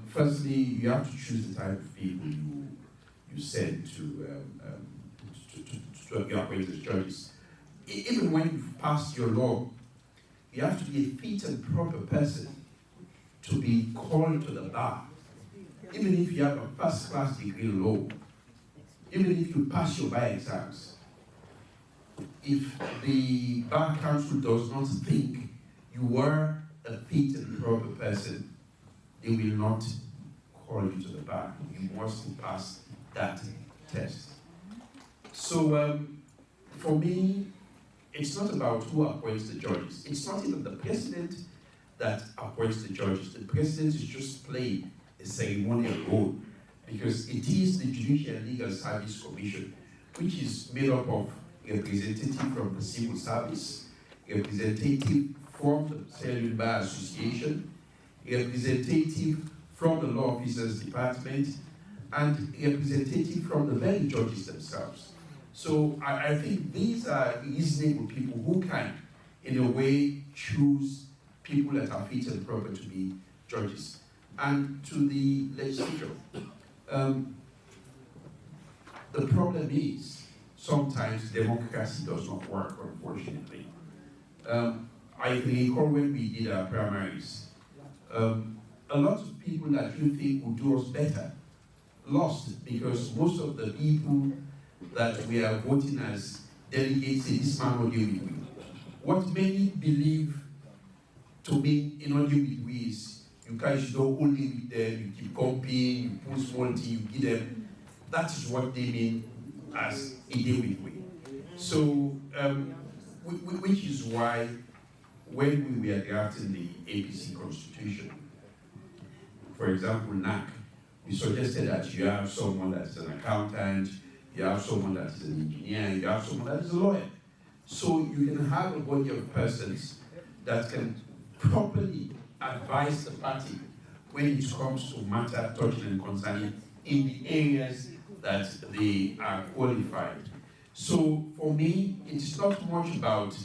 Firstly, you have to choose the type of people you send to be appointed as judges. Even when you've passed your law, you have to be a fit and proper person to be called to the bar. Even if you have a first-class degree in law, even if you pass your bar exams, if the bar council does not think you are a fit and proper person, they will not call you to the bar. You must pass that test. So for me, it's not about who appoints the judges. It's not even the president that appoints the judges. The president is just playing a ceremonial role, because it is the Judicial and Legal Service Commission, which is made up of representatives from the civil service, representative from the Sierra Leone Bar Association, representative from the Law Officers Department, and representative from the very judges themselves. So I think these are reasonable people who can in a way, choose people that are fit and proper to be judges. And to the legislature, the problem is sometimes democracy does not work, unfortunately. I recall when we did our primaries, a lot of people that you think would do us better lost, because most of the people that we are voting as delegates say this man will deal with we. What many believe to mean in not deal with we is you guys don't only with them, you keep comping, you put small tea, you give them. That is what they mean as a deal with we. So, which is why when we were drafting the APC constitution, for example, NAC, we suggested that you have someone that's an accountant, you have someone that's an engineer, you have someone that is a lawyer. So you can have a body of persons that can properly advise the party when it comes to matter touching and concerning in the areas that they are qualified. So for me, it's not much about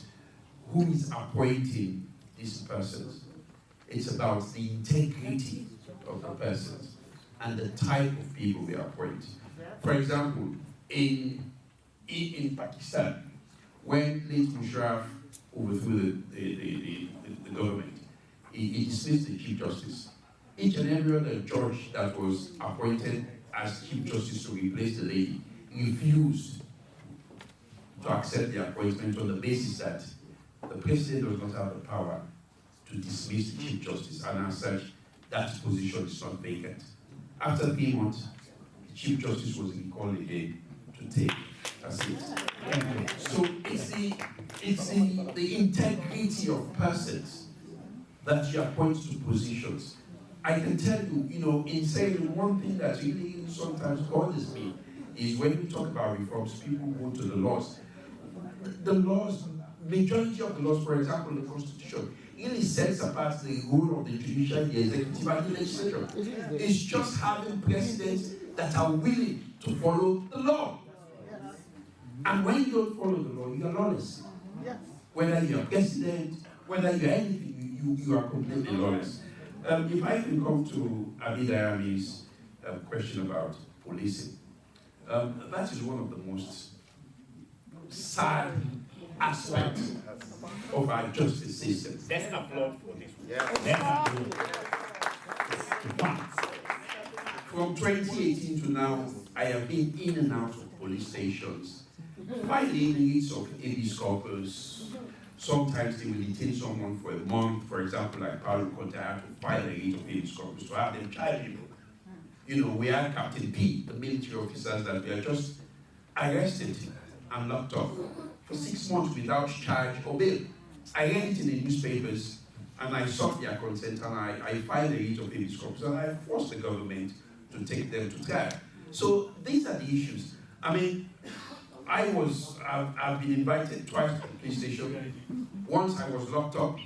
who is appointing these persons. It's about the integrity of the persons and the type of people we appoint. For example, in Pakistan, when late Musharraf overthrew the government, he dismissed the Chief Justice. Each and every other judge that was appointed as Chief Justice to replace the lady refused to accept the appointment on the basis that the President does not have the power to dismiss the Chief Justice, and as such, that position is not vacant. After 3 months, the Chief Justice was recalled again to take a seat. So it's the integrity of persons that you appoint to positions. I can tell you, in saying one thing that really sometimes bothers me is when we talk about reforms, people go to the laws. The laws, majority of the laws, for example, the Constitution, really sets apart the role of the judicial, the executive, and the legislature. It's just having presidents that are willing to follow the law. And when you don't follow the law, you are lawless. Whether you're president, whether you're anything, you are completely lawless. If I can come to Abidayami's question about policing, that is one of the most sad aspects of our justice system. Let's applaud for this. From 2018 to now, I have been in and out of police stations, filing needs of habeas corpus. Sometimes they will detain someone for a month. For example, like Paulo Conte had to file a writ of habeas corpus to have them tried. We had Captain P, the military officers that were just arrested and locked up for 6 months without charge or bail. I read it in the newspapers, and I sought their consent, and I filed a writ of habeas corpus, and I forced the government to take them to trial. So these are the issues. I mean, I've been invited twice to the police station. Once I was locked up.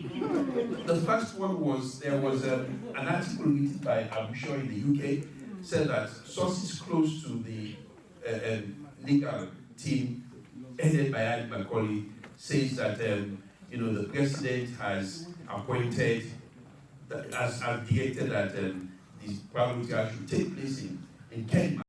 The first one was, there was an article written by Abu Shah in the UK, said that sources close to the legal team, headed by Adi Macaulay, says that the president has appointed, has directed that the parliament should take place in Kenya.